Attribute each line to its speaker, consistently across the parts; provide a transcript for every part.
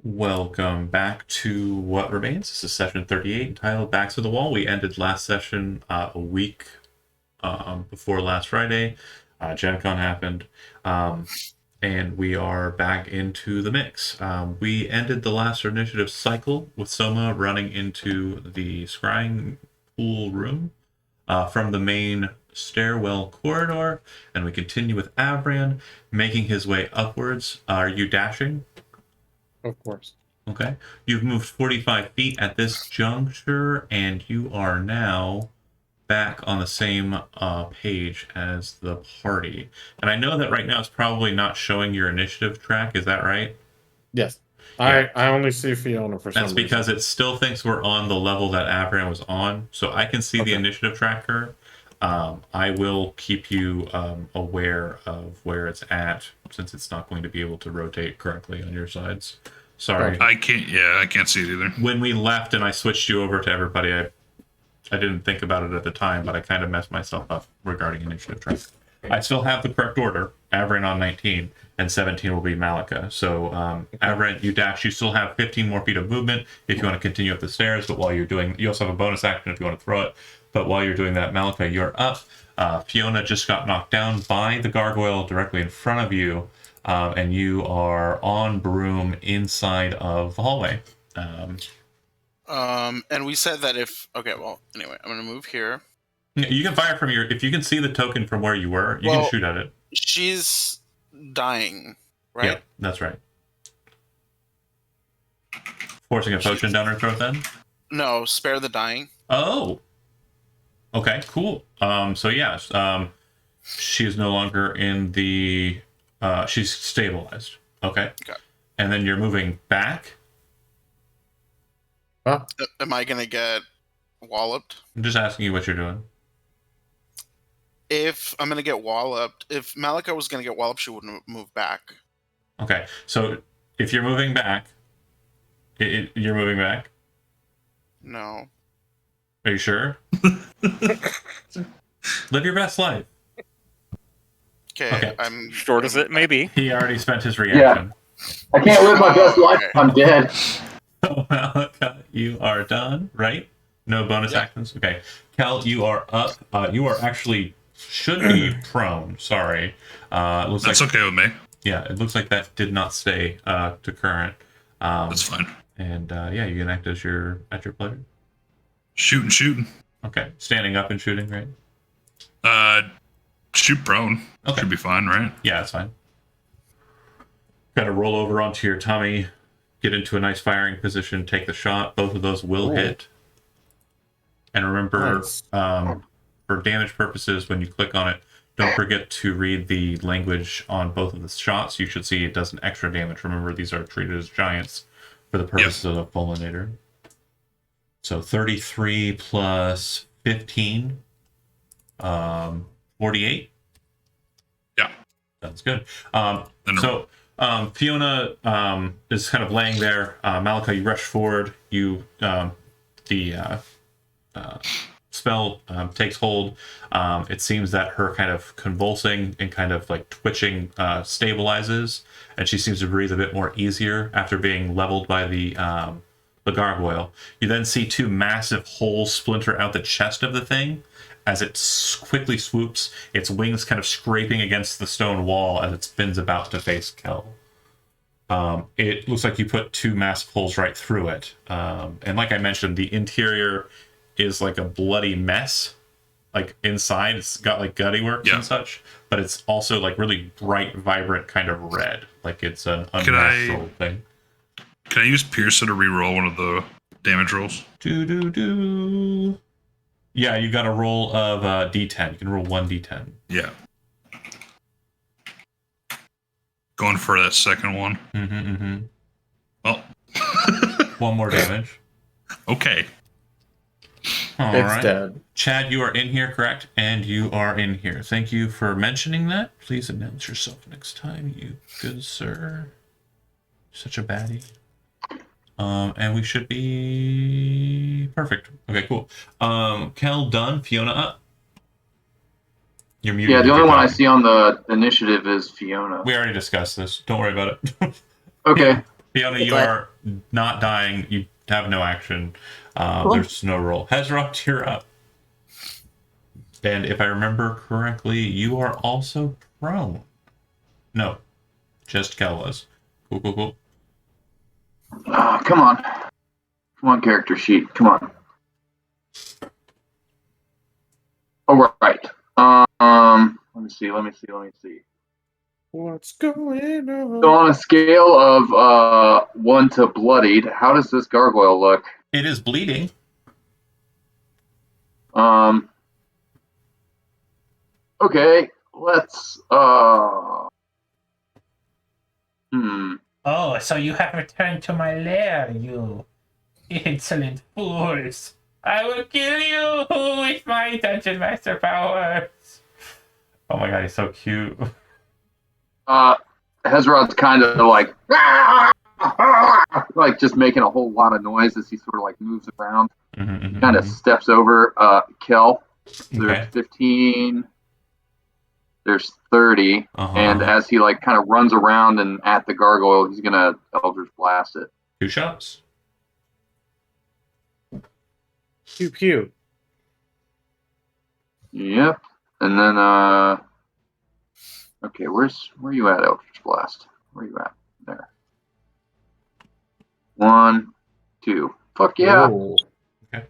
Speaker 1: Welcome back to What Remains. This is session 38 entitled Backs to the Wall. We ended last session a week before last Friday. Gen Con happened, and we are back into the mix. We ended the last initiative cycle with Soma running into the scrying pool room from the main stairwell corridor, and we continue with Avran making his way upwards. Are you dashing?
Speaker 2: Of course.
Speaker 1: Okay. You've moved 45 feet at this juncture, and you are now back on the same page as the party. And I know that right now it's probably not showing your initiative track. Is that right?
Speaker 2: Yes.
Speaker 1: Yeah.
Speaker 2: I only see Fiona for some
Speaker 1: That's
Speaker 2: reason.
Speaker 1: because it still thinks we're on the level that Avran was on. So I can see the initiative tracker. I will keep you aware of where it's at, since it's not going to be able to rotate correctly on your sides. Sorry.
Speaker 3: I can't see it either.
Speaker 1: When we left and I switched you over to everybody, I didn't think about it at the time, but I kind of messed myself up regarding initiative track. I still have the correct order. Avran on 19, and 17 will be Malika. So Avran, you dash. You still have 15 more feet of movement if you want to continue up the stairs, but while you're doing, you also have a bonus action if you want to throw it. But while you're doing that, Malika, you're up. Fiona just got knocked down by the gargoyle directly in front of you. And you are on broom inside of the hallway.
Speaker 4: And we said that anyway, I'm gonna move here.
Speaker 1: You can fire from if you can see the token from where you were, you can shoot at it.
Speaker 4: She's dying, right?
Speaker 1: Yeah, that's right. Forcing a potion down her throat then?
Speaker 4: No, spare the dying.
Speaker 1: Oh. Okay, cool. So yes, she is no longer in the she's stabilized. Okay. And then you're moving back.
Speaker 2: Huh?
Speaker 4: Am I gonna get walloped?
Speaker 1: I'm just asking you what you're doing.
Speaker 4: If I'm gonna get walloped, if Malika was gonna get walloped, she wouldn't move back.
Speaker 1: Okay, so if you're moving back, you're moving back?
Speaker 4: No.
Speaker 1: Are you sure? Live your best life.
Speaker 4: Okay, I'm
Speaker 5: short as it may be.
Speaker 1: He already spent his reaction.
Speaker 6: I can't live my best life if I'm dead.
Speaker 1: So, Malika, you are done, right? No bonus actions? Okay. Kel, you are up. You are actually, should be prone. Sorry. Looks
Speaker 3: That's
Speaker 1: like,
Speaker 3: okay with me.
Speaker 1: Yeah, it looks like that did not stay to current.
Speaker 3: That's fine.
Speaker 1: And yeah, you can act as at your pleasure.
Speaker 3: Shooting.
Speaker 1: Okay. Standing up and shooting, right?
Speaker 3: Shoot prone.
Speaker 1: Okay.
Speaker 3: Should be fine, right?
Speaker 1: Yeah, that's fine. Kind of roll over onto your tummy, get into a nice firing position, take the shot. Both of those will hit. And remember,
Speaker 2: Nice.
Speaker 1: For damage purposes, when you click on it, don't forget to read the language on both of the shots. You should see it does an extra damage. Remember, these are treated as giants for the purposes of a fulminator. So 33 plus 15, 48.
Speaker 3: Yeah.
Speaker 1: Sounds good. Fiona is kind of laying there. Malika, you rush forward. The spell takes hold. It seems that her kind of convulsing and kind of like twitching stabilizes, and she seems to breathe a bit more easier after being leveled by the gargoyle. You then see two massive holes splinter out the chest of the thing as it quickly swoops, its wings kind of scraping against the stone wall as it spins about to face Kel. It looks like you put two massive holes right through it. And like I mentioned, the interior is like a bloody mess. Like inside, it's got like gutty works and such, but it's also like really bright, vibrant kind of red. Like it's an unnatural thing.
Speaker 3: Can I use Pierce to reroll one of the damage rolls?
Speaker 1: Yeah, you got a roll of D10. You can roll 1d10.
Speaker 3: Yeah. Going for that second one. Well.
Speaker 1: One more damage.
Speaker 3: Okay.
Speaker 1: All
Speaker 2: It's
Speaker 1: right.
Speaker 2: dead.
Speaker 1: Chad, you are in here, correct? And you are in here. Thank you for mentioning that. Please announce yourself next time, you good sir. Such a baddie. And we should be perfect. Okay, cool. Kel done. Fiona up. You're muted.
Speaker 6: Yeah, the only one I see on the initiative is Fiona.
Speaker 1: We already discussed this. Don't worry about it.
Speaker 6: Okay.
Speaker 1: Fiona, you are not dying. You have no action. There's no roll. Hezron, you're up. And if I remember correctly, you are also prone. No, just Kel was. Cool.
Speaker 6: Oh, come on. Come on, character sheet. Come on. All right. Let me see.
Speaker 2: What's going on?
Speaker 6: So on a scale of 1 to bloodied, how does this gargoyle look?
Speaker 1: It is bleeding.
Speaker 6: Okay, let's
Speaker 5: Oh, so you have returned to my lair, you insolent fools. I will kill you with my Dungeon Master powers.
Speaker 1: Oh my god, he's so cute.
Speaker 6: Hezrod's kind of like just making a whole lot of noise as he sort of like moves around. Kind of steps over Kel. There's 15. There's 30. And as he like kind of runs around and at the gargoyle, he's gonna Eldritch Blast it.
Speaker 1: 2 shots.
Speaker 2: Pew.
Speaker 6: Yep. And then okay, where you at, Eldritch Blast? Where you at? There. 1, 2. Fuck yeah.
Speaker 2: Ooh.
Speaker 1: Okay.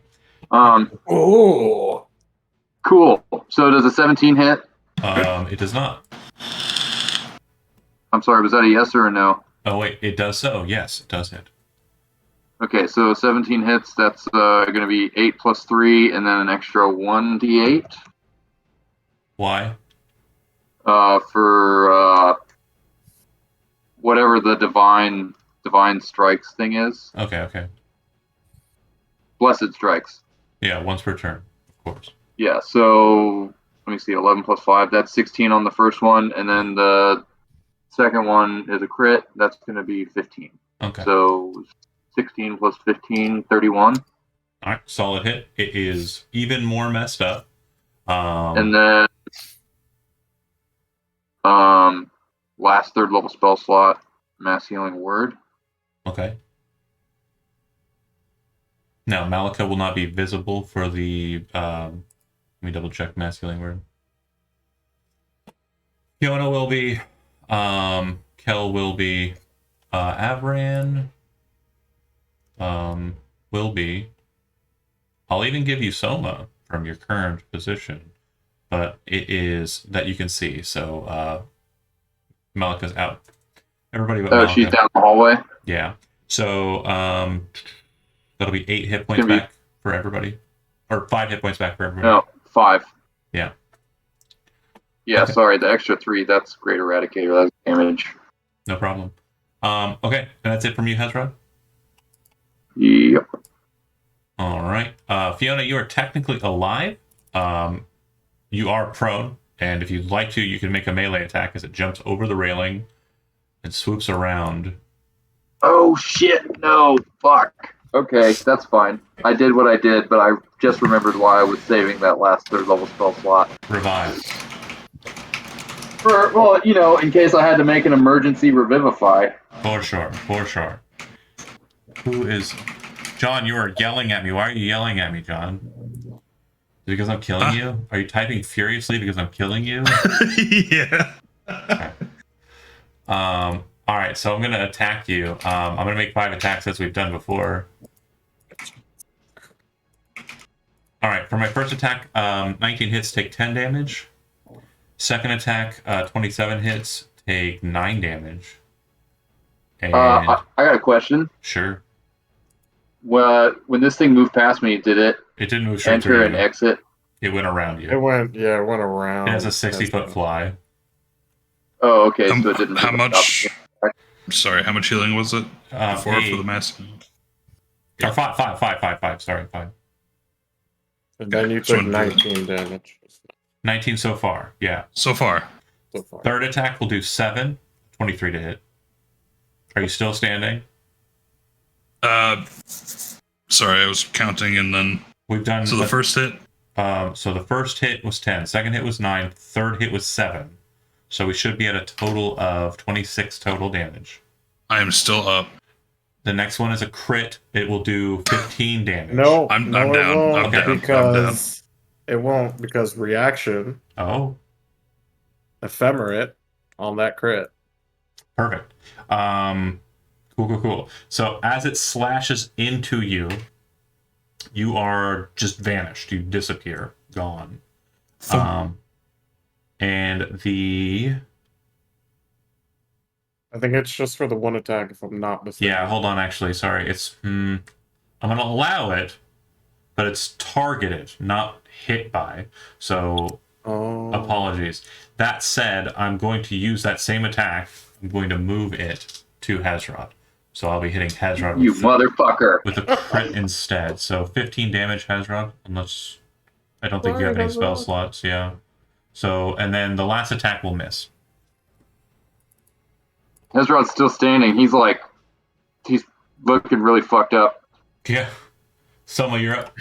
Speaker 2: Oh.
Speaker 6: Cool. So does a 17 hit?
Speaker 1: It does not.
Speaker 6: I'm sorry, was that a yes or a no?
Speaker 1: Oh wait, it does so. Yes, it does hit.
Speaker 6: Okay, so 17 hits, that's going to be 8 plus 3, and then an extra 1d8.
Speaker 1: Why?
Speaker 6: For whatever the divine strikes thing is.
Speaker 1: Okay.
Speaker 6: Blessed strikes.
Speaker 1: Yeah, once per turn, of course.
Speaker 6: Yeah, so let me see, 11 plus 5, that's 16 on the first one, and then the second one is a crit, that's going to be 15.
Speaker 1: Okay.
Speaker 6: So 16 plus 15, 31.
Speaker 1: All right, solid hit. It is even more messed up.
Speaker 6: And then last third level spell slot, Mass Healing Word.
Speaker 1: Okay. Now, Malika will not be visible for the... let me double check Mass Healing Word. Fiona will be. Kel will be. Avran will be. I'll even give you Soma from your current position, but it is that you can see. So Malika's out. Everybody but Malika.
Speaker 6: She's down the hallway.
Speaker 1: Yeah. So that'll be 8 hit points back for everybody, or 5 hit points back for everybody.
Speaker 6: No, 5.
Speaker 1: Yeah.
Speaker 6: Yeah,
Speaker 1: Okay.
Speaker 6: sorry, the extra 3, that's Great Eradicator, that's damage.
Speaker 1: No problem. Okay, and that's it from you, Hezron?
Speaker 6: Yep.
Speaker 1: All right. Fiona, you are technically alive. You are prone, and if you'd like to, you can make a melee attack as it jumps over the railing and swoops around.
Speaker 6: Oh shit, no, fuck. Okay, that's fine. I did what I did, but I just remembered why I was saving that last third level spell slot.
Speaker 1: Revive.
Speaker 6: Well, you know, in case I had to make an emergency revivify.
Speaker 1: For sure. Who is... John, you are yelling at me. Why are you yelling at me, John? Is it because I'm killing you? Are you typing furiously because I'm killing you?
Speaker 3: Yeah.
Speaker 1: Okay. All right, so I'm going to attack you. I'm going to make 5 attacks as we've done before. All right, for my first attack, 19 hits, take 10 damage. Second attack, 27 hits, take 9 damage. And
Speaker 6: I got a question.
Speaker 1: sure,
Speaker 6: When this thing moved past me, did it
Speaker 1: it didn't move straight
Speaker 6: enter
Speaker 1: through
Speaker 6: and
Speaker 1: you.
Speaker 6: exit?
Speaker 1: It went around you.
Speaker 2: It went around.
Speaker 1: It has a 60-foot fly.
Speaker 6: Oh, okay, so it didn't
Speaker 3: How
Speaker 6: move
Speaker 3: much?
Speaker 6: up.
Speaker 3: Sorry, how much healing was it before
Speaker 1: 8.
Speaker 3: for the mass?
Speaker 1: Or 5. Sorry, 5.
Speaker 2: And then you
Speaker 3: So
Speaker 2: took
Speaker 3: in-
Speaker 2: 19 damage.
Speaker 1: 19 so far. Yeah.
Speaker 3: So far.
Speaker 2: So far.
Speaker 1: Third attack will do 7. 23 to hit. Are you still standing?
Speaker 3: Sorry, I was counting and then.
Speaker 1: We've done.
Speaker 3: So the first hit.
Speaker 1: So the first hit was 10. Second hit was 9. Third hit was 7. So we should be at a total of 26 total damage.
Speaker 3: I am still up.
Speaker 1: The next one is a crit. It will do 15 damage.
Speaker 2: No,
Speaker 3: I'm
Speaker 2: no, it
Speaker 3: down.
Speaker 2: won't,
Speaker 3: I'm down. I'm
Speaker 2: because it won't, because reaction,
Speaker 1: Oh,
Speaker 2: ephemerate on that crit.
Speaker 1: perfect. Cool. So as it slashes into you, you are just vanished. You disappear, gone. And the
Speaker 2: I think it's just for the one attack, if I'm not mistaken.
Speaker 1: yeah, hold on. Actually, sorry. It's I'm gonna allow it, but it's targeted, not hit by. So
Speaker 2: Oh.
Speaker 1: apologies. That said, I'm going to use that same attack. I'm going to move it to Hezrod. So I'll be hitting Hezrod
Speaker 6: You
Speaker 1: with,
Speaker 6: motherfucker.
Speaker 1: with a crit instead. So 15 damage, Hezrod, unless I don't think you have any spell slots. Yeah. So, and then the last attack will miss.
Speaker 6: Hezrod's still standing. He's looking really fucked up.
Speaker 1: Yeah. Soma, you're up.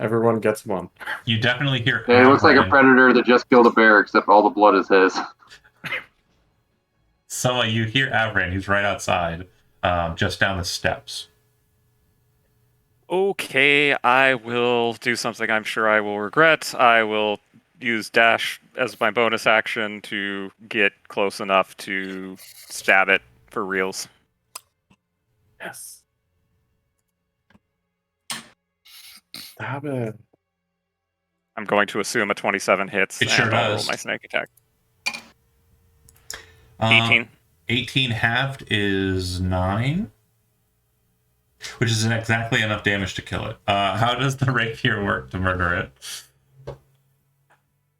Speaker 2: Everyone gets one.
Speaker 1: You definitely hear.
Speaker 6: Yeah, he looks like a
Speaker 1: Avran.
Speaker 6: predator that just killed a bear, except all the blood is his.
Speaker 1: Soma, you hear Avran. He's right outside, just down the steps.
Speaker 7: Okay, I will do something I'm sure I will regret. I will use dash as my bonus action to get close enough to stab it for reals.
Speaker 2: Yes. Stab it.
Speaker 7: I'm going to assume a 27 hits.
Speaker 1: It sure
Speaker 7: and I'll roll
Speaker 1: does.
Speaker 7: my snake attack.
Speaker 1: Uh,
Speaker 7: 18.
Speaker 1: 18 halved is 9, which is exactly enough damage to kill it. How does the rapier work to murder it?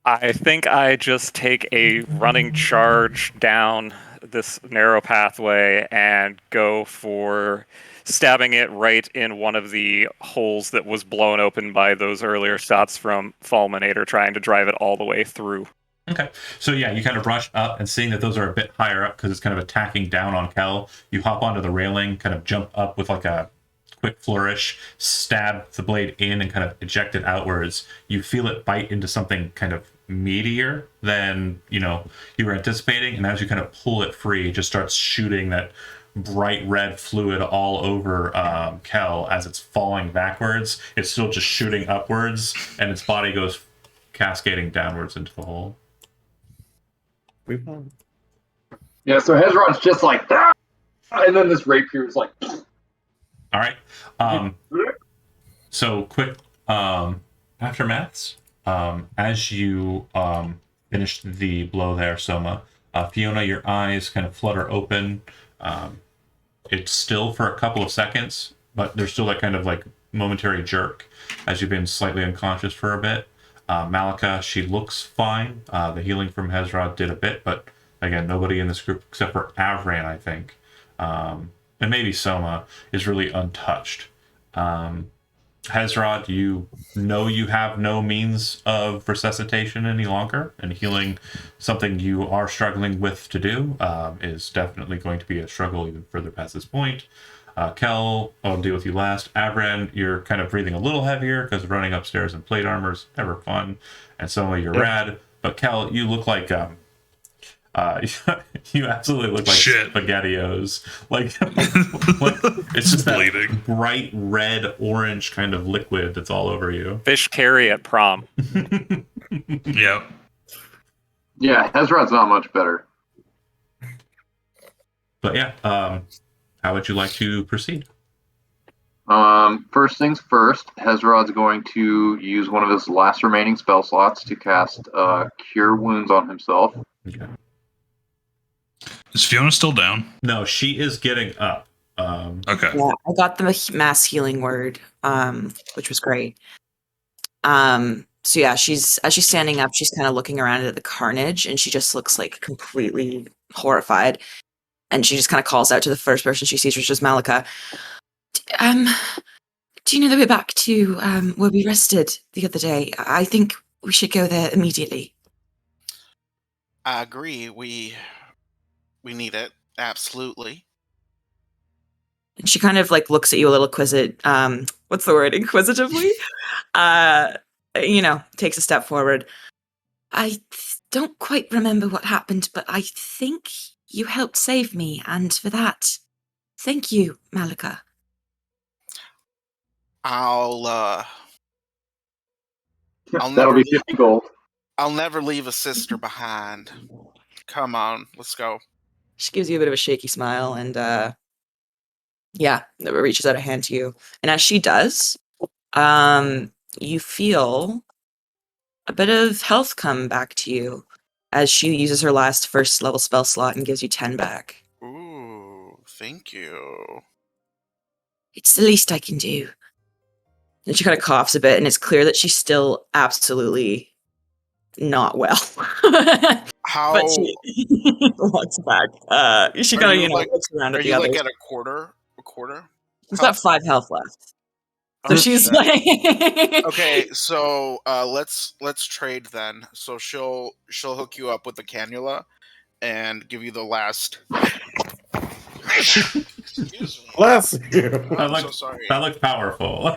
Speaker 7: I think I just take a running charge down this narrow pathway and go for stabbing it right in one of the holes that was blown open by those earlier shots from Fulminator, trying to drive it all the way through.
Speaker 1: Okay, so yeah, you kind of rush up, and seeing that those are a bit higher up because it's kind of attacking down on Kel, you hop onto the railing, kind of jump up with like a quick flourish, stab the blade in, and kind of eject it outwards. You feel it bite into something kind of meatier than you were anticipating, and as you kind of pull it free, it just starts shooting that bright red fluid all over Kel as it's falling backwards. It's still just shooting upwards, and its body goes cascading downwards into the hole.
Speaker 2: We won.
Speaker 6: Yeah, so Hezron's just like, ah! And then this rapier is like,
Speaker 1: All right. So quick aftermaths. As you finish the blow there, Soma, Fiona, your eyes kind of flutter open. It's still for a couple of seconds, but there's still that kind of like momentary jerk as you've been slightly unconscious for a bit. Malika, she looks fine. The healing from Hezrod did a bit, but again, nobody in this group except for Avran, I think, and maybe Soma, is really untouched. Hezrod, you know you have no means of resuscitation any longer, and healing, something you are struggling with to do, is definitely going to be a struggle even further past this point. Kel, I'll deal with you last. Avran, you're kind of breathing a little heavier because running upstairs in plate armor is never fun. And Soma, you're rad. But Kel, you look like you absolutely look like
Speaker 3: Shit.
Speaker 1: SpaghettiOs. Like it's just that
Speaker 3: bleeding.
Speaker 1: bright red orange kind of liquid that's all over you.
Speaker 7: Fish carry at prom.
Speaker 3: Yeah.
Speaker 6: yeah, Hezrod's not much better.
Speaker 1: But yeah, how would you like to proceed?
Speaker 6: First things first, Hezrod's going to use one of his last remaining spell slots to cast Cure Wounds on himself.
Speaker 1: Okay.
Speaker 3: Is Fiona still down?
Speaker 1: No, she is getting up.
Speaker 3: Okay.
Speaker 8: Yeah, I got the mass healing word, which was great. So yeah, as she's standing up, she's kind of looking around at the carnage, and she just looks like completely horrified. And she just kind of calls out to the first person she sees, which is Malika. Do you know the way back to where we rested the other day? I think we should go there immediately.
Speaker 4: I agree. We need it. Absolutely.
Speaker 8: And she kind of like looks at you a little what's the word? Inquisitively. Takes a step forward. I don't quite remember what happened, but I think you helped save me, and for that, Thank you, Malika.
Speaker 4: I'll
Speaker 6: That'll
Speaker 4: never
Speaker 6: be
Speaker 4: leave-
Speaker 6: 50 gold.
Speaker 4: I'll never leave a sister behind. Come on, let's go.
Speaker 8: She gives you a bit of a shaky smile and reaches out a hand to you. And as she does, you feel a bit of health come back to you as she uses her last first level spell slot and gives you 10 back.
Speaker 4: Ooh, thank you.
Speaker 8: It's the least I can do. And she kind of coughs a bit, and it's clear that she's still absolutely not well.
Speaker 4: How
Speaker 8: But she walks back. She
Speaker 4: Are
Speaker 8: kind of,
Speaker 4: you, like-
Speaker 8: looks around
Speaker 4: are
Speaker 8: at the
Speaker 4: you
Speaker 8: others.
Speaker 4: like at a quarter? A quarter?
Speaker 8: She's got 5 health left. So
Speaker 4: Oh,
Speaker 8: she's
Speaker 4: shit.
Speaker 8: like,
Speaker 4: Okay, so let's trade then. So she'll hook you up with the cannula and give you the last. Excuse me.
Speaker 2: Bless you.
Speaker 4: I'm
Speaker 1: like-
Speaker 4: so sorry.
Speaker 1: That looked powerful.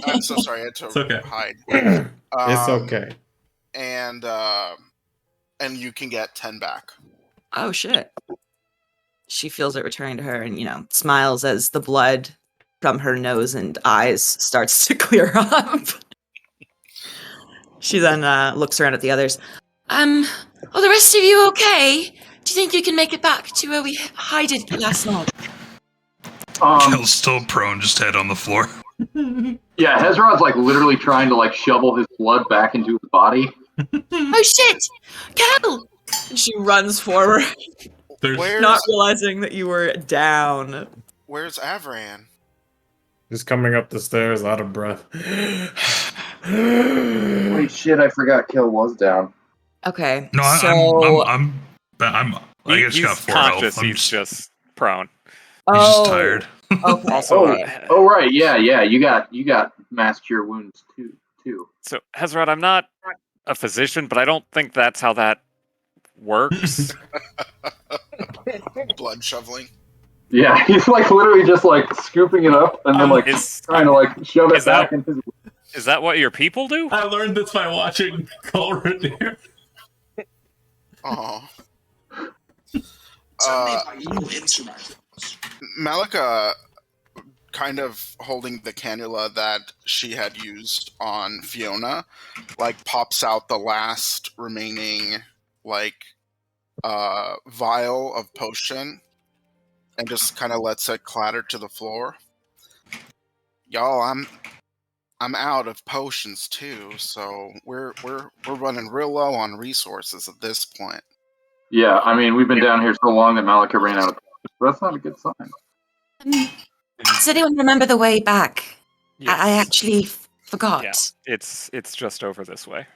Speaker 4: I'm so sorry. I had to
Speaker 1: It's okay.
Speaker 4: hide.
Speaker 2: It's okay.
Speaker 4: And you can get 10 back.
Speaker 8: oh shit. She feels it returning to her and, smiles as the blood from her nose and eyes starts to clear up. She then looks around at the others. Are the rest of you okay? Do you think you can make it back to where we hid it last night?
Speaker 3: Kill's still prone, just head on the floor.
Speaker 6: Yeah, Hezrod's like literally trying to like shovel his blood back into his body.
Speaker 8: Oh shit! Kel! She runs forward,
Speaker 1: There's
Speaker 8: not realizing that you were down.
Speaker 4: Where's Avran?
Speaker 2: Just coming up the stairs out of breath.
Speaker 6: Wait, shit! I forgot Kill was down.
Speaker 8: Okay,
Speaker 3: No,
Speaker 8: so
Speaker 3: I guess
Speaker 7: He's
Speaker 3: got 4
Speaker 7: conscious.
Speaker 3: health.
Speaker 7: He's just prone.
Speaker 3: He's just tired.
Speaker 8: Okay.
Speaker 7: Also,
Speaker 6: Oh, right, yeah. You got mass cure wounds too.
Speaker 7: so Hezrod, I'm not a physician, but I don't think that's how that works.
Speaker 4: Blood shoveling.
Speaker 6: Yeah, he's like literally just like scooping it up and then like
Speaker 7: is
Speaker 6: trying to like shove it
Speaker 7: is that-
Speaker 6: back into his.
Speaker 7: is that what your people do?
Speaker 1: I learned this by watching Colradier.
Speaker 4: Oh. Malika, kind of holding the cannula that she had used on Fiona, like pops out the last remaining vial of potion and just kind of lets it clatter to the floor. Y'all, I'm out of potions too, so we're running real low on resources at this point.
Speaker 6: Yeah, I mean we've been down here so long that Malika ran out of. But that's not a good sign.
Speaker 8: Does anyone remember the way back?
Speaker 7: Yes.
Speaker 8: I actually forgot.
Speaker 7: Yeah, it's just over this way.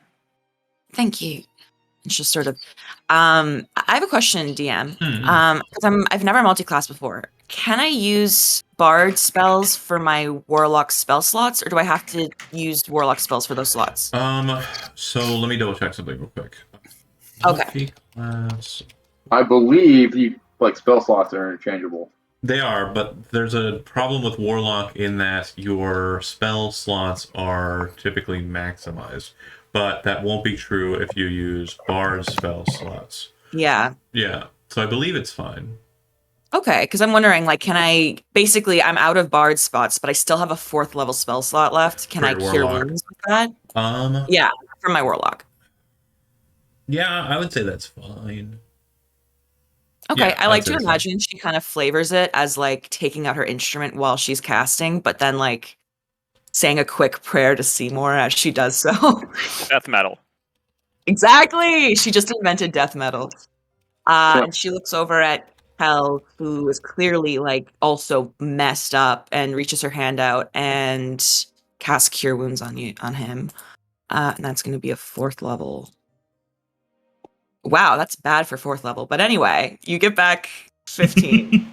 Speaker 8: Thank you. And she'll sort of. I have a question, DM. Because I've never multi-classed before. Can I use Bard spells for my Warlock spell slots, or do I have to use Warlock spells for those slots?
Speaker 1: So let me double check something real quick.
Speaker 8: Okay.
Speaker 1: Multi-class.
Speaker 6: I believe you like spell slots are interchangeable.
Speaker 1: They are, but there's a problem with Warlock in that your spell slots are typically maximized. But that won't be true if you use Bard spell slots.
Speaker 8: Yeah.
Speaker 1: Yeah, so I believe it's fine.
Speaker 8: Okay, because I'm wondering, like, can I basically I'm out of Bard spots, but I still have a 4th level spell slot left. Can
Speaker 1: For
Speaker 8: I
Speaker 1: your
Speaker 8: cure
Speaker 1: Warlock.
Speaker 8: wounds with that? Yeah, for my Warlock.
Speaker 1: Yeah, I would say that's fine.
Speaker 8: Okay,
Speaker 1: Yeah,
Speaker 8: I like
Speaker 1: I'd say
Speaker 8: to
Speaker 1: so.
Speaker 8: imagine she kind of flavors it as like taking out her instrument while she's casting, but then like saying a quick prayer to Seymour as she does so.
Speaker 7: Death metal.
Speaker 8: Exactly! She just invented death metal. And she looks over at Hel, who is clearly like also messed up, and reaches her hand out and casts Cure Wounds on him. And that's going to be a 4th level. Wow, that's bad for 4th level. But anyway, you get back 15.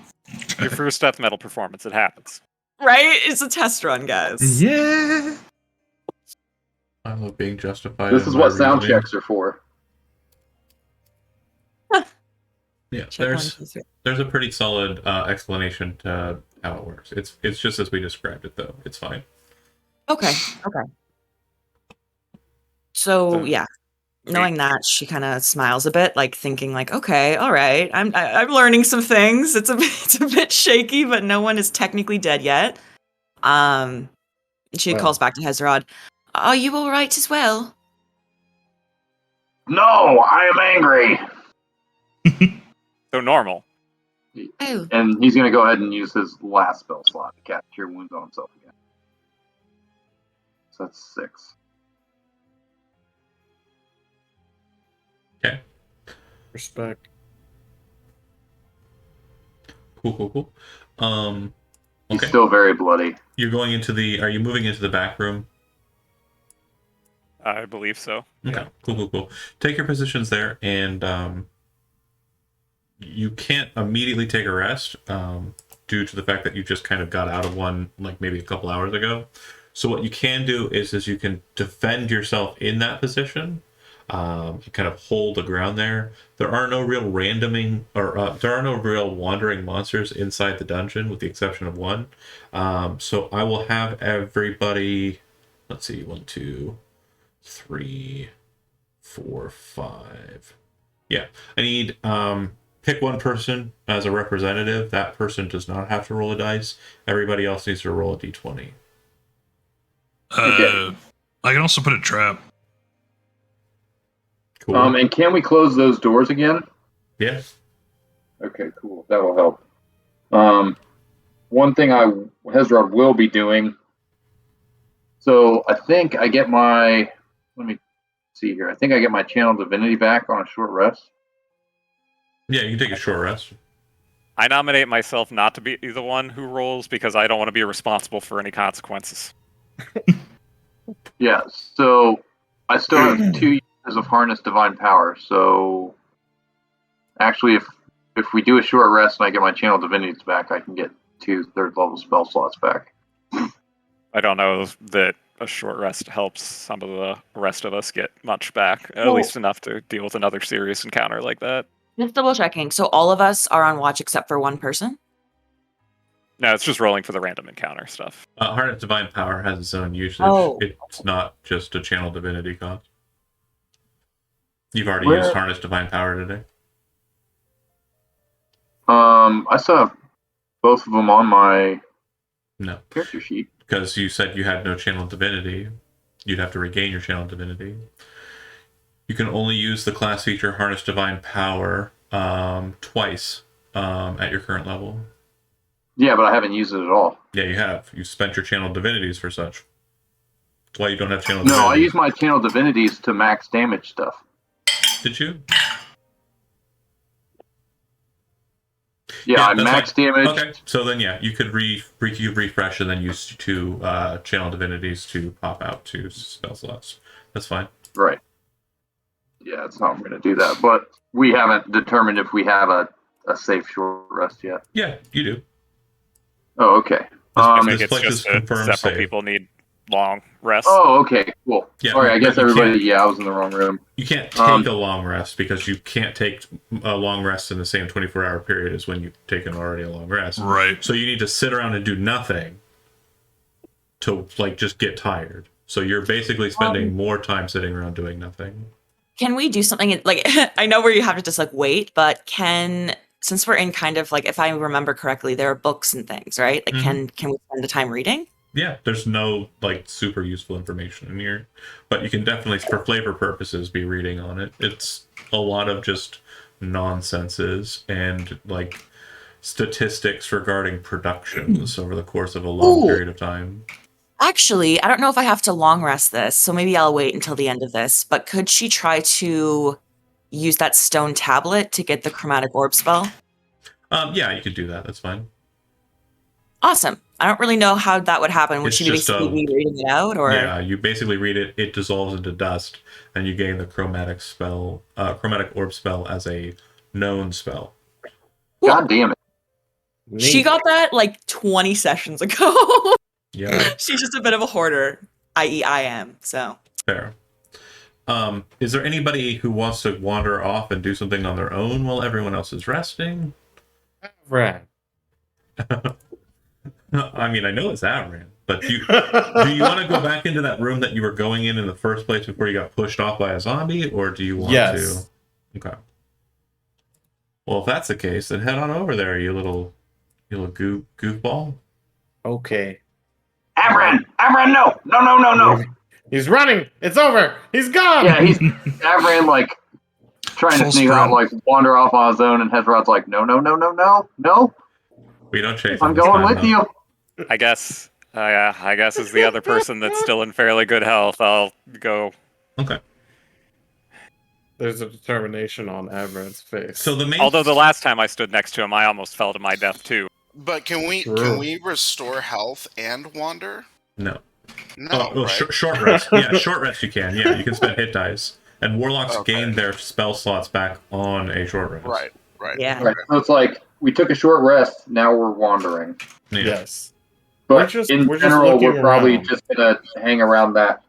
Speaker 7: Your first death metal performance. It happens.
Speaker 8: Right? It's a test run, guys.
Speaker 2: Yeah.
Speaker 1: I love being justified.
Speaker 6: This
Speaker 1: in
Speaker 6: is
Speaker 1: my
Speaker 6: what sound
Speaker 1: reasoning.
Speaker 6: checks are for.
Speaker 1: Yeah,
Speaker 8: Check 1,
Speaker 1: there's
Speaker 8: 2, 3.
Speaker 1: there's a pretty solid explanation to how it works. It's just as we described it, though. It's fine.
Speaker 8: Okay. So
Speaker 1: So-
Speaker 8: yeah. Knowing that, she kind of smiles a bit, like thinking, like, "Okay, all right, I'm learning some things. It's a bit shaky, but no one is technically dead yet." She calls back to Hezrod. "Are you all right as well?"
Speaker 6: No, I am angry.
Speaker 7: So normal.
Speaker 8: Oh,
Speaker 6: And he's going to go ahead and use his last spell slot to cast Cure Wounds on himself again. So that's 6.
Speaker 1: Okay.
Speaker 2: Respect.
Speaker 1: Cool.
Speaker 6: He's
Speaker 1: Okay.
Speaker 6: still very bloody.
Speaker 1: You're going into the. Are you moving into the back room?
Speaker 7: I believe so.
Speaker 1: Okay. Cool. Take your positions there, and you can't immediately take a rest due to the fact that you just kind of got out of one, like maybe a couple hours ago. So what you can do is you can defend yourself in that position. You kind of hold the ground there. There are no real randoming or there are no real wandering monsters inside the dungeon, with the exception of one. So I will have everybody. Let's see, 1, 2, 3, 4, 5. Yeah, I need pick one person as a representative. That person does not have to roll a dice. Everybody else needs to roll a d20.
Speaker 6: Okay.
Speaker 3: I can also put a trap.
Speaker 1: Cool.
Speaker 6: And can we close those doors again?
Speaker 1: Yeah.
Speaker 6: Okay, cool. That will help. One thing Hezrod will be doing. So I think I get my. Let me see here. I think I get my Channel Divinity back on a short rest.
Speaker 1: Yeah, you can take a short rest.
Speaker 7: I nominate myself not to be the one who rolls because I don't want to be responsible for any consequences.
Speaker 6: Yeah. So I still have 2 years of Harness Divine Power. So actually, if we do a short rest and I get my Channel Divinities back, I can get 2 third-level spell slots back.
Speaker 7: I don't know that a short rest helps some of the rest of us get much back, at
Speaker 8: Well-
Speaker 7: least enough to deal with another serious encounter like that.
Speaker 8: just double checking. So all of us are on watch except for one person?
Speaker 7: No, it's just rolling for the random encounter stuff.
Speaker 1: Heart of Divine Power has its own usage.
Speaker 8: Oh.
Speaker 1: It's not just a Channel Divinity cost. You've already
Speaker 6: Where-
Speaker 1: used Harness Divine Power today.
Speaker 6: I still have both of them on my
Speaker 1: No,
Speaker 6: character sheet.
Speaker 1: because you said you had no Channel Divinity. You'd have to regain your Channel Divinity. You can only use the class feature Harness Divine Power twice at your current level.
Speaker 6: Yeah, but I haven't used it at all.
Speaker 1: Yeah, you have. You spent your Channel Divinities for such. That's why you don't have Channel
Speaker 6: No, I
Speaker 1: Divinities.
Speaker 6: use my Channel Divinities to max damage stuff.
Speaker 1: Did you?
Speaker 6: Yeah, I
Speaker 1: that's
Speaker 6: max
Speaker 1: fine.
Speaker 6: damage.
Speaker 1: Okay, so then yeah, you could refresh and then use 2 Channel Divinities to pop out 2 spell slots. That's fine.
Speaker 6: Right. Yeah, that's how I'm going to do that. But we haven't determined if we have a safe short rest yet.
Speaker 1: Yeah, you do.
Speaker 6: Oh, okay.
Speaker 7: I
Speaker 1: This
Speaker 7: think it's
Speaker 1: place is
Speaker 7: just that
Speaker 1: confirmed
Speaker 7: several
Speaker 1: safe.
Speaker 7: people need long rests.
Speaker 6: Oh, okay, cool.
Speaker 1: Yeah,
Speaker 6: Sorry, I guess
Speaker 1: but you
Speaker 6: everybody.
Speaker 1: can't-
Speaker 6: Yeah, I was in the wrong room.
Speaker 1: You can't take a long rest because you can't take a long rest in the same 24-hour period as when you've taken already a long rest.
Speaker 3: Right.
Speaker 1: So you need to sit around and do nothing to like just get tired. So you're basically spending more time sitting around doing nothing.
Speaker 8: Can we do something like I know where you have to just like wait, but since we're in kind of like, if I remember correctly, there are books and things, right? Like can we spend the time reading?
Speaker 1: Yeah, there's no like super useful information in here, but you can definitely, for flavor purposes, be reading on it. It's a lot of just nonsenses and like statistics regarding productions over the course of a long
Speaker 8: Ooh.
Speaker 1: period of time.
Speaker 8: Actually, I don't know if I have to long rest this, so maybe I'll wait until the end of this. But could she try to use that stone tablet to get the chromatic orb spell?
Speaker 1: Yeah, you could do that. That's fine.
Speaker 8: Awesome. I don't really know how that would happen. Would
Speaker 1: It's
Speaker 8: she be
Speaker 1: just,
Speaker 8: basically be reading it out, or
Speaker 1: Yeah, you basically read it. It dissolves into dust, and you gain the chromatic orb spell as a known spell.
Speaker 6: God damn it.
Speaker 8: she
Speaker 2: Neat.
Speaker 8: got that like 20 sessions ago?
Speaker 1: Yeah,
Speaker 8: She's just a bit of a hoarder, i.e., I am. So
Speaker 1: fair. Is there anybody who wants to wander off and do something on their own while everyone else is resting?
Speaker 2: Right.
Speaker 1: I mean, I know it's Avran, but do you want to go back into that room that you were going in the first place before you got pushed off by a zombie, or do you want
Speaker 2: Yes.
Speaker 1: to? Okay. Well, if that's the case, then head on over there, you little goofball.
Speaker 2: Okay.
Speaker 6: Amran, no.
Speaker 2: He's running. It's over. He's gone.
Speaker 6: Yeah, he's Amran like trying to
Speaker 3: Full
Speaker 6: sneak out,
Speaker 3: sprint.
Speaker 6: like wander off on his own, and Hezrod's like, no.
Speaker 1: We don't chase.
Speaker 6: I'm
Speaker 1: him this
Speaker 6: going
Speaker 1: time,
Speaker 6: with
Speaker 1: though.
Speaker 6: you.
Speaker 7: I guess as the other person that's still in fairly good health, I'll go.
Speaker 1: Okay.
Speaker 2: There's a determination on Avran's face.
Speaker 1: So the main.
Speaker 7: Although the last time I stood next to him, I almost fell to my death too.
Speaker 4: But can
Speaker 2: True.
Speaker 4: we restore health and wander?
Speaker 1: No.
Speaker 4: No,
Speaker 1: Oh,
Speaker 4: right?
Speaker 1: short rest. Yeah, short rest you can. Yeah, you can spend hit dice. And warlocks
Speaker 4: Okay.
Speaker 1: gain their spell slots back on a short rest.
Speaker 4: Right.
Speaker 8: Yeah.
Speaker 6: Right. So it's like we took a short rest. Now we're wandering.
Speaker 1: Yeah.
Speaker 2: Yes.
Speaker 6: But
Speaker 2: We're
Speaker 6: in
Speaker 2: just
Speaker 6: general,
Speaker 2: looking
Speaker 6: we're probably
Speaker 2: around.
Speaker 6: just gonna hang around that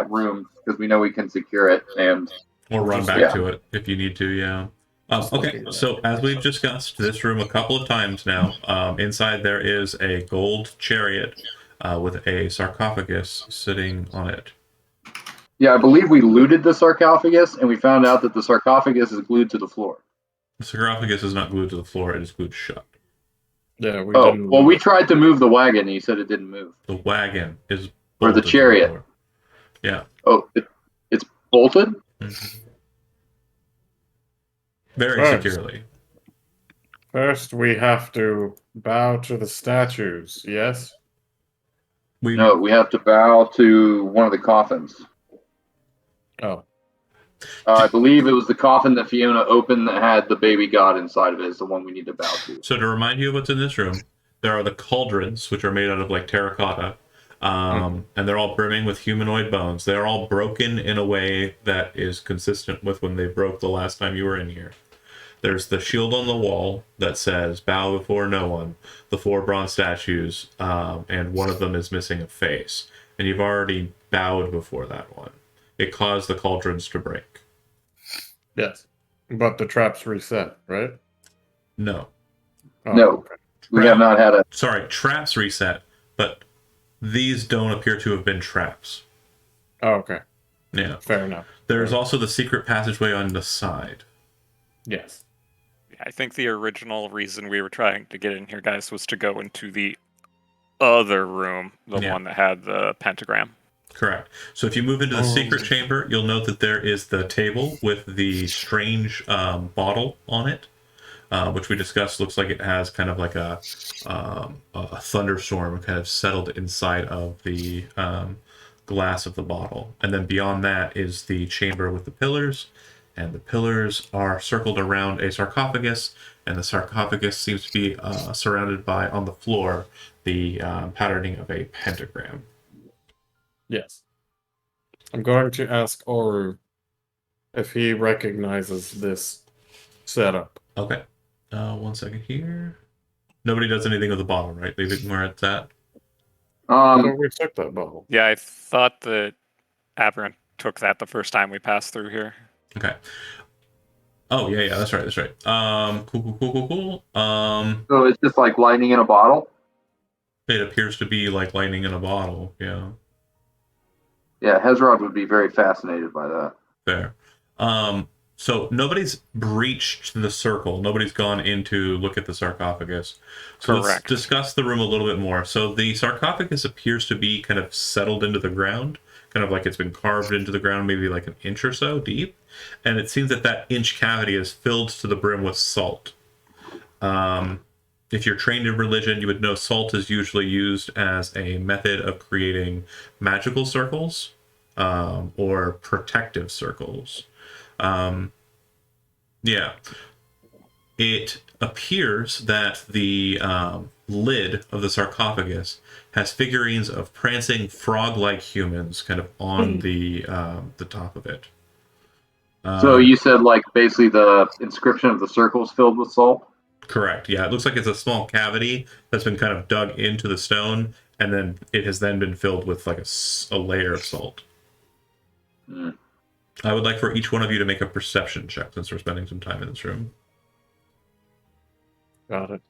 Speaker 6: room because we know we can secure it. And
Speaker 1: Or run back
Speaker 6: Yeah.
Speaker 1: to it if you need to, yeah.
Speaker 2: Just
Speaker 1: Okay,
Speaker 2: looking at
Speaker 1: so
Speaker 2: it.
Speaker 1: as we've discussed this room a couple of times now, inside there is a gold chariot with a sarcophagus sitting on it.
Speaker 6: yeah, I believe we looted the sarcophagus, and we found out that the sarcophagus is glued to the floor.
Speaker 1: The sarcophagus is not glued to the floor, it is glued shut.
Speaker 2: Yeah, we
Speaker 6: Oh,
Speaker 2: didn't.
Speaker 6: well, we tried to move the wagon, and you said it didn't move.
Speaker 1: The wagon is
Speaker 6: Or the
Speaker 1: bolted to
Speaker 6: chariot.
Speaker 1: floor. Yeah.
Speaker 6: Oh, it's bolted?
Speaker 1: Mhm. Very
Speaker 2: First.
Speaker 1: securely.
Speaker 2: First, we have to bow to the statues. Yes.
Speaker 6: No, we have to bow to one of the coffins.
Speaker 2: Oh.
Speaker 6: I believe it was the coffin that Fiona opened that had the baby god inside of it is the one we need to bow to.
Speaker 1: So to remind you of what's in this room, there are the cauldrons, which are made out of like terracotta, and they're all brimming with humanoid bones. They're all broken in a way that is consistent with when they broke the last time you were in here. There's the shield on the wall that says "Bow before no one." The 4 bronze statues, and one of them is missing a face, and you've already bowed before that one. It caused the cauldrons to break.
Speaker 2: Yes. But the traps reset, right?
Speaker 1: No,
Speaker 2: Oh,
Speaker 6: No.
Speaker 2: okay.
Speaker 6: We have not had a.
Speaker 1: sorry, traps reset, but these don't appear to have been traps.
Speaker 2: Oh, okay.
Speaker 1: Yeah.
Speaker 2: Fair enough.
Speaker 1: There's also the secret passageway on the side.
Speaker 2: Yes.
Speaker 7: I think the original reason we were trying to get in here, guys, was to go into the other room, the
Speaker 1: Yeah.
Speaker 7: one that had the pentagram.
Speaker 1: Correct. So if you move into the secret chamber, you'll note that there is the table with the strange bottle on it, which we discussed. Looks like it has kind of like a thunderstorm kind of settled inside of the glass of the bottle. And then beyond that is the chamber with the pillars. And the pillars are circled around a sarcophagus, and the sarcophagus seems to be surrounded by, on the floor, the patterning of a pentagram.
Speaker 2: Yes. I'm going to ask Oru if he recognizes this setup.
Speaker 1: Okay. 1 second here. Nobody does anything with the bottle, right? Leave it where it's at.
Speaker 2: I thought we took that bottle.
Speaker 7: Yeah, I thought that Aberrant took that the first time we passed through here.
Speaker 1: Okay. Oh, yeah, that's right. Cool.
Speaker 6: So it's just like lightning in a bottle?
Speaker 1: It appears to be like lightning in a bottle. Yeah,
Speaker 6: Yeah, Hezrod would be very fascinated by that.
Speaker 1: fair. So nobody's breached the circle. Nobody's gone in to look at the sarcophagus. So let's
Speaker 7: Correct.
Speaker 1: discuss the room a little bit more. So the sarcophagus appears to be kind of settled into the ground, kind of like it's been carved into the ground, maybe like an inch or so deep. And it seems that that inch cavity is filled to the brim with salt. If you're trained in religion, you would know salt is usually used as a method of creating magical circles or protective circles. Yeah. It appears that the lid of the sarcophagus has figurines of prancing frog-like humans kind of on the top of it.
Speaker 6: So you said like basically the inscription of the circle is filled with salt?
Speaker 1: Correct. Yeah, it looks like it's a small cavity that's been kind of dug into the stone, and then it has then been filled with like a layer of salt.
Speaker 6: Mm.
Speaker 1: I would like for each one of you to make a perception check since we're spending some time in this room.
Speaker 2: Got it.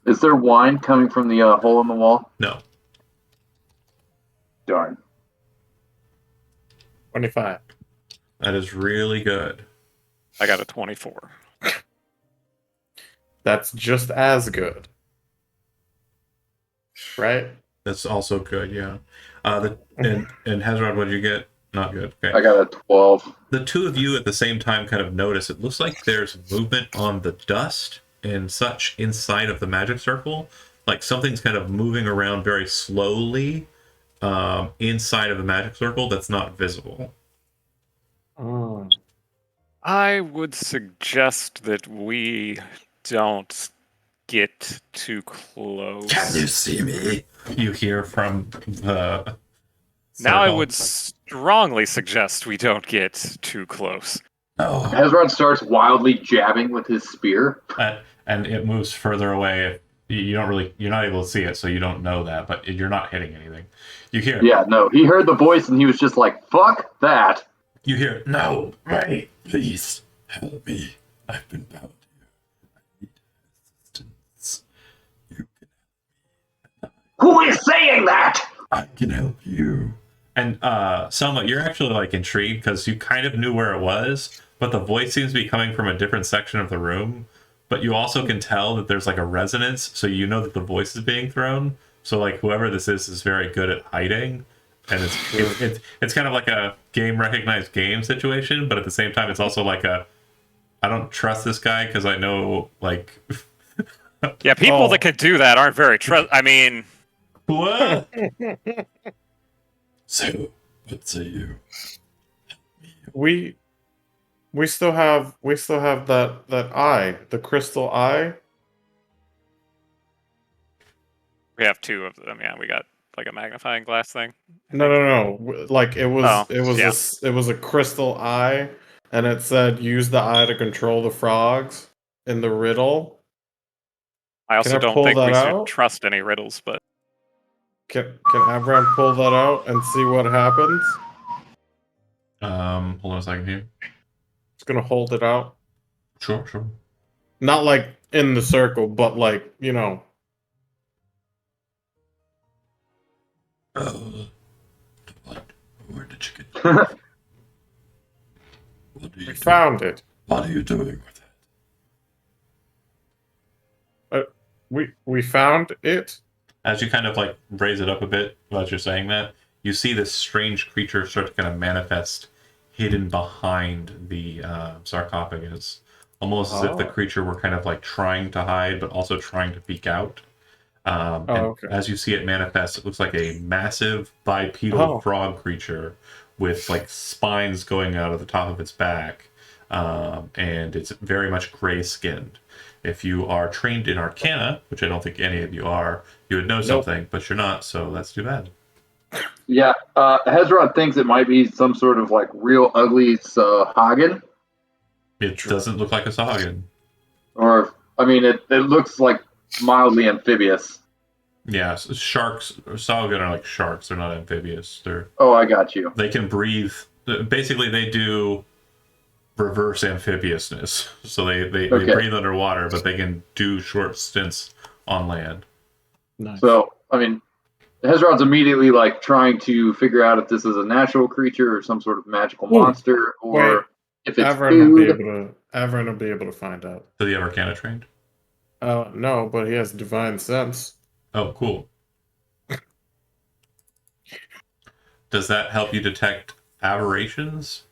Speaker 6: Is there wine coming from the hole in the wall?
Speaker 1: No.
Speaker 6: Darn.
Speaker 2: 25.
Speaker 1: That is really good.
Speaker 7: I got a 24.
Speaker 2: That's just as good. Right?
Speaker 1: That's also good, yeah. And Hezron, what did you get? Not good. Okay.
Speaker 6: I got a 12.
Speaker 1: The two of you at the same time kind of notice it looks like there's movement on the dust and such inside of the magic circle. Like something's kind of moving around very slowly inside of the magic circle that's not visible.
Speaker 2: Oh.
Speaker 7: I would suggest that we don't get too close.
Speaker 1: Can you see me? You hear from the
Speaker 7: Now I
Speaker 1: circle.
Speaker 7: would strongly suggest we don't get too close.
Speaker 1: No.
Speaker 6: Hezron starts wildly jabbing with his spear.
Speaker 1: And it moves further away. You're not able to see it, so you don't know that, but you're not hitting anything. You hear,
Speaker 6: Yeah, no, he heard the voice and he was just like, fuck that.
Speaker 1: you hear, no, wait, please help me. I've been bound here. I need assistance. You can help me.
Speaker 6: Who is saying that?
Speaker 1: I can help you. And Selma, you're actually like intrigued because you kind of knew where it was, but the voice seems to be coming from a different section of the room. But you also can tell that there's like a resonance, so you know that the voice is being thrown. So like whoever this is very good at hiding, and it's kind of like a game recognized game situation. But at the same time, it's also like a I don't trust this guy because I know like
Speaker 7: Yeah, people that can do that aren't very I mean,
Speaker 1: what? So what say you?
Speaker 2: We still have that eye, the crystal eye.
Speaker 7: we have two of them. Yeah, we got like a magnifying glass thing.
Speaker 2: No. Like it was
Speaker 7: yeah.
Speaker 2: it was a crystal eye, and it said use the eye to control the frogs in the riddle.
Speaker 7: I also
Speaker 2: Can I
Speaker 7: don't
Speaker 2: pull
Speaker 7: think we
Speaker 2: that
Speaker 7: should
Speaker 2: out?
Speaker 7: trust any riddles, but
Speaker 2: Can Avram pull that out and see what happens?
Speaker 1: Hold on a second here.
Speaker 2: It's gonna hold it out.
Speaker 1: Sure.
Speaker 2: Not like in the circle, but like, you know.
Speaker 1: What? Where did you get? What do
Speaker 2: We found it.
Speaker 1: What are you doing with it?
Speaker 2: We found it.
Speaker 1: As you kind of like raise it up a bit as you're saying that, you see this strange creature start to kind of manifest hidden behind the sarcophagus, almost as if the creature were kind of like trying to hide but also trying to peek out.
Speaker 2: Okay.
Speaker 1: As you see it manifest, it looks like a massive bipedal frog creature with like spines going out of the top of its back, and it's very much gray skinned. If you are trained in Arcana, which I don't think any of you are, you would know something, but you're not, so that's too bad.
Speaker 6: Yeah, Hezron thinks it might be some sort of like real ugly Sahagin.
Speaker 1: It doesn't look like a Sahagin.
Speaker 6: Or, I mean, it looks like mildly amphibious.
Speaker 1: Yeah, sharks, Sahagin are like sharks. They're not amphibious.
Speaker 6: Oh, I got you.
Speaker 1: They can breathe. Basically, they do reverse amphibiousness. So they breathe underwater, but they can do short stints on land.
Speaker 2: Nice.
Speaker 6: So, I mean, Hezron's immediately like trying to figure out if this is a natural creature or some sort of magical monster, or if it's
Speaker 2: Avram
Speaker 6: food.
Speaker 2: will be able to find out.
Speaker 1: So the Arcana trained?
Speaker 2: No, but he has divine sense.
Speaker 1: Oh, cool. Does that help you detect aberrations?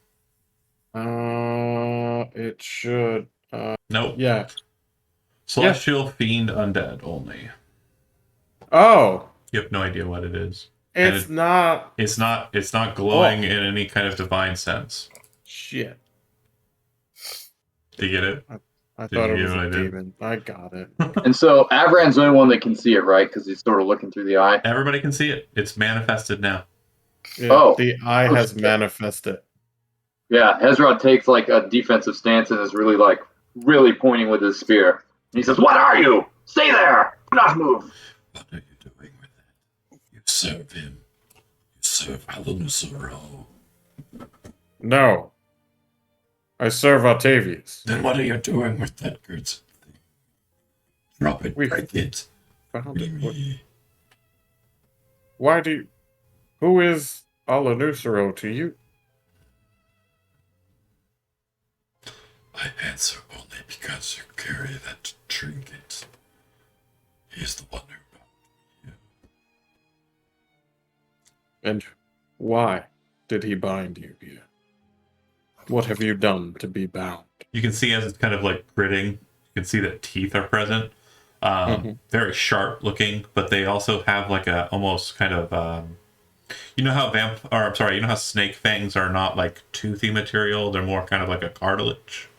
Speaker 2: It should.
Speaker 1: Nope.
Speaker 2: Yeah.
Speaker 1: Celestial Fiend Undead only.
Speaker 2: Oh.
Speaker 1: You have no idea what it is.
Speaker 2: It's not.
Speaker 1: It's not glowing in any kind of divine sense.
Speaker 2: Shit.
Speaker 1: Do you get it?
Speaker 2: I thought it was a demon. I got it.
Speaker 6: And so Avran's the only one that can see it, right? Because he's sort of looking through the eye.
Speaker 1: Everybody can see it. It's manifested now.
Speaker 2: Yeah, the eye has manifested.
Speaker 6: Yeah, Hezron takes like a defensive stance and is really pointing with his spear. And he says, "What are you? Stay there! Do not move."
Speaker 1: What are you doing with it? You serve him. You serve Alanusaro.
Speaker 2: No. I serve Octavius.
Speaker 1: Then what are you doing with that good thing? Drop it.
Speaker 2: We
Speaker 1: Break it.
Speaker 2: found it.
Speaker 1: Me.
Speaker 2: Why do you... Who is Alanusero to you?
Speaker 1: I answer only because you carry that trinket. He's the one who bound you.
Speaker 2: And why did he bind you here? What have you done to be bound?
Speaker 1: You can see as it's kind of like gritting, you can see that teeth are present. Very sharp looking, but they also have like a almost kind of you know how snake fangs are not like toothy material, they're more kind of like a cartilage.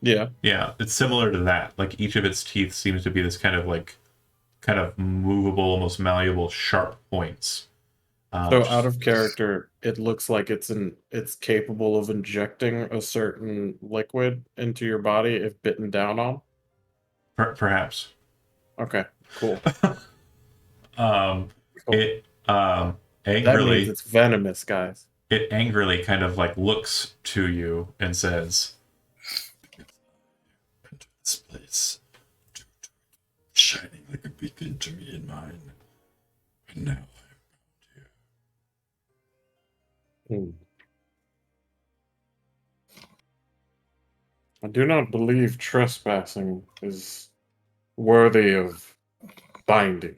Speaker 2: Yeah.
Speaker 1: Yeah, it's similar to that. Like each of its teeth seems to be this kind of movable, almost malleable, sharp points.
Speaker 2: So out of character, it looks like it's capable of injecting a certain liquid into your body if bitten down on.
Speaker 1: Perhaps.
Speaker 2: Okay, cool.
Speaker 1: Cool. It
Speaker 2: That
Speaker 1: angrily
Speaker 2: means it's venomous, guys.
Speaker 1: it angrily kind of like looks to you and says, "Enter this place, shining like a beacon to me and mine, and now
Speaker 2: I do not believe trespassing is worthy of binding.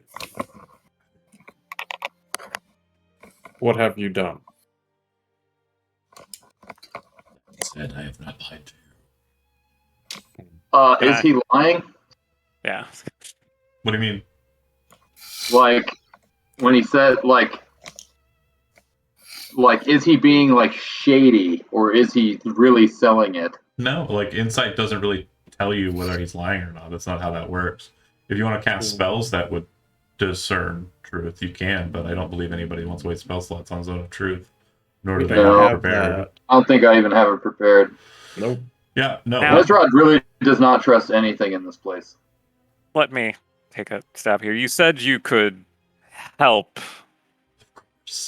Speaker 2: What have you done?
Speaker 1: said I have not lied to you."
Speaker 6: Is he lying?
Speaker 7: Yeah.
Speaker 1: What do you mean?
Speaker 6: Like, when he said, like, is he being, like, shady, or is he really selling it?
Speaker 1: No, like insight doesn't really tell you whether he's lying or not. That's not how that works. If you want to cast spells that would discern truth, you can, but I don't believe anybody wants to waste spell slots on Zone of Truth, nor do they
Speaker 6: No.
Speaker 1: have it prepared.
Speaker 6: I don't think I even have it prepared.
Speaker 2: Nope.
Speaker 1: Yeah, no.
Speaker 7: Now-
Speaker 6: Ezra really does not trust anything in this place.
Speaker 7: Let me take a stab here. You said you could help.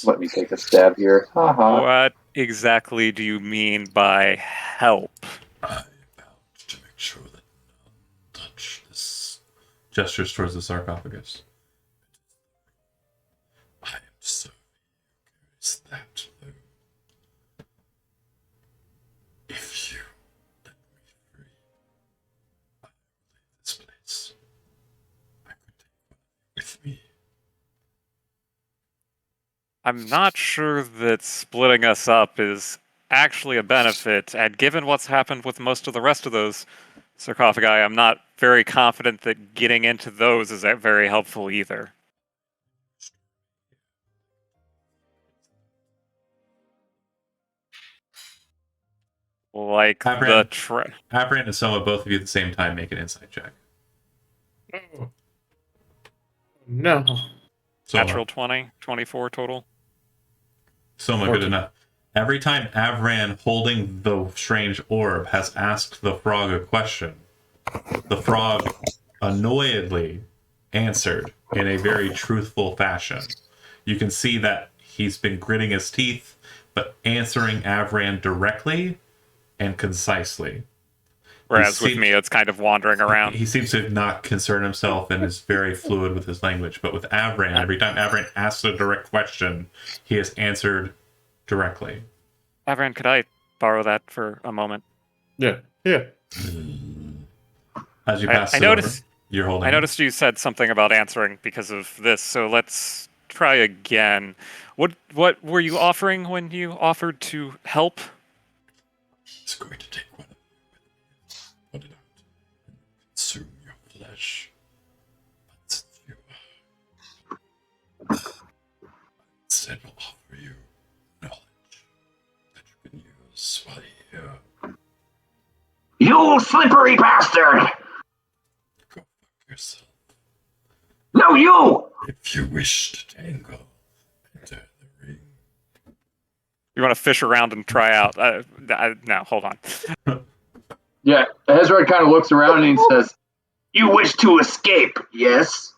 Speaker 6: Let me take a stab here. Haha.
Speaker 7: What exactly do you mean by help?
Speaker 1: I vowed to make sure that none touch this. Gestures towards the sarcophagus. I am so curious that though. If you let me free, I will leave this place. I could take one with me.
Speaker 7: I'm not sure that splitting us up is actually a benefit, and given what's happened with most of the rest of those sarcophagi, I'm not very confident that getting into those is very helpful either. Like
Speaker 1: Avran. Avran and Soma, both of you at the same time, make an insight check.
Speaker 2: Oh. No.
Speaker 1: Soma.
Speaker 7: Natural 20, 24 total.
Speaker 1: Soma, good enough. Every time Avran, holding the strange orb, has asked the frog a question, the frog annoyedly answered in a very truthful fashion. You can see that he's been gritting his teeth, but answering Avran directly and concisely.
Speaker 7: Whereas with me, it's kind of wandering around.
Speaker 1: He seems to not concern himself and is very fluid with his language. But with Avran, every time Avran asks a direct question, he has answered directly.
Speaker 7: Avran, could I borrow that for a moment?
Speaker 2: Yeah. Yeah.
Speaker 1: As you pass
Speaker 7: I
Speaker 1: it
Speaker 7: noticed,
Speaker 1: over, you're holding
Speaker 7: I noticed you said something about answering because of this, so let's try again. What were you offering when you offered to help?
Speaker 1: He's going to take one of you with me, put it out, and consume your flesh. But since you instead will offer you knowledge that you can use while you
Speaker 6: You slippery bastard!
Speaker 1: go fuck yourself.
Speaker 6: No, you!
Speaker 1: If you wish to tangle, enter the ring.
Speaker 7: You want to fish around and try out? No, hold on.
Speaker 6: Yeah, Ezra kind of looks around and he says, "You wish to escape, yes?"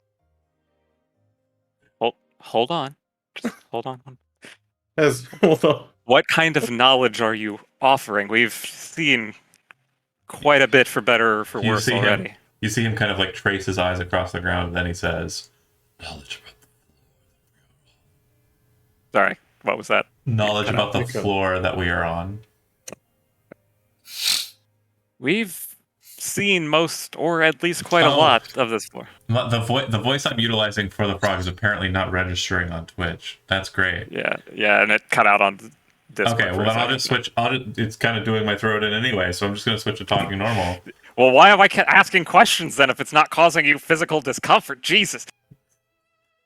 Speaker 7: Hold on. Just hold on.
Speaker 2: Hold on.
Speaker 7: What kind of knowledge are you offering? We've seen quite a bit for better or for
Speaker 1: You
Speaker 7: worse
Speaker 1: see
Speaker 7: already.
Speaker 1: You see him kind of like trace his eyes across the ground, and then he says, "Knowledge
Speaker 7: Sorry, what was that?
Speaker 1: about the floor that we are on."
Speaker 7: We've seen most, or at least quite a lot of this floor.
Speaker 1: The voice I'm utilizing for the frog is apparently not registering on Twitch. That's great.
Speaker 7: Yeah, and it cut out on Discord.
Speaker 1: Okay, well then I'll just switch. It's kind of doing my throat in anyway, so I'm just going to switch to talking normal.
Speaker 7: Well, why am I asking questions then if it's not causing you physical discomfort? Jesus.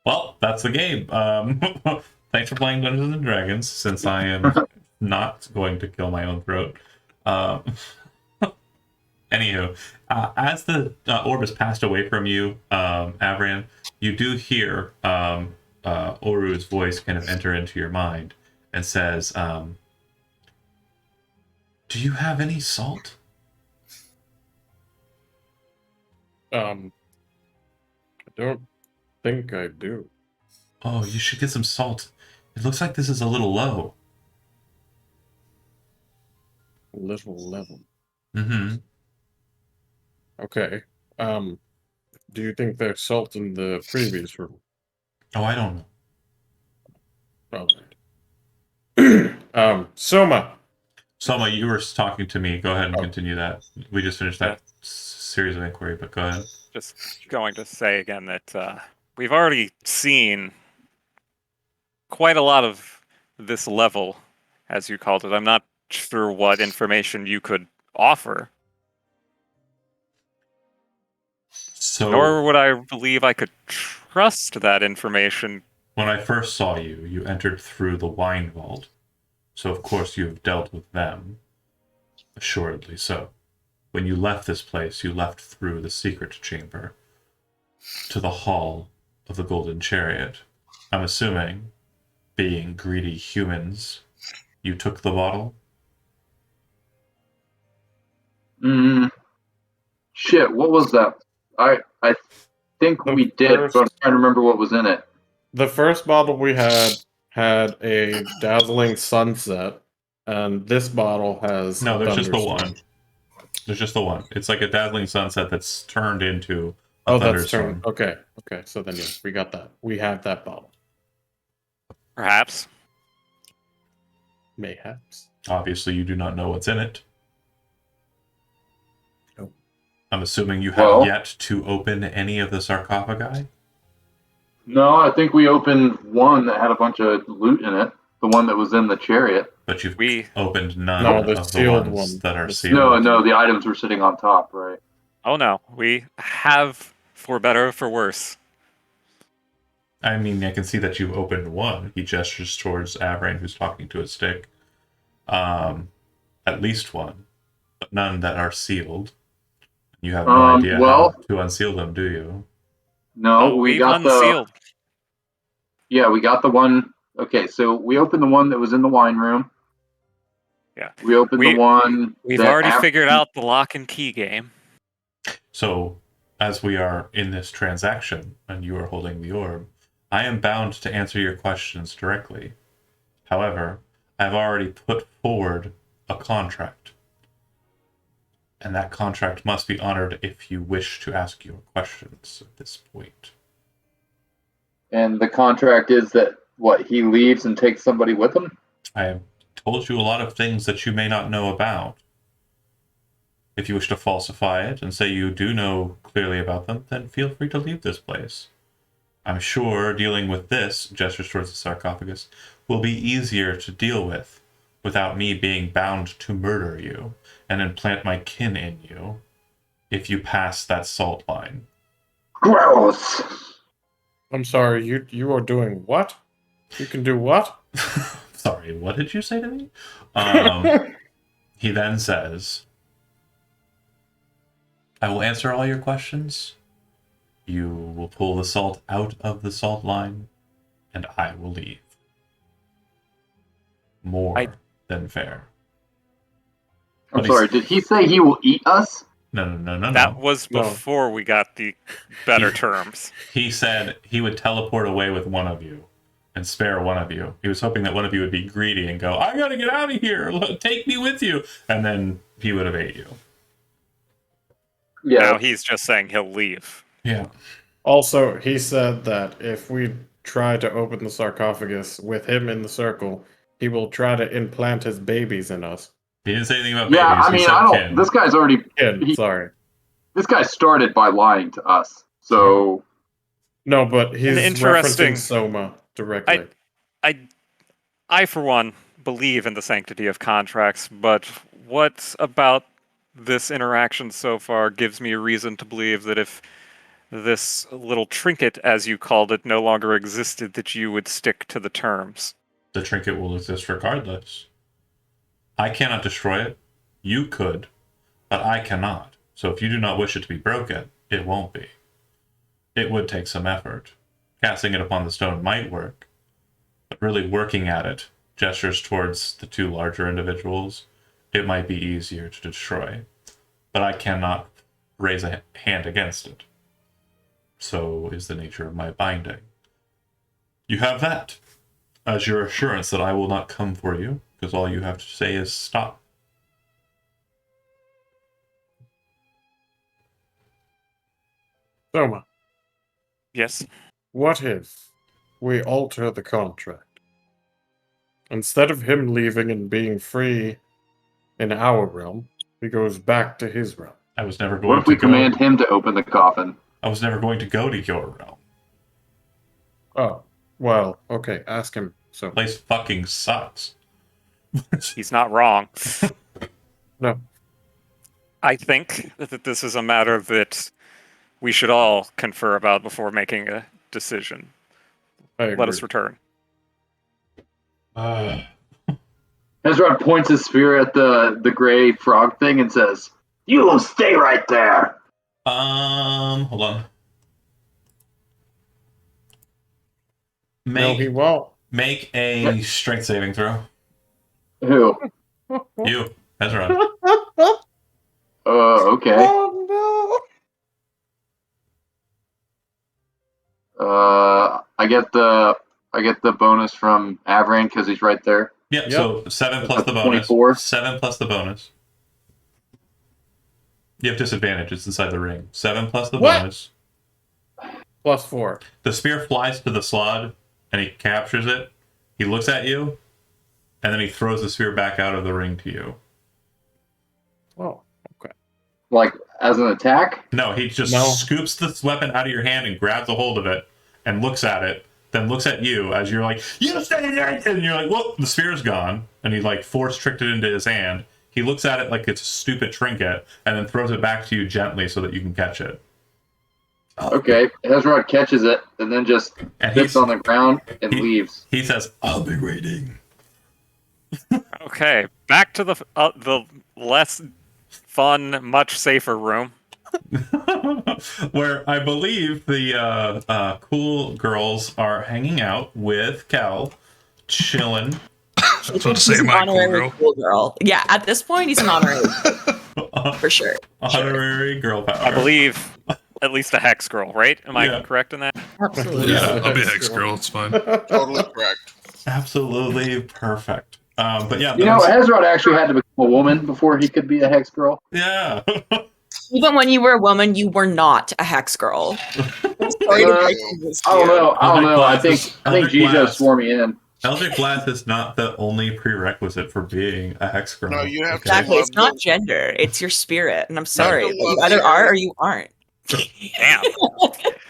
Speaker 1: Well, that's the game. Thanks for playing Dungeons and Dragons, since I am not going to kill my own throat. Anywho, as the orb has passed away from you, Avrian, you do hear Oru's voice kind of enter into your mind and says, "Do you have any salt?"
Speaker 2: I don't think I do.
Speaker 1: Oh, you should get some salt. It looks like this is a little low.
Speaker 2: Little level.
Speaker 1: Mm-hmm.
Speaker 2: Okay. Do you think there's salt in the previous room?
Speaker 1: Oh, I don't know.
Speaker 2: All right. Soma,
Speaker 1: you were talking to me. Go ahead and continue that. We just finished that series of inquiry, but go ahead.
Speaker 7: Just going to say again that we've already seen quite a lot of this level, as you called it. I'm not sure what information you could offer. Nor would I believe I could trust that information.
Speaker 1: When I first saw you, you entered through the wine vault. So of course you have dealt with them. Assuredly so. When you left this place, you left through the secret chamber to the hall of the Golden Chariot. I'm assuming, being greedy humans, you took the bottle?
Speaker 6: Shit, what was that? I think we did, but I'm trying to remember what was in it.
Speaker 2: The first bottle we had a dazzling sunset, and this bottle has
Speaker 1: No, there's just the
Speaker 2: thunderstorm.
Speaker 1: one. There's just the one. It's like a dazzling sunset that's turned into a
Speaker 2: Oh, that's
Speaker 1: thunderstorm.
Speaker 2: turned. Okay. So then, yeah, we got that. We have that bottle.
Speaker 7: Perhaps.
Speaker 2: Mayhaps.
Speaker 1: Obviously, you do not know what's in it.
Speaker 2: Nope.
Speaker 1: I'm assuming you have yet to open any of the sarcophagi?
Speaker 6: No, I think we opened one that had a bunch of loot in it. The one that was in the chariot.
Speaker 1: But you've opened none
Speaker 2: No,
Speaker 1: of
Speaker 2: the
Speaker 1: the
Speaker 2: sealed
Speaker 1: ones
Speaker 2: one.
Speaker 1: that are sealed.
Speaker 6: No, the items were sitting on top, right?
Speaker 7: Oh no, we have, for better or for worse.
Speaker 1: I mean, I can see that you opened one. He gestures towards Avrain, who's talking to a stick. At least one, but none that are sealed. You have no idea how to unseal them, do you?
Speaker 6: No, we got
Speaker 7: unsealed.
Speaker 6: We got the one. Okay, so we opened the one that was in the wine room.
Speaker 7: Yeah.
Speaker 6: We opened the one.
Speaker 7: We've already figured out the lock and key game.
Speaker 1: So, as we are in this transaction, and you are holding the orb, I am bound to answer your questions directly. However, I've already put forward a contract. And that contract must be honored if you wish to ask your questions at this point.
Speaker 6: And the contract is that, he leaves and takes somebody with him?
Speaker 1: I have told you a lot of things that you may not know about. If you wish to falsify it and say you do know clearly about them, then feel free to leave this place. I'm sure dealing with this, gestures towards the sarcophagus, will be easier to deal with without me being bound to murder you and implant my kin in you if you pass that salt line.
Speaker 6: Gross!
Speaker 2: I'm sorry, you are doing what? You can do what?
Speaker 1: Sorry, what did you say to me? He then says, I will answer all your questions. You will pull the salt out of the salt line, and I will leave. More than fair.
Speaker 6: I'm sorry, did he say he will eat us?
Speaker 1: No.
Speaker 7: That was before we got the better terms.
Speaker 1: He said he would teleport away with one of you and spare one of you. He was hoping that one of you would be greedy and go, I gotta get out of here, take me with you, and then he would have ate you.
Speaker 6: Yeah.
Speaker 7: Now he's just saying he'll leave.
Speaker 1: Yeah.
Speaker 2: Also, he said that if we try to open the sarcophagus with him in the circle, he will try to implant his babies in us.
Speaker 1: He didn't say anything about
Speaker 6: Yeah,
Speaker 1: babies.
Speaker 6: I
Speaker 1: He
Speaker 6: mean,
Speaker 1: said
Speaker 6: I don't.
Speaker 1: kin.
Speaker 6: This guy's already.
Speaker 2: Sorry.
Speaker 6: This guy started by lying to us. So
Speaker 2: No, but he's
Speaker 7: interesting-
Speaker 2: referencing Soma directly.
Speaker 7: I, for one, believe in the sanctity of contracts, but what about this interaction so far gives me a reason to believe that if this little trinket, as you called it, no longer existed, that you would stick to the terms.
Speaker 1: The trinket will exist regardless. I cannot destroy it. You could, but I cannot. So if you do not wish it to be broken, it won't be. It would take some effort. Casting it upon the stone might work, but really working at it, gestures towards the two larger individuals, it might be easier to destroy. But I cannot raise a hand against it. So is the nature of my binding. You have that as your assurance that I will not come for you, because all you have to say is stop.
Speaker 2: Soma,
Speaker 7: Yes.
Speaker 2: what if we alter the contract? Instead of him leaving and being free in our realm, he goes back to his realm.
Speaker 1: I was never going
Speaker 6: what if we
Speaker 1: to go.
Speaker 6: command him to open the coffin?
Speaker 1: I was never going to go to your realm.
Speaker 2: Oh, well, okay, ask him. So,
Speaker 1: Place fucking sucks.
Speaker 7: He's not wrong.
Speaker 2: no.
Speaker 7: I think that this is a matter that we should all confer about before making a decision.
Speaker 2: I agree.
Speaker 7: Let us return.
Speaker 6: Hezron points his spear at the gray frog thing and says, "You will stay right there."
Speaker 1: Hold on.
Speaker 2: No, he won't.
Speaker 1: Make a strength saving throw.
Speaker 6: Who?
Speaker 1: You, Ezra.
Speaker 6: Okay.
Speaker 2: Oh
Speaker 6: I get the bonus from Avrain because he's right there.
Speaker 1: Yep, so 7 plus the bonus.
Speaker 6: 24.
Speaker 1: 7 plus the bonus. You have disadvantage, it's inside the ring. 7 plus the
Speaker 2: What?
Speaker 1: bonus.
Speaker 2: no! +4.
Speaker 1: The spear flies to the slot, and he captures it. He looks at you, and then he throws the spear back out of the ring to you.
Speaker 2: Oh, okay.
Speaker 6: Like as an attack.
Speaker 1: No, he just
Speaker 2: No.
Speaker 1: scoops this weapon out of your hand and grabs a hold of it and looks at it, then looks at you as you're like, "You stay there!" And you're like, "Well, the spear's gone." And he like force tricked it into his hand. He looks at it like it's a stupid trinket and then throws it back to you gently so that you can catch it.
Speaker 6: Okay, Hezron catches it and then just
Speaker 1: And
Speaker 6: sits on the ground and
Speaker 1: he-
Speaker 6: leaves.
Speaker 1: He says, "I'll be waiting."
Speaker 7: Okay, back to the less fun, much safer room.
Speaker 1: Where I believe the cool girls are hanging out with Cal, chilling.
Speaker 3: I was about to say,
Speaker 8: He's an
Speaker 3: my cool
Speaker 8: honorary
Speaker 3: girl.
Speaker 8: cool girl. Yeah, at this point, he's an honorary for sure.
Speaker 1: Honorary girl power.
Speaker 7: I believe at least a hex girl, right? Am I
Speaker 1: Yeah.
Speaker 7: correct in that?
Speaker 8: Absolutely.
Speaker 1: Yeah.
Speaker 3: I'll be a hex girl. It's fine.
Speaker 4: Totally correct.
Speaker 1: Absolutely perfect. But yeah,
Speaker 6: You know,
Speaker 1: those-
Speaker 6: Hezron actually had to become a woman before he could be a hex girl.
Speaker 1: yeah.
Speaker 8: Even when you were a woman, you were not a hex girl. I'm sorry to break the news to
Speaker 6: I don't
Speaker 8: you.
Speaker 6: know. I don't know. I think
Speaker 1: Eldritch
Speaker 6: Gijo
Speaker 1: Blast.
Speaker 6: swore me in.
Speaker 1: Eldritch Blast is not the only prerequisite for being a hex girl.
Speaker 4: No, you have to
Speaker 8: Exactly. It's
Speaker 4: love
Speaker 8: not gender. It's your spirit. And I'm sorry.
Speaker 4: to
Speaker 8: but you
Speaker 4: love
Speaker 8: either
Speaker 4: the
Speaker 8: are
Speaker 4: earth.
Speaker 8: or you aren't.
Speaker 7: Damn.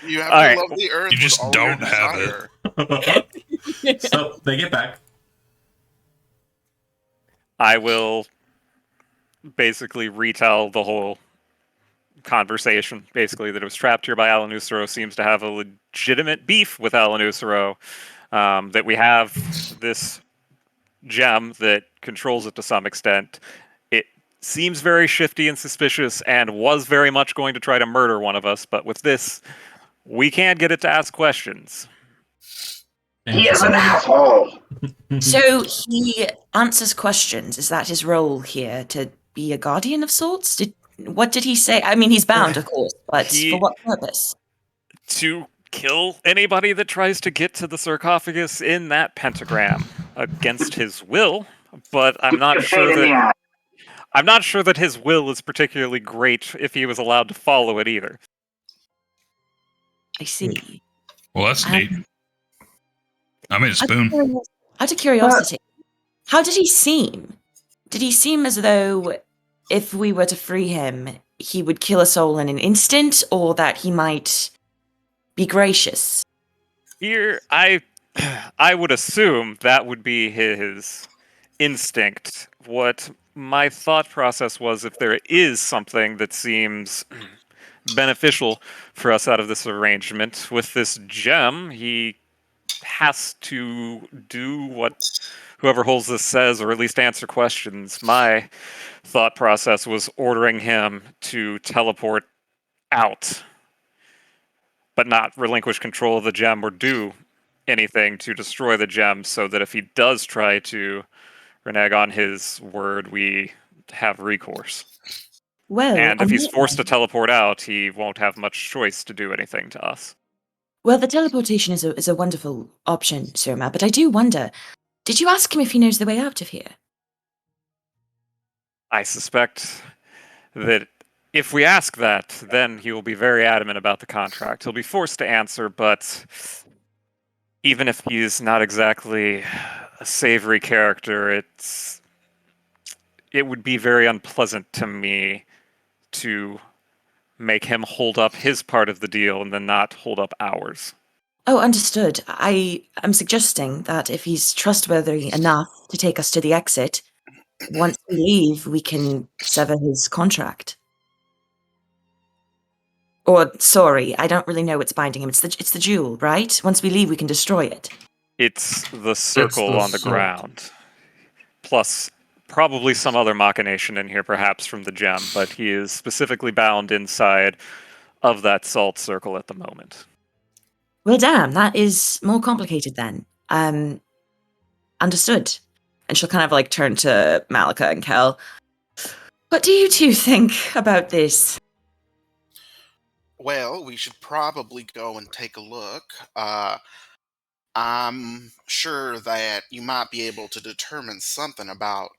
Speaker 4: You have
Speaker 7: All
Speaker 4: to
Speaker 7: right.
Speaker 4: love the earth.
Speaker 3: You just
Speaker 4: with all your
Speaker 3: don't have it.
Speaker 4: desire.
Speaker 1: So they get back.
Speaker 7: I will basically retell the whole conversation. Basically, that it was trapped here by Alan Usuro, seems to have a legitimate beef with Alan Usuro. That we have this gem that controls it to some extent. It seems very shifty and suspicious and was very much going to try to murder one of us, but with this, we can't get it to ask questions.
Speaker 6: He is an asshole.
Speaker 8: So he answers questions. Is that his role here? To be a guardian of sorts? What did he say? I mean, he's bound, of course, but
Speaker 7: He-
Speaker 8: for what purpose?
Speaker 7: To kill anybody that tries to get to the sarcophagus in that pentagram against his will, but I'm not sure that I'm not sure that his will is particularly great if he was allowed to follow it either.
Speaker 8: I see.
Speaker 3: Well, that's neat. I made a spoon.
Speaker 8: Out of curiosity, how did he seem? Did he seem as though if we were to free him, he would kill us all in an instant, or that he might be gracious?
Speaker 7: Here, I would assume that would be his instinct. What my thought process was, if there is something that seems beneficial for us out of this arrangement with this gem, he has to do what whoever holds this says, or at least answer questions. My thought process was ordering him to teleport out, but not relinquish control of the gem or do anything to destroy the gem, so that if he does try to renege on his word, we have recourse.
Speaker 8: Well,
Speaker 7: And if he's forced to teleport out, he won't have much choice to do anything to us.
Speaker 8: well, the teleportation is a wonderful option, Surma, but I do wonder, did you ask him if he knows the way out of here?
Speaker 7: I suspect that if we ask that, then he will be very adamant about the contract. He'll be forced to answer, but even if he's not exactly a savory character, it would be very unpleasant to me to make him hold up his part of the deal and then not hold up ours.
Speaker 8: Oh, understood. I am suggesting that if he's trustworthy enough to take us to the exit, once we leave, we can sever his contract. Or, sorry, I don't really know what's binding him. It's the jewel, right? Once we leave, we can destroy it.
Speaker 7: It's the circle on the
Speaker 2: sword.
Speaker 7: ground. Plus, probably some other machination in here, perhaps from the gem, but he is specifically bound inside of that salt circle at the moment.
Speaker 8: Well, damn, that is more complicated then. Understood. And she'll kind of like turn to Malika and Kel. What do you two think about this?
Speaker 4: Well, we should probably go and take a look. I'm sure that you might be able to determine something about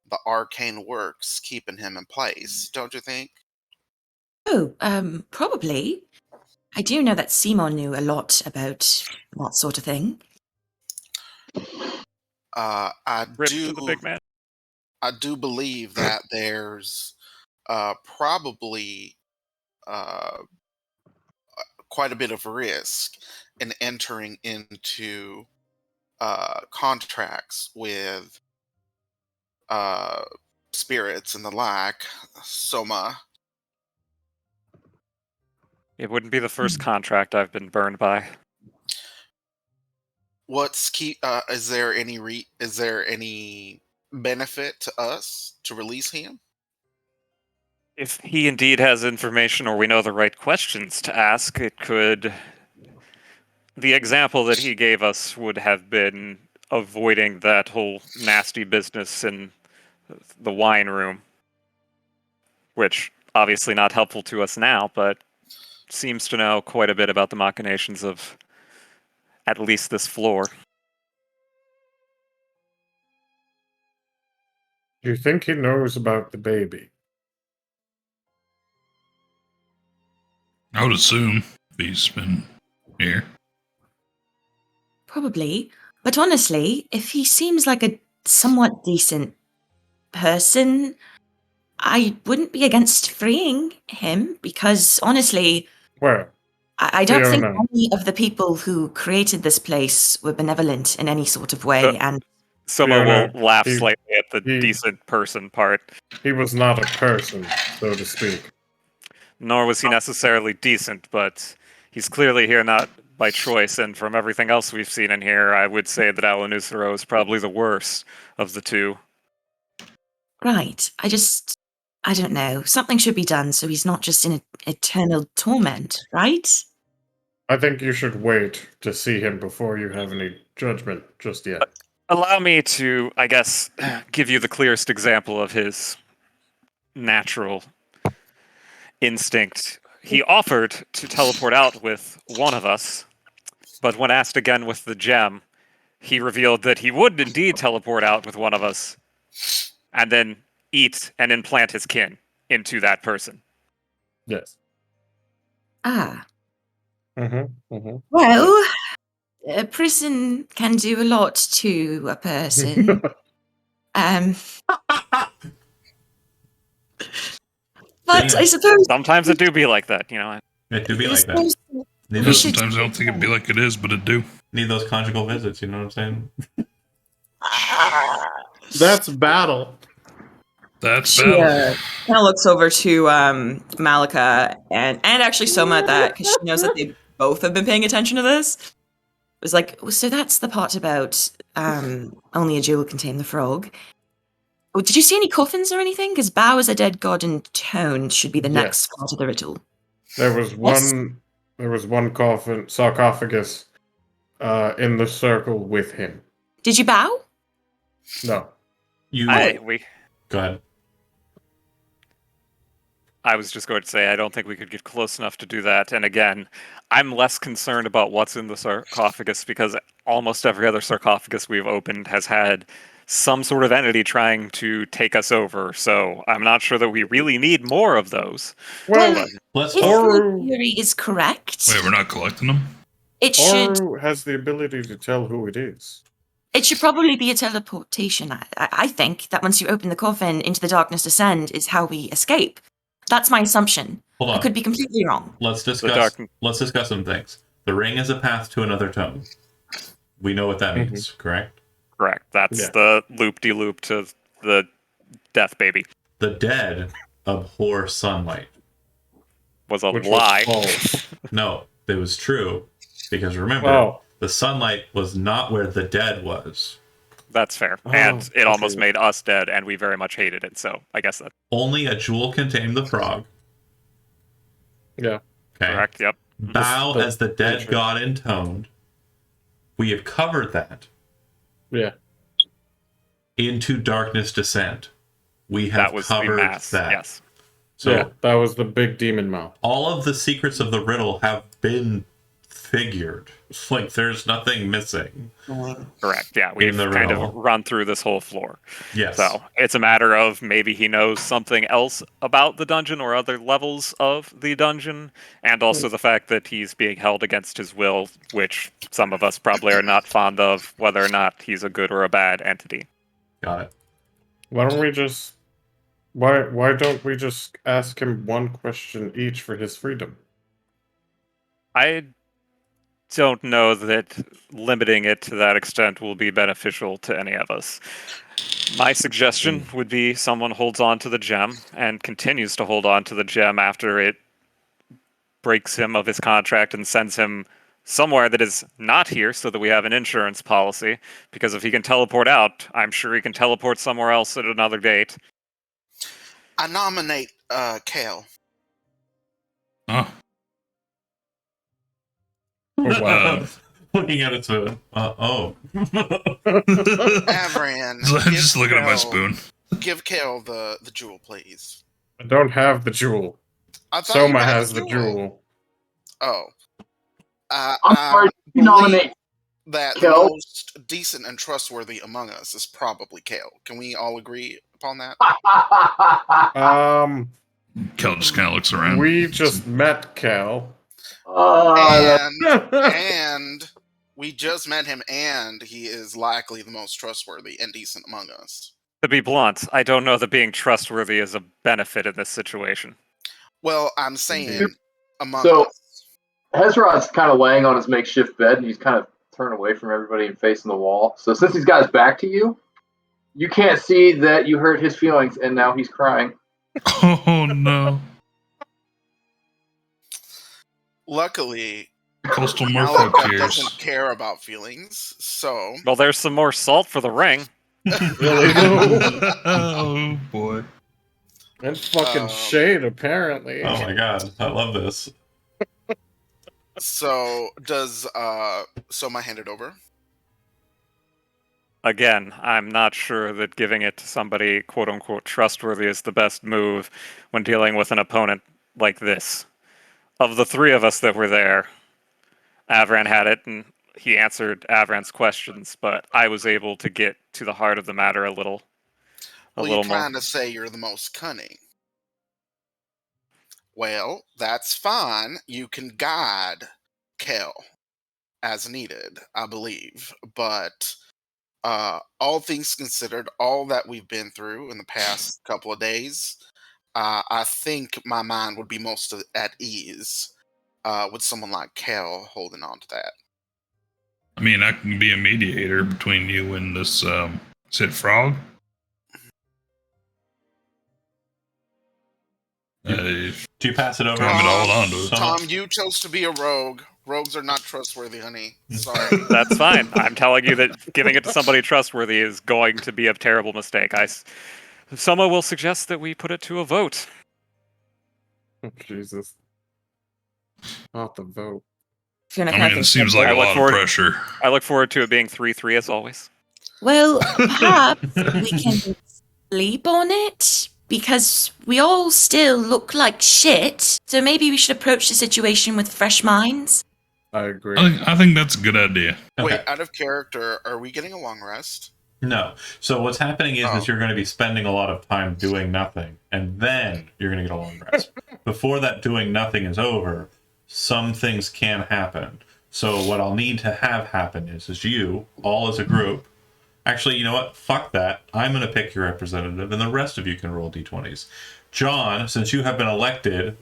Speaker 4: the arcane works keeping him in place, don't you think?
Speaker 8: Oh, probably. I do know that Simon knew a lot about that sort of thing.
Speaker 4: I
Speaker 7: Rip to the big man.
Speaker 4: I do believe that there's probably quite a bit of risk in entering into contracts with spirits and the like. Soma.
Speaker 7: It wouldn't be the first contract I've been burned by.
Speaker 4: What's key? Is there any benefit to us to release him?
Speaker 7: If he indeed has information, or we know the right questions to ask, it could... The example that he gave us would have been avoiding that whole nasty business in the wine room, which obviously not helpful to us now, but seems to know quite a bit about the machinations of at least this floor.
Speaker 2: Do you think he knows about the baby?
Speaker 3: I would assume he's been here.
Speaker 8: Probably. But honestly, if he seems like a somewhat decent person, I wouldn't be against freeing him, because honestly,
Speaker 2: Well,
Speaker 8: I don't think
Speaker 2: Fiona.
Speaker 8: any of the people who created this place were benevolent in any sort of way. And
Speaker 7: Soma
Speaker 2: Fiona,
Speaker 7: will laugh
Speaker 2: he-
Speaker 7: slightly at the
Speaker 2: he-
Speaker 7: decent person part.
Speaker 2: he was not a person, so to speak.
Speaker 7: Nor was he necessarily decent, but he's clearly here not by choice, and from everything else we've seen in here, I would say that Alanusero is probably the worst of the two.
Speaker 8: right, I don't know. Something should be done so he's not just in eternal torment, right?
Speaker 2: I think you should wait to see him before you have any judgment just yet.
Speaker 7: Allow me to, I guess, give you the clearest example of his natural instinct. He offered to teleport out with one of us, but when asked again with the gem, he revealed that he would indeed teleport out with one of us, and then eat and implant his kin into that person.
Speaker 2: Yes.
Speaker 8: Ah.
Speaker 2: Mm-hmm.
Speaker 8: Well, a prison can do a lot to a person. But I suppose
Speaker 7: Sometimes it do be like that, you know.
Speaker 1: It do be
Speaker 8: I
Speaker 1: like that.
Speaker 8: suppose
Speaker 1: Need
Speaker 8: we
Speaker 1: those,
Speaker 8: should-
Speaker 3: Sometimes I don't think it'd be like it is, but it do.
Speaker 1: need those conjugal visits, you know what I'm saying?
Speaker 2: That's battle.
Speaker 3: That's
Speaker 8: She
Speaker 3: battle.
Speaker 8: kind of looks over to Malika and actually Soma at that because she knows that they both have been paying attention to this. It was like, so that's the part about only a jewel can tame the frog. Oh, did you see any coffins or anything? Because Bao is a dead god and Tone should be the next part of the ritual.
Speaker 2: There was one. There was one coffin sarcophagus in the circle with him.
Speaker 8: Did you bow?
Speaker 2: No.
Speaker 1: Go ahead.
Speaker 7: I was just going to say, I don't think we could get close enough to do that. And again, I'm less concerned about what's in the sarcophagus because almost every other sarcophagus we've opened has had some sort of entity trying to take us over. So I'm not sure that we really need more of those.
Speaker 2: Well,
Speaker 1: Let's
Speaker 8: If
Speaker 1: hope.
Speaker 8: your theory is correct,
Speaker 3: Wait, we're not collecting them?
Speaker 8: it should
Speaker 2: Oru has the ability to tell who it is.
Speaker 8: probably be a teleportation. I think that once you open the coffin into the darkness descend is how we escape. That's my assumption.
Speaker 1: Hold
Speaker 8: I
Speaker 1: on.
Speaker 8: could be completely wrong.
Speaker 1: Let's
Speaker 7: The
Speaker 1: discuss.
Speaker 7: dark-
Speaker 1: Let's discuss some things. The ring is a path to another tone. We know what that means, correct?
Speaker 7: Correct. That's
Speaker 2: Yeah.
Speaker 7: the loop-de-loop to the death baby.
Speaker 1: The dead abhor sunlight.
Speaker 7: Was a
Speaker 2: Which
Speaker 7: lie.
Speaker 2: was false.
Speaker 1: No, it was true because remember,
Speaker 2: Oh.
Speaker 1: the sunlight was not where the dead was.
Speaker 7: That's fair.
Speaker 2: Oh,
Speaker 7: And it almost
Speaker 2: okay.
Speaker 7: made us dead, and we very much hated it. So I guess that's
Speaker 1: Only a jewel can tame the frog.
Speaker 2: Yeah.
Speaker 1: Okay.
Speaker 7: correct. Yep.
Speaker 1: Bow
Speaker 2: The-
Speaker 1: as the dead
Speaker 2: nature.
Speaker 1: god intoned. We have covered that.
Speaker 2: Yeah.
Speaker 1: Into darkness descent. We have
Speaker 7: That was the
Speaker 1: covered
Speaker 7: mass.
Speaker 1: that.
Speaker 7: Yes.
Speaker 1: So
Speaker 2: Yeah, that was the big demon mouth.
Speaker 1: all of the secrets of the riddle have been figured. Like there's nothing missing.
Speaker 7: Correct. Yeah. We've
Speaker 1: the
Speaker 7: kind
Speaker 1: riddle.
Speaker 7: of run through this whole floor.
Speaker 1: Yes.
Speaker 7: So it's a matter of maybe he knows something else about the dungeon or other levels of the dungeon, and also the fact that he's being held against his will, which some of us probably are not fond of, whether or not he's a good or a bad entity.
Speaker 1: Got it.
Speaker 2: Why don't we just why don't we just ask him one question each for his freedom?
Speaker 7: I don't know that limiting it to that extent will be beneficial to any of us. My suggestion would be someone holds on to the gem and continues to hold on to the gem after it breaks him of his contract and sends him somewhere that is not here so that we have an insurance policy. Because if he can teleport out, I'm sure he can teleport somewhere else at another date.
Speaker 4: I nominate Kale.
Speaker 3: Oh.
Speaker 2: Oh, wow.
Speaker 1: Looking at its spoon. Oh.
Speaker 4: Avran.
Speaker 3: Just looking at my spoon.
Speaker 4: Give Kale the jewel, please.
Speaker 2: I don't have the jewel.
Speaker 4: I thought you
Speaker 2: Soma
Speaker 4: had
Speaker 2: has the jewel.
Speaker 4: Oh.
Speaker 6: I'm sorry, you
Speaker 4: believe
Speaker 6: nominate
Speaker 4: that the
Speaker 6: Kel.
Speaker 4: most decent and trustworthy among us is probably Kale. Can we all agree upon that?
Speaker 3: Kel just kind of looks around.
Speaker 2: We just met Cal.
Speaker 4: And we just met him, and he is likely the most trustworthy and decent among us.
Speaker 7: To be blunt, I don't know that being trustworthy is a benefit in this situation.
Speaker 4: Well, I'm saying
Speaker 2: Indeed.
Speaker 4: among
Speaker 6: So-
Speaker 4: us.
Speaker 6: Hezrod's kind of laying on his makeshift bed, and he's kind of turned away from everybody and facing the wall. So since he's got his back to you, you can't see that you hurt his feelings, and now he's crying.
Speaker 3: Oh no.
Speaker 4: Luckily,
Speaker 3: Coastal Morpho
Speaker 4: Malika
Speaker 3: tears.
Speaker 4: doesn't care about feelings, so
Speaker 7: Well, there's some more salt for the ring.
Speaker 2: Really?
Speaker 3: Oh boy.
Speaker 2: And fucking shade, apparently.
Speaker 1: Oh my god. I love this.
Speaker 4: so does Soma hand it over?
Speaker 7: Again, I'm not sure that giving it to somebody quote unquote trustworthy is the best move when dealing with an opponent like this. Of the three of us that were there, Avran had it and he answered Avran's questions, but I was able to get to the heart of the matter a little A
Speaker 4: Well,
Speaker 7: little
Speaker 4: you're
Speaker 7: more.
Speaker 4: trying to say you're the most cunning. Well, that's fine. You can guide Kel as needed, I believe. But all things considered, all that we've been through in the past couple of days, I think my mind would be most at ease with someone like Kel holding on to that.
Speaker 3: I mean, I can be a mediator between you and this Sid Frog.
Speaker 1: Do you pass it over?
Speaker 3: I'm gonna hold on to it.
Speaker 4: Tom, you chose to be a rogue. Rogues are not trustworthy, honey. Sorry.
Speaker 7: That's fine. I'm telling you that giving it to somebody trustworthy is going to be a terrible mistake. Soma will suggest that we put it to a vote.
Speaker 2: Jesus. Not the vote.
Speaker 8: Fiona,
Speaker 3: I
Speaker 8: can
Speaker 3: mean, it
Speaker 8: think
Speaker 3: seems
Speaker 8: of-
Speaker 3: like
Speaker 7: I
Speaker 3: a
Speaker 7: look
Speaker 3: lot
Speaker 7: forward-
Speaker 3: of pressure.
Speaker 7: I look forward to it being 3-3 as always.
Speaker 8: Well, perhaps we can sleep on it because we all still look like shit. So maybe we should approach the situation with fresh minds.
Speaker 2: I agree.
Speaker 3: I think that's a good idea.
Speaker 1: Okay.
Speaker 4: Wait, out of character, are we getting a long rest?
Speaker 1: No. So what's happening is
Speaker 4: Oh.
Speaker 1: you're going to be spending a lot of time doing nothing, and then you're going to get a long rest. Before that doing nothing is over, some things can happen. So what I'll need to have happen is you, all as a group, actually, you know what? Fuck that. I'm going to pick your representative, and the rest of you can roll d20s. John, since you have been elected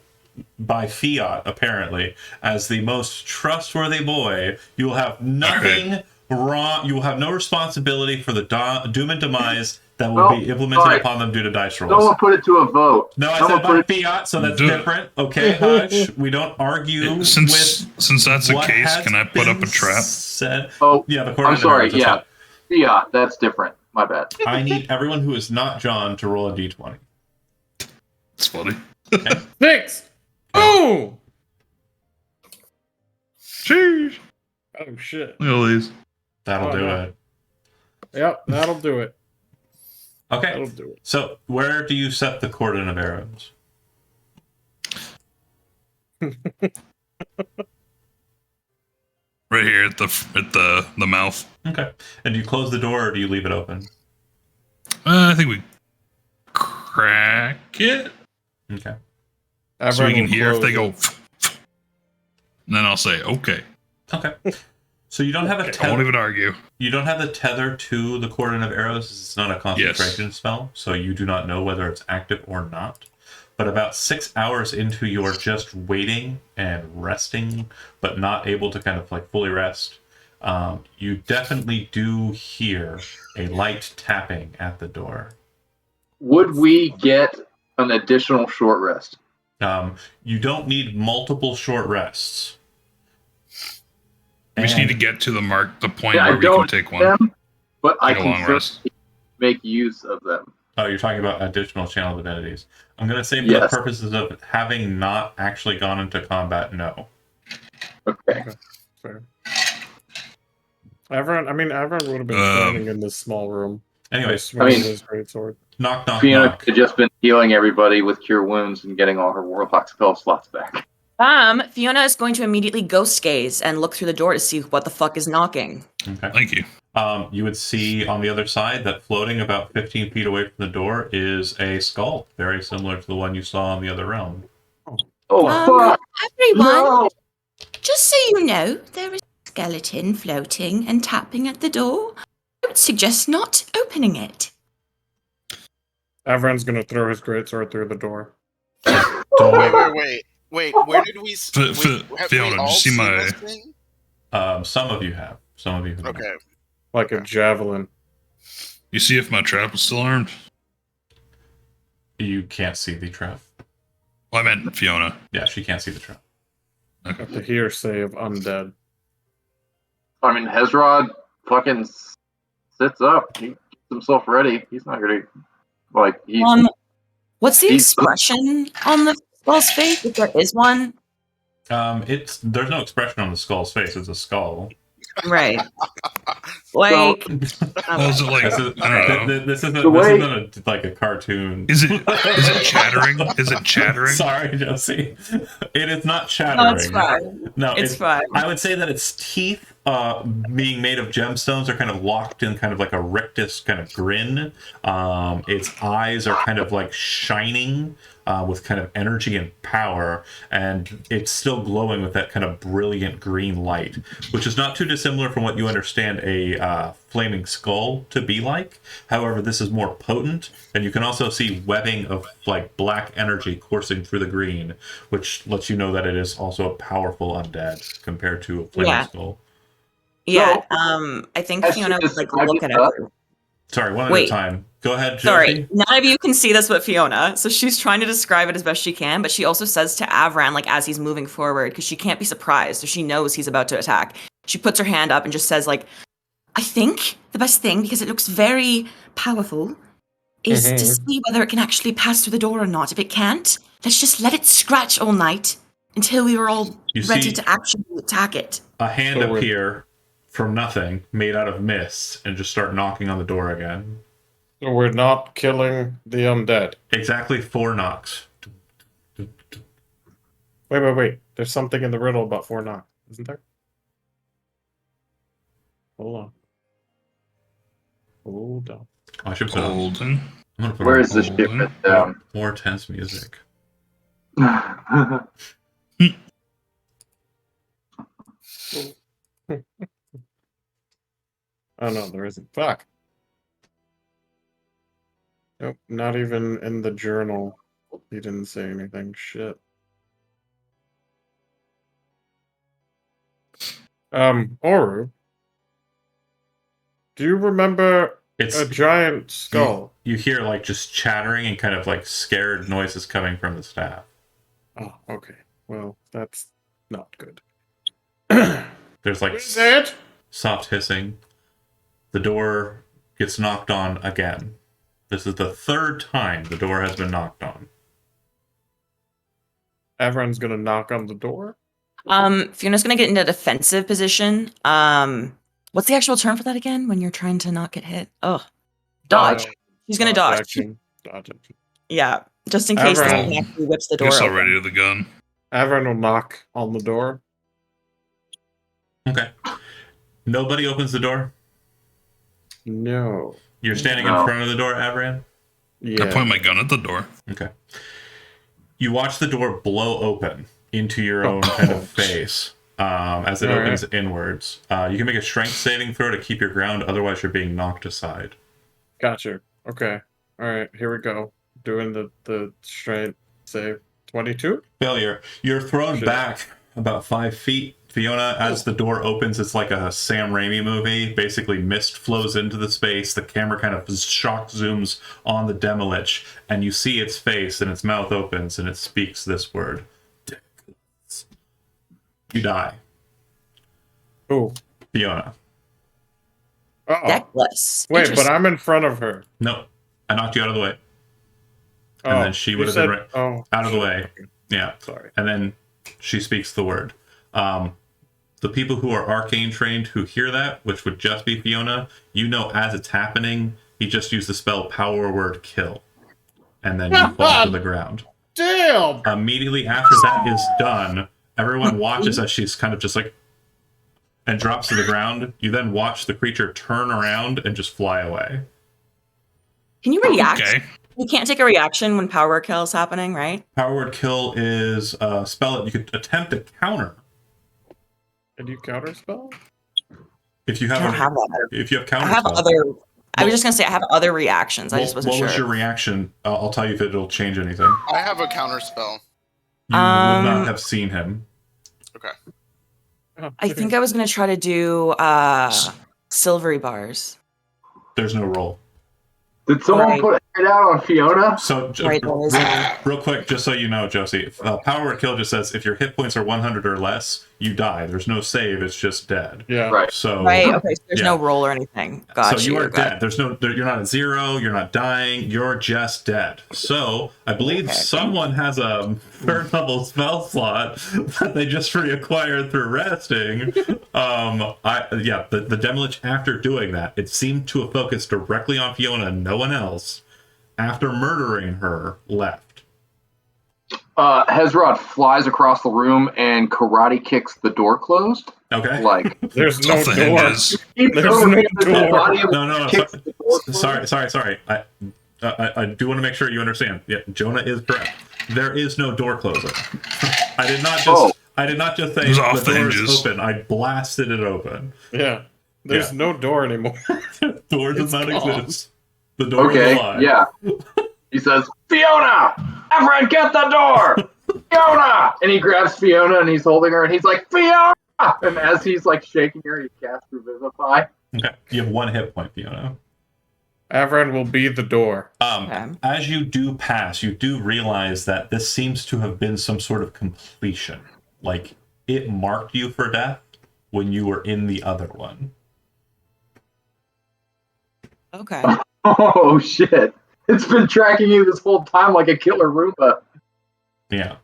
Speaker 1: by fiat, apparently, as the most trustworthy boy, you will have nothing wrong. You will have no responsibility for the doom and demise that will be implemented
Speaker 6: sorry.
Speaker 1: upon them due to dice rolls.
Speaker 6: Someone put it to a vote.
Speaker 1: No, I
Speaker 6: Someone
Speaker 1: said by
Speaker 6: put it-
Speaker 1: fiat, so that's
Speaker 3: Do-
Speaker 1: different. Okay, hush. We don't argue
Speaker 3: Since that's the
Speaker 1: what
Speaker 3: case,
Speaker 1: has
Speaker 3: can I put up a
Speaker 1: been
Speaker 3: trap?
Speaker 1: Said.
Speaker 6: Oh,
Speaker 1: Yeah, the court
Speaker 6: I'm
Speaker 1: of
Speaker 6: sorry.
Speaker 1: that's
Speaker 6: Yeah, yeah, that's different. My bad.
Speaker 1: fine. I need everyone who is not John to roll a d20.
Speaker 3: It's funny.
Speaker 2: 6! Oh!
Speaker 3: Sheesh.
Speaker 2: Oh, shit.
Speaker 3: Look at all these.
Speaker 1: That'll
Speaker 2: Oh,
Speaker 1: do
Speaker 2: no.
Speaker 1: it.
Speaker 2: Yep, that'll do it.
Speaker 1: Okay.
Speaker 2: That'll do it.
Speaker 1: So, where do you set the cordon of arrows?
Speaker 3: Right here at the mouth.
Speaker 1: Okay. And do you close the door or do you leave it open?
Speaker 3: I think we crack it
Speaker 1: Okay.
Speaker 3: so we
Speaker 2: Everyone
Speaker 3: can
Speaker 2: will
Speaker 3: hear if they
Speaker 2: close
Speaker 3: go. And then I'll say, okay.
Speaker 1: Okay. So you don't have a
Speaker 3: I won't
Speaker 1: tether.
Speaker 3: even argue.
Speaker 1: You don't have the tether to the cordon of arrows. It's not a concentration spell, so you do not know whether it's active or not. But about 6 hours into your just waiting and resting, but not able to kind of like fully rest, you definitely do hear a light tapping at the door.
Speaker 6: Would we get an additional short rest?
Speaker 1: You don't need multiple short rests.
Speaker 3: We just need
Speaker 1: And-
Speaker 3: to get to the point
Speaker 6: Yeah,
Speaker 3: where
Speaker 6: I
Speaker 3: we can
Speaker 6: don't
Speaker 3: take one.
Speaker 6: them, but I
Speaker 3: Take a
Speaker 6: can
Speaker 3: long rest.
Speaker 6: certainly make use of them.
Speaker 1: Oh, you're talking about additional channel divinities. I'm going to say for the
Speaker 6: Yes.
Speaker 1: purposes of having not actually gone into combat, no.
Speaker 6: Okay.
Speaker 2: Fair. Everyone would have been standing in this small room.
Speaker 1: Anyways,
Speaker 2: swinging his great sword.
Speaker 1: knock, knock,
Speaker 6: Fiona
Speaker 1: knock.
Speaker 6: could have just been healing everybody with cure wounds and getting all her warlock spell slots back.
Speaker 8: Fiona is going to immediately ghost gaze and look through the door to see what the fuck is knocking.
Speaker 1: Okay.
Speaker 3: Thank you.
Speaker 1: You would see on the other side that floating about 15 feet away from the door is a skull, very similar to the one you saw in the other realm.
Speaker 6: Oh, fuck!
Speaker 8: Everyone,
Speaker 6: No!
Speaker 8: just so you know, there is a skeleton floating and tapping at the door. I would suggest not opening it.
Speaker 2: Everyone's gonna throw his great sword through the door.
Speaker 4: Wait, where did we... have
Speaker 3: Fiona,
Speaker 4: we all
Speaker 3: did you see
Speaker 4: seen
Speaker 3: my-
Speaker 4: this thing?
Speaker 1: Some of you have. Some of you have not.
Speaker 4: Okay.
Speaker 2: Like a javelin.
Speaker 3: You see if my trap is still armed?
Speaker 1: You can't see the trap.
Speaker 3: Well, I meant Fiona.
Speaker 1: Yeah, she can't see the trap.
Speaker 2: Got the hearsay of undead.
Speaker 6: I mean, Hezrod fucking sits up. He gets himself ready. He's not gonna, like, he's...
Speaker 8: What's the
Speaker 6: He's-
Speaker 8: expression on the skull's face, if there is one?
Speaker 1: There's no expression on the skull's face. It's a skull.
Speaker 8: Right. Like,
Speaker 3: Was it like I don't know?
Speaker 1: This isn't a cartoon.
Speaker 3: Is it chattering? Is it chattering?
Speaker 1: Sorry, Jesse. It is not chattering.
Speaker 8: no, it's fine.
Speaker 1: No,
Speaker 8: It's fine.
Speaker 1: I would say that its teeth, being made of gemstones, are kind of locked in kind of like a rictus kind of grin. Its eyes are kind of like shining with kind of energy and power, and it's still glowing with that kind of brilliant green light, which is not too dissimilar from what you understand a flaming skull to be like. However, this is more potent, and you can also see webbing of like black energy coursing through the green, which lets you know that it is also a powerful undead compared to a flaming skull.
Speaker 8: Yeah, I think Fiona would like look at it.
Speaker 1: Sorry, one at a time. Go ahead, Josie.
Speaker 8: Sorry, none of you can see this but Fiona. So she's trying to describe it as best she can, but she also says to Avran, like as he's moving forward, because she can't be surprised, so she knows he's about to attack. She puts her hand up and just says, like, I think the best thing, because it looks very powerful, is to see whether it can actually pass through the door or not. If it can't, let's just let it scratch all night until we were all ready to actually attack it.
Speaker 1: A hand appear from nothing, made out of mist, and just start knocking on the door again.
Speaker 2: So we're not killing the undead.
Speaker 1: Exactly 4 knocks.
Speaker 2: Wait. There's something in the riddle about 4 knocks, isn't there? Hold on.
Speaker 1: I should put
Speaker 3: Golden.
Speaker 6: Where is this ship at down?
Speaker 1: More tense music.
Speaker 2: Oh no, there isn't. Fuck. Nope, not even in the journal. He didn't say anything. Shit. Oru, do you remember a giant skull?
Speaker 1: You hear like just chattering and kind of like scared noises coming from the staff.
Speaker 2: Oh, okay. Well, that's not good.
Speaker 1: There's like soft hissing. The door gets knocked on again. This is the 3rd time the door has been knocked on.
Speaker 2: Everyone's gonna knock on the door?
Speaker 8: Fiona's gonna get into a defensive position. What's the actual term for that again? When you're trying to not get hit? Oh, dodge. She's gonna dodge.
Speaker 2: Dodge.
Speaker 8: Yeah, just in case
Speaker 2: Avron.
Speaker 8: this actually whips the door.
Speaker 3: Guess
Speaker 8: Open.
Speaker 3: already with the gun.
Speaker 2: Avron will knock on the door.
Speaker 1: Okay. Nobody opens the door?
Speaker 2: No.
Speaker 1: You're standing in front of the door, Avran?
Speaker 2: Yeah.
Speaker 3: I point my gun at the door.
Speaker 1: Okay. You watch the door blow open into your own kind of face as it opens inwards. You can make a strength saving throw to keep your ground, otherwise you're being knocked aside.
Speaker 2: Gotcha. Okay. Alright, here we go. Doing the strength save. 22?
Speaker 1: Failure. You're thrown back about 5 feet. Fiona, as the door opens, it's like a Sam Raimi movie. Basically, mist flows into the space. The camera kind of shock zooms on the Demolich, and you see its face, and its mouth opens, and it speaks this word. You die.
Speaker 2: Who?
Speaker 1: Fiona.
Speaker 2: Uh-oh.
Speaker 8: Necklace.
Speaker 2: Wait, but I'm in front of her.
Speaker 1: No. I knocked you out of the way. And then she would have been out of the way. Yeah.
Speaker 2: Sorry.
Speaker 1: And then she speaks the word. The people who are arcane trained who hear that, which would just be Fiona, you know as it's happening, he just used the spell power word kill. And then you fall to the ground.
Speaker 2: Damn!
Speaker 1: Immediately after that is done, everyone watches as she's kind of just like, and drops to the ground. You then watch the creature turn around and just fly away.
Speaker 8: Can you react?
Speaker 3: Okay.
Speaker 8: You can't take a reaction when power word kill is happening, right?
Speaker 1: Power word kill is a spell that you could attempt to counter.
Speaker 2: Can you counter spell?
Speaker 1: If you have,
Speaker 8: I don't have that.
Speaker 1: if you have counter
Speaker 8: I have
Speaker 1: spell.
Speaker 8: other. I was just gonna say I have other reactions. I just wasn't
Speaker 1: what
Speaker 8: sure.
Speaker 1: was your reaction? I'll tell you if it'll change anything.
Speaker 4: I have a counter spell.
Speaker 1: You would not have seen him.
Speaker 4: Okay.
Speaker 2: Oh,
Speaker 8: I think I was gonna try to do silvery bars.
Speaker 1: There's no roll.
Speaker 6: Did someone
Speaker 8: Right.
Speaker 6: put right out on Fiona.
Speaker 1: So,
Speaker 8: Right, that is one.
Speaker 1: real quick, just so you know, Josie, Power Word Kill just says if your hit points are 100 or less, you die. There's no save; it's just dead.
Speaker 2: Yeah.
Speaker 6: Right.
Speaker 1: So,
Speaker 8: Right. Okay. So there's
Speaker 1: yeah.
Speaker 8: no roll or anything. Gotcha.
Speaker 1: So you are
Speaker 8: got
Speaker 1: dead. There's no. You're not at 0. You're not dying. You're just dead. So I believe
Speaker 8: Okay.
Speaker 1: someone has a third level spell slot that they just reacquired through resting. The Demilich, after doing that, it seemed to have focused directly on Fiona and no one else. After murdering her, left.
Speaker 6: Hezrod flies across the room and karate kicks the door closed.
Speaker 1: Okay.
Speaker 6: Like,
Speaker 2: There's
Speaker 3: It's
Speaker 2: no
Speaker 3: off the
Speaker 2: door.
Speaker 3: hinges.
Speaker 6: keeps
Speaker 2: There's
Speaker 6: over
Speaker 2: no
Speaker 6: the
Speaker 2: door.
Speaker 6: body and
Speaker 1: No.
Speaker 6: kicks the door closed.
Speaker 1: Sorry. I do want to make sure you understand. Yeah, Jonah is correct. There is no door closer. I did not just.
Speaker 6: Oh.
Speaker 1: I did not just say
Speaker 3: It was off
Speaker 1: the
Speaker 3: the
Speaker 1: door is
Speaker 3: hinges.
Speaker 1: open. I blasted it open.
Speaker 2: Yeah. There's
Speaker 1: Yeah.
Speaker 2: no door anymore.
Speaker 1: Door does
Speaker 2: It's
Speaker 1: not
Speaker 2: gone.
Speaker 1: exist. The door is
Speaker 6: Okay,
Speaker 1: alive.
Speaker 6: yeah. He says, Fiona! Everett, get the door! Fiona! And he grabs Fiona and he's holding her and he's like, Fiona! And as he's like shaking her, he casts Revivify.
Speaker 1: Okay. You have 1 hit point, Fiona.
Speaker 2: Avran will be the door.
Speaker 8: Okay.
Speaker 1: As you do pass, you do realize that this seems to have been some sort of completion. Like, it marked you for death when you were in the other one.
Speaker 8: Okay.
Speaker 6: Oh shit. It's been tracking you this whole time like a killer Roomba.
Speaker 1: Yeah.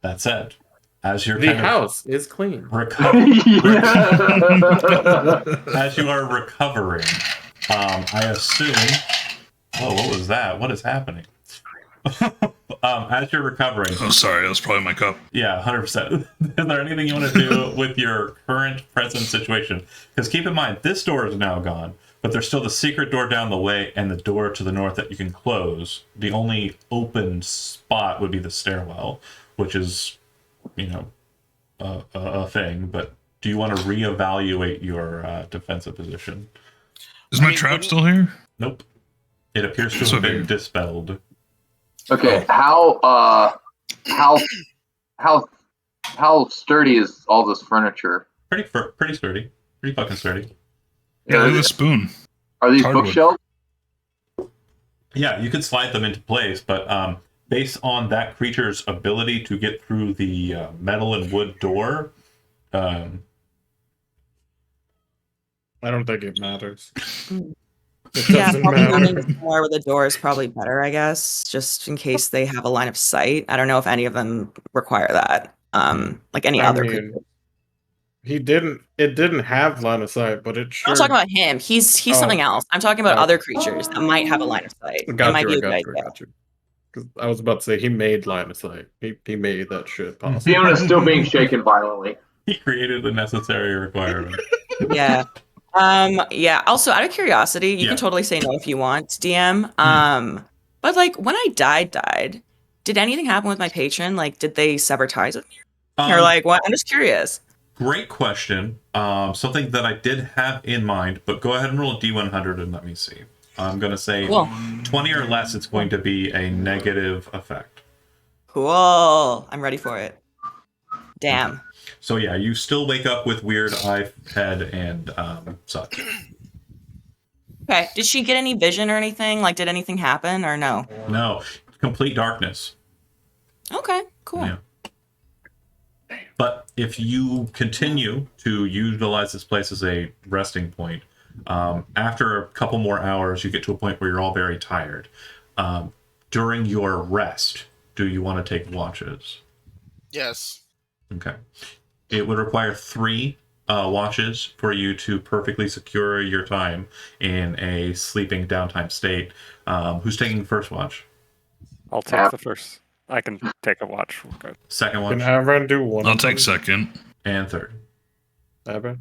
Speaker 1: That said, as you're
Speaker 2: The
Speaker 1: kind of
Speaker 2: house is clean.
Speaker 1: as you are recovering, I assume. Oh, what was that? What is happening? As you're recovering,
Speaker 3: Oh, sorry, that was probably my cup.
Speaker 1: yeah, 100%. Is there anything you want to do with your current present situation? Because keep in mind, this door is now gone, but there's still the secret door down the way and the door to the north that you can close. The only open spot would be the stairwell, which is, a thing. But do you want to reevaluate your defensive position?
Speaker 3: Is my trap still here?
Speaker 1: Nope. It appears to
Speaker 3: So
Speaker 1: have been
Speaker 3: big.
Speaker 1: dispelled.
Speaker 6: Okay, how sturdy is all this furniture?
Speaker 1: Pretty sturdy. Pretty fucking sturdy.
Speaker 3: Yeah, look at the spoon.
Speaker 6: Are these
Speaker 3: Hardwood.
Speaker 6: bookshelves?
Speaker 1: Yeah, you could slide them into place, but based on that creature's ability to get through the metal and wood door,
Speaker 2: I don't think it matters. It
Speaker 8: Yeah,
Speaker 2: doesn't
Speaker 8: probably
Speaker 2: matter.
Speaker 8: running somewhere where the door is probably better, I guess, just in case they have a line of sight. I don't know if any of them require that. Like any
Speaker 2: I
Speaker 8: other
Speaker 2: mean,
Speaker 8: creature.
Speaker 2: It didn't have line of sight, but it sure.
Speaker 8: I'm not talking about him. He's something else. I'm talking about
Speaker 2: Oh.
Speaker 8: other creatures that might have a line of sight. It
Speaker 2: Got
Speaker 8: might
Speaker 2: you,
Speaker 8: be
Speaker 2: I
Speaker 8: a
Speaker 2: got
Speaker 8: good
Speaker 2: you, I
Speaker 8: idea.
Speaker 2: got you. 'Cause I was about to say he made line of sight. He made that shit possible.
Speaker 6: Fiona's still being shaken violently.
Speaker 1: he created the necessary requirement.
Speaker 8: Yeah. Yeah. Also, out of curiosity, you
Speaker 1: Yeah.
Speaker 8: can totally say no if you want, DM. But like when I died, did anything happen with my patron? Like, did they sever ties with me? Or like what? I'm just curious.
Speaker 1: Great question. Something that I did have in mind, but go ahead and roll a D100 and let me see. I'm going to say
Speaker 8: Cool.
Speaker 1: 20 or less, it's going to be a negative effect.
Speaker 8: Cool. I'm ready for it. Damn.
Speaker 1: So yeah, you still wake up with weird eye, head, and such.
Speaker 8: Okay. Did she get any vision or anything? Like, did anything happen or no?
Speaker 1: No, complete darkness.
Speaker 8: Okay. Cool.
Speaker 1: Yeah. But if you continue to utilize this place as a resting point, after a couple more hours, you get to a point where you're all very tired. During your rest, do you want to take watches?
Speaker 4: Yes.
Speaker 1: Okay. It would require 3 watches for you to perfectly secure your time in a sleeping downtime state. Who's taking the first watch?
Speaker 7: I'll take the first. I can take a watch. We're good.
Speaker 1: Second watch?
Speaker 2: Can Avran do one?
Speaker 3: I'll take second.
Speaker 1: And third.
Speaker 2: Avran?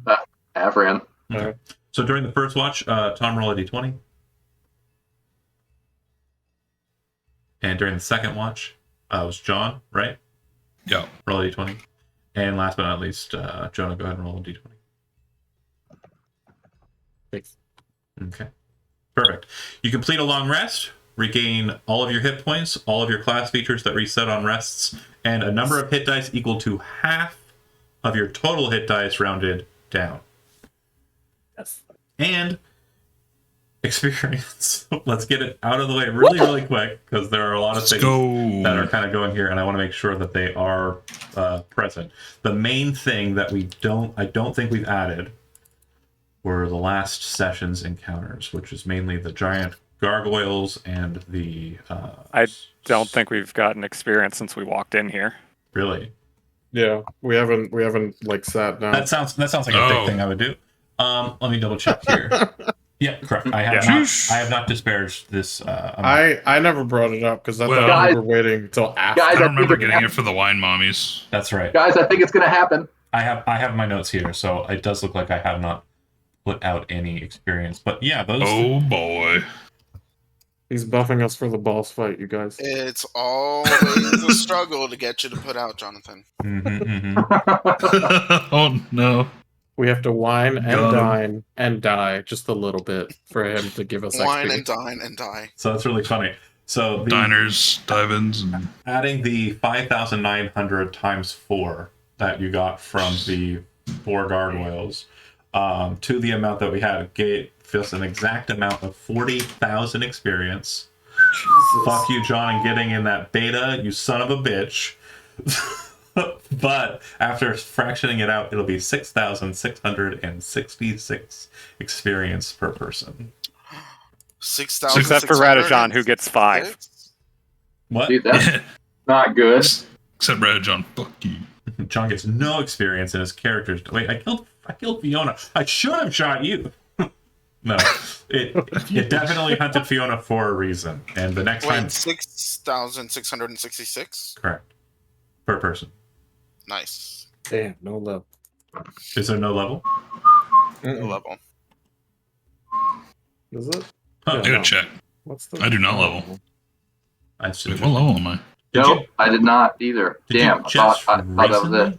Speaker 6: Avran.
Speaker 1: Okay. So during the first watch, Tom roll a d20. And during the second watch, it was John, right?
Speaker 3: Yeah.
Speaker 1: Roll a d20. And last but not least, Jonah, go ahead and roll a d20.
Speaker 2: Thanks.
Speaker 1: Okay. Perfect. You complete a long rest, regain all of your hit points, all of your class features that reset on rests, and a number of hit dice equal to half of your total hit dice rounded down.
Speaker 2: Yes.
Speaker 1: And experience. Let's get it out of the way really, really quick because there are a lot of
Speaker 3: Let's
Speaker 1: things
Speaker 3: go.
Speaker 1: that are kind of going here, and I want to make sure that they are present. The main thing that I don't think we've added were the last session's encounters, which is mainly the giant gargoyles and the.
Speaker 7: I don't think we've gotten experience since we walked in here.
Speaker 1: Really.
Speaker 2: Yeah, we haven't like sat down.
Speaker 1: That sounds like a big thing I would do. Let me double check here. Yeah, correct. I have not disparaged this.
Speaker 2: I never brought it up because I thought
Speaker 6: Guys-
Speaker 2: we were waiting until after.
Speaker 6: Guys,
Speaker 3: I don't
Speaker 6: I
Speaker 3: remember
Speaker 6: think
Speaker 3: getting it for the wine mommies.
Speaker 1: That's right.
Speaker 6: Guys, I think it's gonna happen.
Speaker 1: I have my notes here, so it does look like I have not put out any experience. But yeah, those.
Speaker 3: Oh boy.
Speaker 2: He's buffing us for the boss fight, you guys.
Speaker 4: It's always a struggle to get you to put out, Jonathan.
Speaker 3: Oh no.
Speaker 2: We have to wine and
Speaker 3: Got him.
Speaker 2: dine and die just a little bit for him to give us
Speaker 4: Wine
Speaker 2: XP.
Speaker 4: and dine and die.
Speaker 1: So that's really funny. So the,
Speaker 3: Diners, dive-ins, and
Speaker 1: adding the 5,900 times 4 that you got from the 4 gargoyles to the amount that we had gave us an exact amount of 40,000 experience.
Speaker 2: Jesus.
Speaker 1: Fuck you, John, and getting in that beta, you son of a bitch. But after fractioning it out, it'll be 6,666 experience per person.
Speaker 4: 6,000.
Speaker 7: Except for Radajon, who gets 5.
Speaker 1: What?
Speaker 6: Dude, that's not good.
Speaker 3: except Radajon, fuck you.
Speaker 1: John gets no experience in his characters. Wait, I killed Fiona. I should have shot you. No, it definitely hunted Fiona for a reason. And the next time,
Speaker 4: Wait, 6,666?
Speaker 1: correct, per person.
Speaker 4: Nice.
Speaker 2: Damn, no love.
Speaker 1: Is there no level?
Speaker 4: The level.
Speaker 2: Is it?
Speaker 1: Huh,
Speaker 3: I gotta check.
Speaker 2: What's the?
Speaker 3: I do not level.
Speaker 1: That's
Speaker 3: Wait, what level am I?
Speaker 1: Did
Speaker 6: Nope,
Speaker 1: you-
Speaker 6: I did not either.
Speaker 1: Did
Speaker 6: Damn,
Speaker 1: you
Speaker 6: I
Speaker 1: just
Speaker 6: thought that was
Speaker 1: recently?
Speaker 6: it.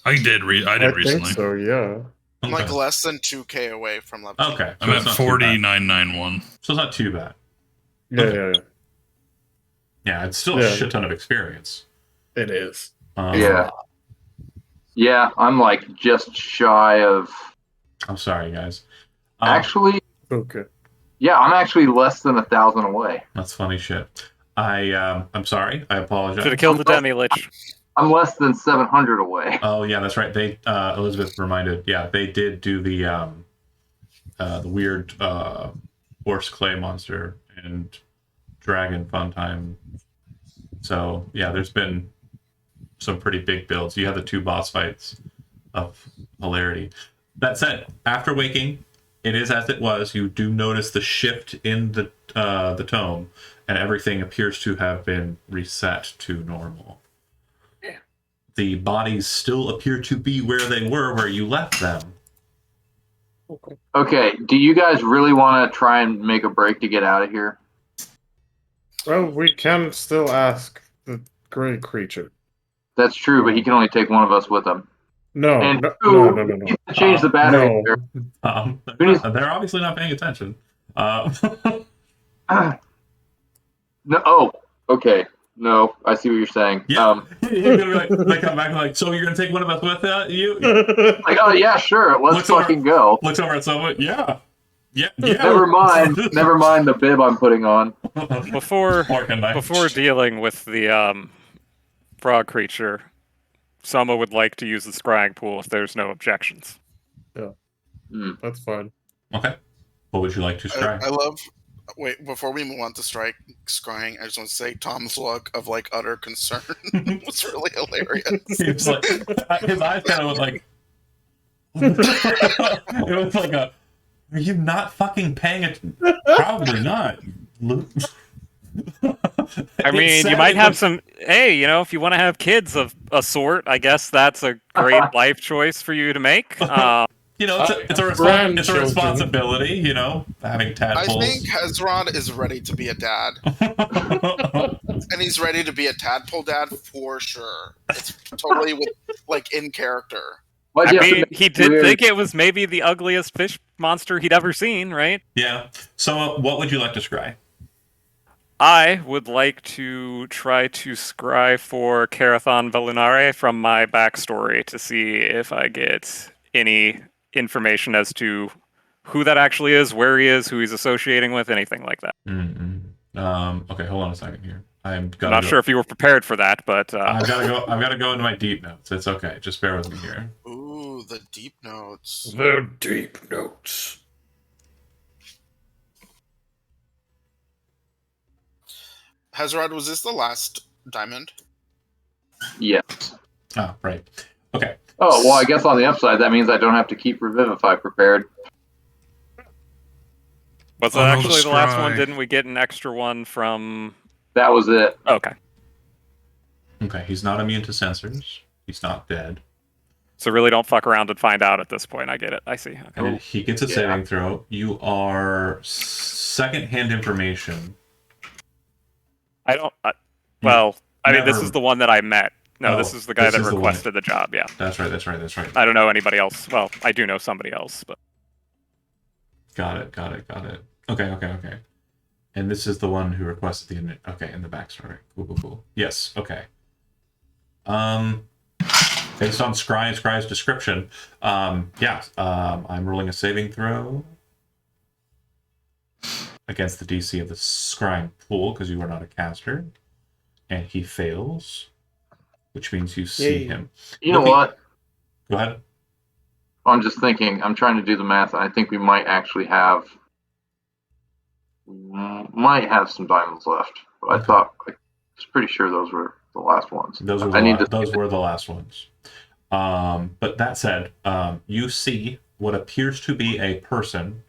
Speaker 3: I did
Speaker 2: I
Speaker 3: recently.
Speaker 2: think so. Yeah.
Speaker 4: I'm like
Speaker 1: Okay.
Speaker 4: less than 2k away from level.
Speaker 1: Okay,
Speaker 3: I'm
Speaker 1: so
Speaker 3: at
Speaker 1: it's not too bad.
Speaker 3: 4991.
Speaker 1: So it's not too bad.
Speaker 2: Yeah,
Speaker 1: Yeah, it's still a
Speaker 2: Yeah.
Speaker 1: shit ton of experience.
Speaker 2: it is.
Speaker 6: Yeah. Yeah, I'm like just shy of.
Speaker 1: I'm sorry, guys.
Speaker 6: Actually,
Speaker 2: Okay.
Speaker 6: yeah, I'm actually less than 1,000 away.
Speaker 1: That's funny shit. I'm sorry. I apologize.
Speaker 7: Should have killed the Demi-Lich.
Speaker 6: I'm less than 700 away.
Speaker 1: Oh yeah, that's right. They Elizabeth reminded. Yeah, they did do the weird horse clay monster and dragon fun time. So yeah, there's been some pretty big builds. You had the 2 boss fights of hilarity. That said, after waking, it is as it was. You do notice the shift in the tome, and everything appears to have been reset to normal. The bodies still appear to be where they were, where you left them.
Speaker 6: Okay, do you guys really want to try and make a break to get out of here?
Speaker 2: Well, we can still ask the gray creature.
Speaker 6: That's true, but he can only take one of us with him.
Speaker 2: No,
Speaker 6: And
Speaker 2: no,
Speaker 6: two,
Speaker 2: no, no, no,
Speaker 6: he
Speaker 2: no.
Speaker 6: needs to change the battery.
Speaker 2: no.
Speaker 1: They're obviously not paying attention.
Speaker 6: No, oh, okay. No, I see what you're saying.
Speaker 1: Yeah. You're gonna be like, they come back and like, so you're gonna take one of us with you?
Speaker 6: Like, oh yeah, sure. Let's
Speaker 1: Looks over-
Speaker 6: fucking go.
Speaker 1: Looks over at someone. Yeah.
Speaker 6: Never mind the bib I'm putting on.
Speaker 7: Before
Speaker 1: Orc knife.
Speaker 7: before dealing with the frog creature, Soma would like to use the scrying pool if there's no objections.
Speaker 2: That's fine.
Speaker 1: Okay. What would you like to try?
Speaker 4: I love. Wait, before we move on to scrying, I just want to say Tom's look of like utter concern was really hilarious.
Speaker 1: He was like, his eyes kind of went like. It was like a. Are you not fucking paying it? Probably not.
Speaker 7: I mean, you might have some. Hey, you know, if you want to have kids of a sort, I guess that's a great life choice for you to make.
Speaker 1: You know, it's a
Speaker 2: Grandchildren.
Speaker 1: responsibility. You know, having
Speaker 4: I
Speaker 1: tadpoles.
Speaker 4: think Hezron is ready to be a dad, and he's ready to be a tadpole dad for sure. It's totally with like in character.
Speaker 6: Why'd
Speaker 7: I
Speaker 6: you have to
Speaker 7: mean,
Speaker 6: make
Speaker 7: he
Speaker 6: it
Speaker 7: did
Speaker 6: weird?
Speaker 7: think it was maybe the ugliest fish monster he'd ever seen, right?
Speaker 1: Yeah. So, what would you like to scry?
Speaker 7: I would like to try to scry for Carathon Velinare from my backstory to see if I get any information as to who that actually is, where he is, who he's associating with, anything like that.
Speaker 1: Okay, hold on a second here.
Speaker 7: I'm not sure if you were prepared for that, but
Speaker 1: I've got to go into my deep notes. It's okay. Just bear with me here.
Speaker 4: Ooh, the deep notes.
Speaker 2: The deep notes.
Speaker 4: Hezrod, was this the last diamond?
Speaker 6: Yes.
Speaker 1: Oh, right. Okay.
Speaker 6: Oh, well, I guess on the upside, that means I don't have to keep Revivify prepared.
Speaker 7: Was that actually the last one? Didn't we get an extra one from...
Speaker 6: That was it.
Speaker 7: Okay.
Speaker 1: Okay, he's not immune to sensors. He's not dead.
Speaker 7: So really don't fuck around and find out at this point. I get it. I see. Okay.
Speaker 1: And he gets a saving throw. You are second-hand information.
Speaker 7: I don't... well, I mean, this is the one that I met. No, this is the guy that requested the job, yeah.
Speaker 1: That's right.
Speaker 7: I don't know anybody else. Well, I do know somebody else, but...
Speaker 1: Got it. Okay. And this is the one who requested the... Okay, in the backstory. Cool. Yes, okay. Based on Scry's description, I'm rolling a saving throw against the DC of the scrying pool, because you are not a caster. And he fails, which means you see him.
Speaker 6: You know what?
Speaker 1: Go ahead.
Speaker 6: I'm just thinking, I'm trying to do the math, and I think we might actually have some diamonds left. But I was pretty sure those were the last ones.
Speaker 1: Those were the last ones. But that said, you see what appears to be a person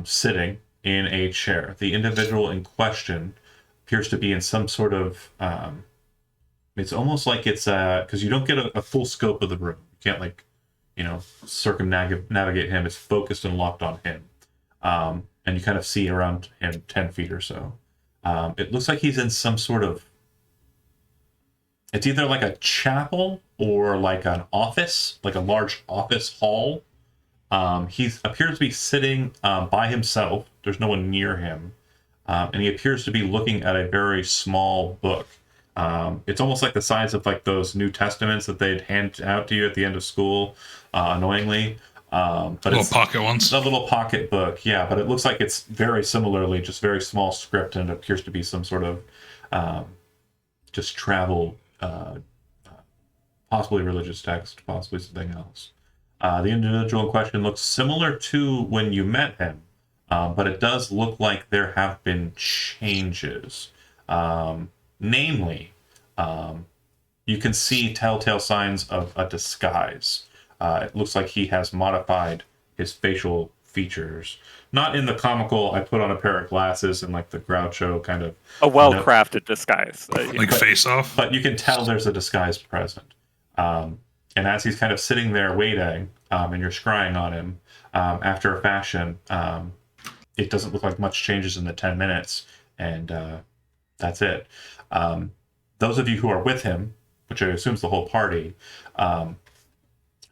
Speaker 1: sitting in a chair. The individual in question appears to be in some sort of... it's almost like it's... because you don't get a full scope of the room. You can't, circumnavigate him. It's focused and locked on him. And you kind of see around him 10 feet or so. It looks like he's in some sort of... It's either like a chapel or like an office, like a large office hall. He appears to be sitting by himself. There's no one near him. And he appears to be looking at a very small book. It's almost like the size of like those New Testaments that they'd hand out to you at the end of school, annoyingly. But
Speaker 3: little pocket ones.
Speaker 1: A little pocket book, yeah. But it looks like it's very similarly just very small script, and it appears to be some sort of just travel, possibly religious text, possibly something else. The individual in question looks similar to when you met him, but it does look like there have been changes. Namely, you can see telltale signs of a disguise. It looks like he has modified his facial features. Not in the comical, I put on a pair of glasses and like the Groucho kind of...
Speaker 7: A well-crafted disguise.
Speaker 3: Like Face Off?
Speaker 1: But you can tell there's a disguise present. And as he's kind of sitting there waiting, and you're scrying on him, after a fashion, it doesn't look like much changes in the 10 minutes, and that's it. Those of you who are with him, which I assume is the whole party,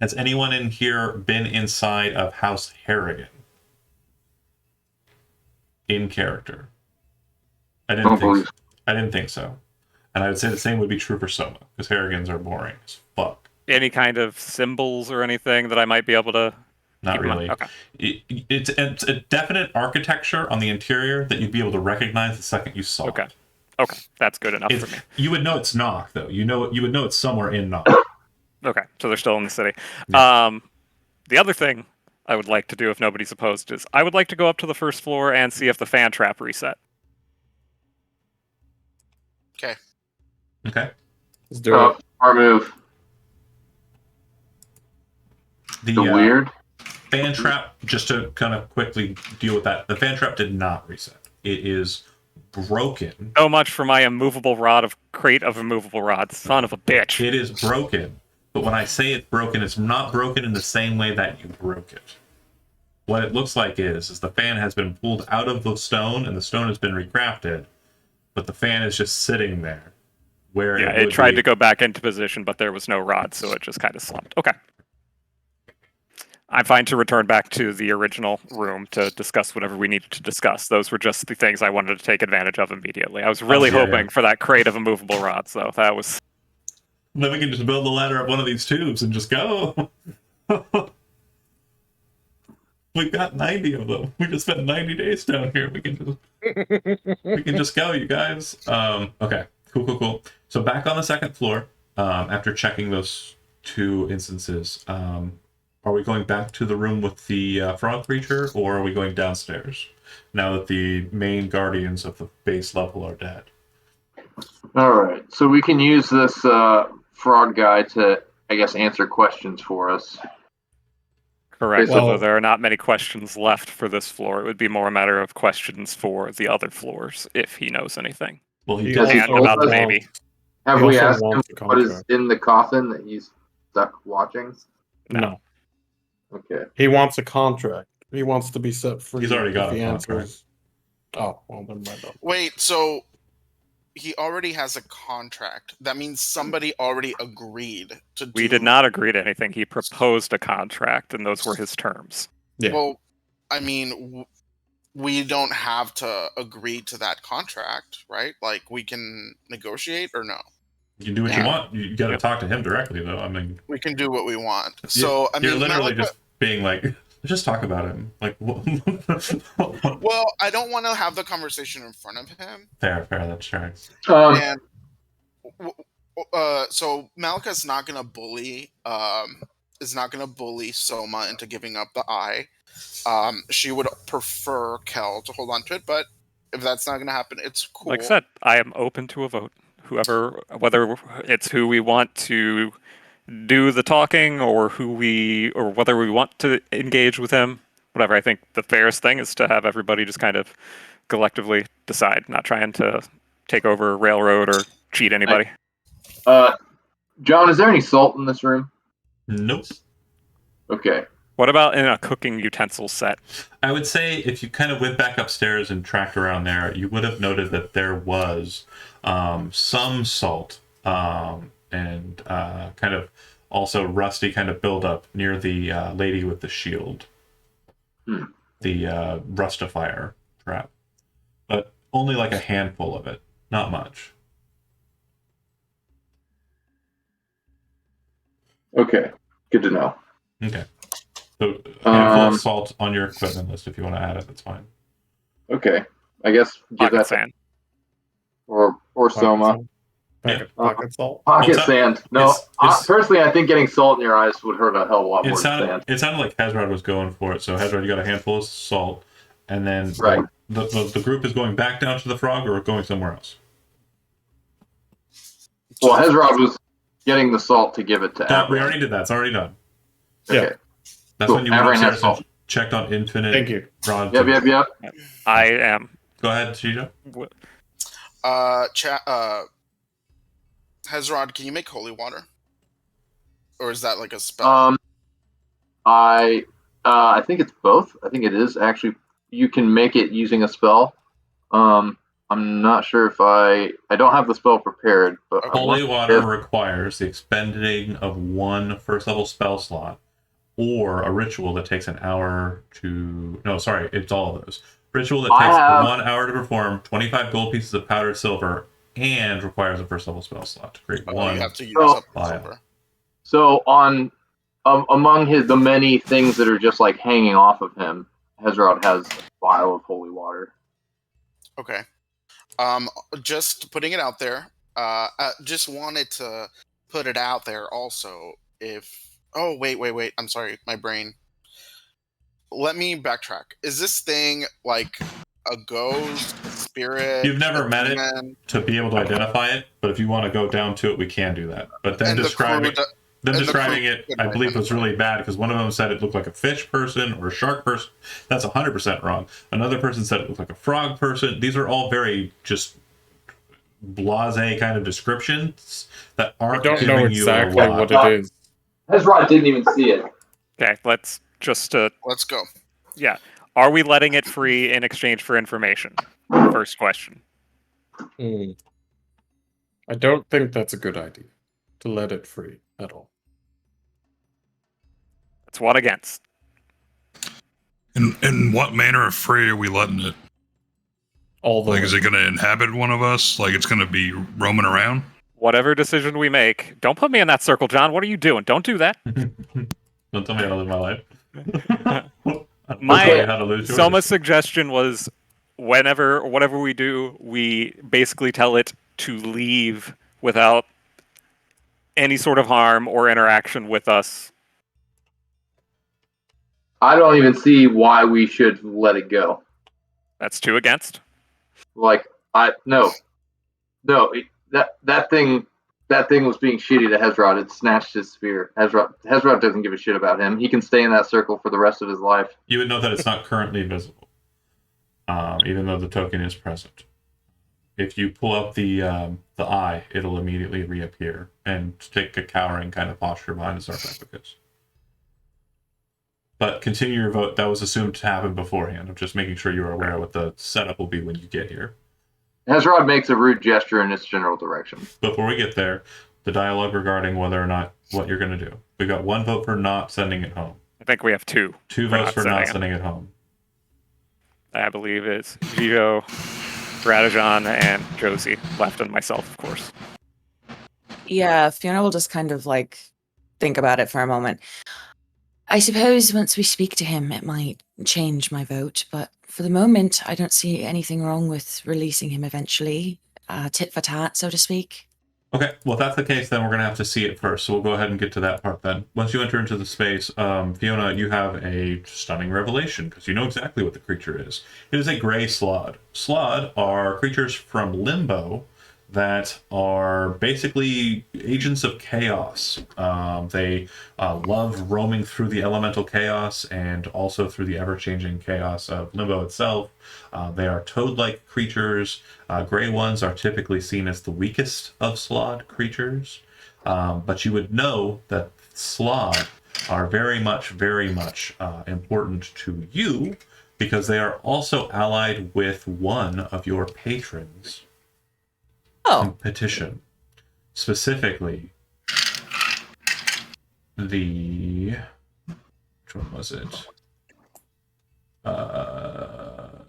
Speaker 1: has anyone in here been inside of House Harrigan? In character? I didn't think so. And I would say the same would be true for Soma, because Harrigans are boring as fuck.
Speaker 7: Any kind of symbols or anything that I might be able to...
Speaker 1: Not really.
Speaker 7: Okay.
Speaker 1: It's a definite architecture on the interior that you'd be able to recognize the second you saw it.
Speaker 7: Okay, that's good enough for me.
Speaker 1: You would know it's Nock, though. You would know it's somewhere in Nock.
Speaker 7: Okay, so they're still in the city.
Speaker 1: Yeah.
Speaker 7: The other thing I would like to do, if nobody's opposed, is I would like to go up to the first floor and see if the fan trap reset.
Speaker 4: Okay.
Speaker 2: Let's do it.
Speaker 6: Our move.
Speaker 1: The
Speaker 6: weird
Speaker 1: fan trap, just to kind of quickly deal with that, the fan trap did not reset. It is broken.
Speaker 7: So much for my immovable crate of immovable rods. Son of a bitch.
Speaker 1: It is broken. But when I say it's broken, it's not broken in the same way that you broke it. What it looks like is the fan has been pulled out of the stone, and the stone has been recrafted, but the fan is just sitting there. Where it
Speaker 7: tried to go back into position, but there was no rod, so it just kind of slumped. Okay. I'm fine to return back to the original room to discuss whatever we needed to discuss. Those were just the things I wanted to take advantage of immediately. I was really hoping for that crate of immovable rods, though. That was...
Speaker 1: Then we can just build the ladder up one of these tubes and just go. We've got 90 of them. We just spent 90 days down here. We can just go, you guys. Okay, cool. So back on the second floor, after checking those 2 instances, are we going back to the room with the frog creature, or are we going downstairs now that the main guardians of the base level are dead?
Speaker 6: All right, so we can use this frog guy to, I guess, answer questions for us.
Speaker 7: Correct.
Speaker 2: Well-
Speaker 7: Although there are not many questions left for this floor, it would be more a matter of questions for the other floors if he knows anything.
Speaker 1: Well, he
Speaker 2: He
Speaker 1: does.
Speaker 6: also
Speaker 7: And about the
Speaker 6: wants-
Speaker 7: baby.
Speaker 6: Have
Speaker 2: He
Speaker 6: we
Speaker 2: also
Speaker 6: asked him
Speaker 2: wants the
Speaker 6: what is
Speaker 2: contract.
Speaker 6: in the coffin that he's stuck watching?
Speaker 2: No.
Speaker 6: Okay.
Speaker 2: He wants a contract. He wants to be set free.
Speaker 1: He's already got
Speaker 2: if
Speaker 1: a
Speaker 2: he
Speaker 1: contract.
Speaker 2: answers. Oh, well, never mind. Then.
Speaker 4: Wait, so he already has a contract. That means somebody already agreed to do.
Speaker 7: We did not agree to anything. He proposed a contract, and those were his terms.
Speaker 2: Yeah.
Speaker 4: Well, I mean, we don't have to agree to that contract, right? Like, we can negotiate or no?
Speaker 1: You can do what you
Speaker 4: Yeah.
Speaker 1: want. You got to talk to him directly, though. I mean,
Speaker 4: We can do what we want. So, I mean,
Speaker 1: you're literally
Speaker 4: Malika-
Speaker 1: just being like, let's just talk about him. Like,
Speaker 4: Well, I don't want to have the conversation in front of him.
Speaker 1: fair, that's right.
Speaker 4: And so Malika's not gonna bully Soma into giving up the eye. She would prefer Kel to hold on to it, but if that's not gonna happen, it's cool.
Speaker 7: Like I said, I am open to a vote. Whether it's who we want to do the talking or whether we want to engage with him, whatever. I think the fairest thing is to have everybody just kind of collectively decide, not trying to take over, railroad, or cheat anybody.
Speaker 6: John, is there any salt in this room?
Speaker 1: Nope.
Speaker 6: Okay.
Speaker 7: What about in a cooking utensil set?
Speaker 1: I would say if you kind of went back upstairs and tracked around there, you would have noted that there was some salt and kind of also rusty kind of buildup near the lady with the shield. The rustifier trap. But only like a handful of it, not much.
Speaker 6: Okay. Good to know.
Speaker 1: Okay. So a handful of salt on your equipment list if you want to add it, that's fine.
Speaker 6: Okay. I guess give
Speaker 7: Pocket
Speaker 6: that
Speaker 7: sand.
Speaker 6: or Soma.
Speaker 2: Pocket salt.
Speaker 6: Pocket
Speaker 1: Well,
Speaker 6: sand. No,
Speaker 1: it's-
Speaker 6: personally, I think getting salt in your eyes would hurt a hell of a lot more than sand.
Speaker 1: It sounded like Hezrod was going for it. So Hezrod, you got a handful of salt, and then
Speaker 6: Right.
Speaker 1: the group is going back down to the frog or going somewhere else.
Speaker 6: Well, Hezrod was getting the salt to give it to
Speaker 1: We
Speaker 6: Avran.
Speaker 1: already did that. It's already done.
Speaker 6: Okay.
Speaker 1: That's
Speaker 6: Cool.
Speaker 1: when you went
Speaker 6: Avran has
Speaker 1: upstairs
Speaker 6: salt.
Speaker 1: and checked on Infinite.
Speaker 2: Thank you.
Speaker 1: Rod.
Speaker 6: Yep.
Speaker 7: I am.
Speaker 1: Go ahead, Chijo.
Speaker 4: Hezrod, can you make holy water? Or is that like a spell?
Speaker 6: I think it's both. I think it is actually. You can make it using a spell. I'm not sure if I don't have the spell prepared, but
Speaker 1: Holy water requires the expending of 1 first level spell slot, or a ritual that takes an hour to. No, sorry, it's all of those. Ritual that takes 1 hour to perform, 25 gold pieces of powdered silver, and requires a first level spell slot to create one.
Speaker 4: You have to use
Speaker 6: Oh.
Speaker 4: up the silver.
Speaker 6: So on among the many things that are just like hanging off of him, Hezrod has a vial of holy water.
Speaker 4: Okay. Just putting it out there. Just wanted to put it out there also. Oh, wait. I'm sorry. My brain. Let me backtrack. Is this thing like a ghost, spirit?
Speaker 1: You've never met it
Speaker 4: demon?
Speaker 1: to be able to identify it, but if you want to go down to it, we can do that. But then
Speaker 4: And the
Speaker 1: describing
Speaker 4: crew
Speaker 1: them
Speaker 4: and the
Speaker 1: describing
Speaker 4: crew
Speaker 1: it,
Speaker 4: could
Speaker 1: I believe was
Speaker 4: identify
Speaker 1: really bad because one of them said it looked like a fish person or a shark person. That's 100% wrong. Another person said it looked like a frog person. These are all very just blasé kind of descriptions that
Speaker 2: I
Speaker 1: aren't
Speaker 2: don't
Speaker 1: giving
Speaker 2: know
Speaker 1: you
Speaker 2: exactly
Speaker 1: a lot.
Speaker 2: what it is.
Speaker 6: Hezrod didn't even see it.
Speaker 7: Okay, let's just
Speaker 4: Let's go.
Speaker 7: yeah. Are we letting it free in exchange for information? First question.
Speaker 2: I don't think that's a good idea to let it free at all.
Speaker 7: That's one against.
Speaker 3: In what manner of free are we letting it?
Speaker 2: All the
Speaker 3: Like, is it going to inhabit one of us? Like, it's going to be roaming around?
Speaker 7: Whatever decision we make, don't put me in that circle, John. What are you doing? Don't do that.
Speaker 1: Don't tell me how to live my life. tell you how to lose yours.
Speaker 7: Soma's suggestion was whatever we do, we basically tell it to leave without any sort of harm or interaction with us.
Speaker 6: I don't even see why we should let it go.
Speaker 7: That's 2 against.
Speaker 6: Like, that thing was being shitty to Hezrod. It snatched his spear. Hezrod doesn't give a shit about him. He can stay in that circle for the rest of his life.
Speaker 1: You would know that it's not currently visible, even though the token is present. If you pull up the eye, it'll immediately reappear and take a cowering kind of posture behind the sarcophagus. But continue your vote. That was assumed to happen beforehand. I'm just making sure you're aware of what the setup will be when you get here.
Speaker 6: Hezrod makes a rude gesture in its general direction.
Speaker 1: Before we get there, the dialogue regarding whether or not what you're going to do. We got 1 vote for not sending it home.
Speaker 7: I think we have 2.
Speaker 1: 2 votes for not sending it home.
Speaker 7: I believe it's Vito, Radajan, and Josie, left and myself, of course.
Speaker 8: Yeah, Fiona will just kind of like think about it for a moment. I suppose once we speak to him, it might change my vote, but for the moment, I don't see anything wrong with releasing him eventually. Tit for tat, so to speak.
Speaker 1: Okay, well, if that's the case, then we're going to have to see it first, so we'll go ahead and get to that part then. Once you enter into the space, Fiona, you have a stunning revelation, because you know exactly what the creature is. It is a gray Slod. Slod are creatures from Limbo that are basically agents of chaos. They love roaming through the elemental chaos and also through the ever-changing chaos of Limbo itself. They are toad-like creatures. Gray ones are typically seen as the weakest of Slod creatures. But you would know that Slod are very much important to you because they are also allied with one of your patrons. Competition. Specifically, which one was it?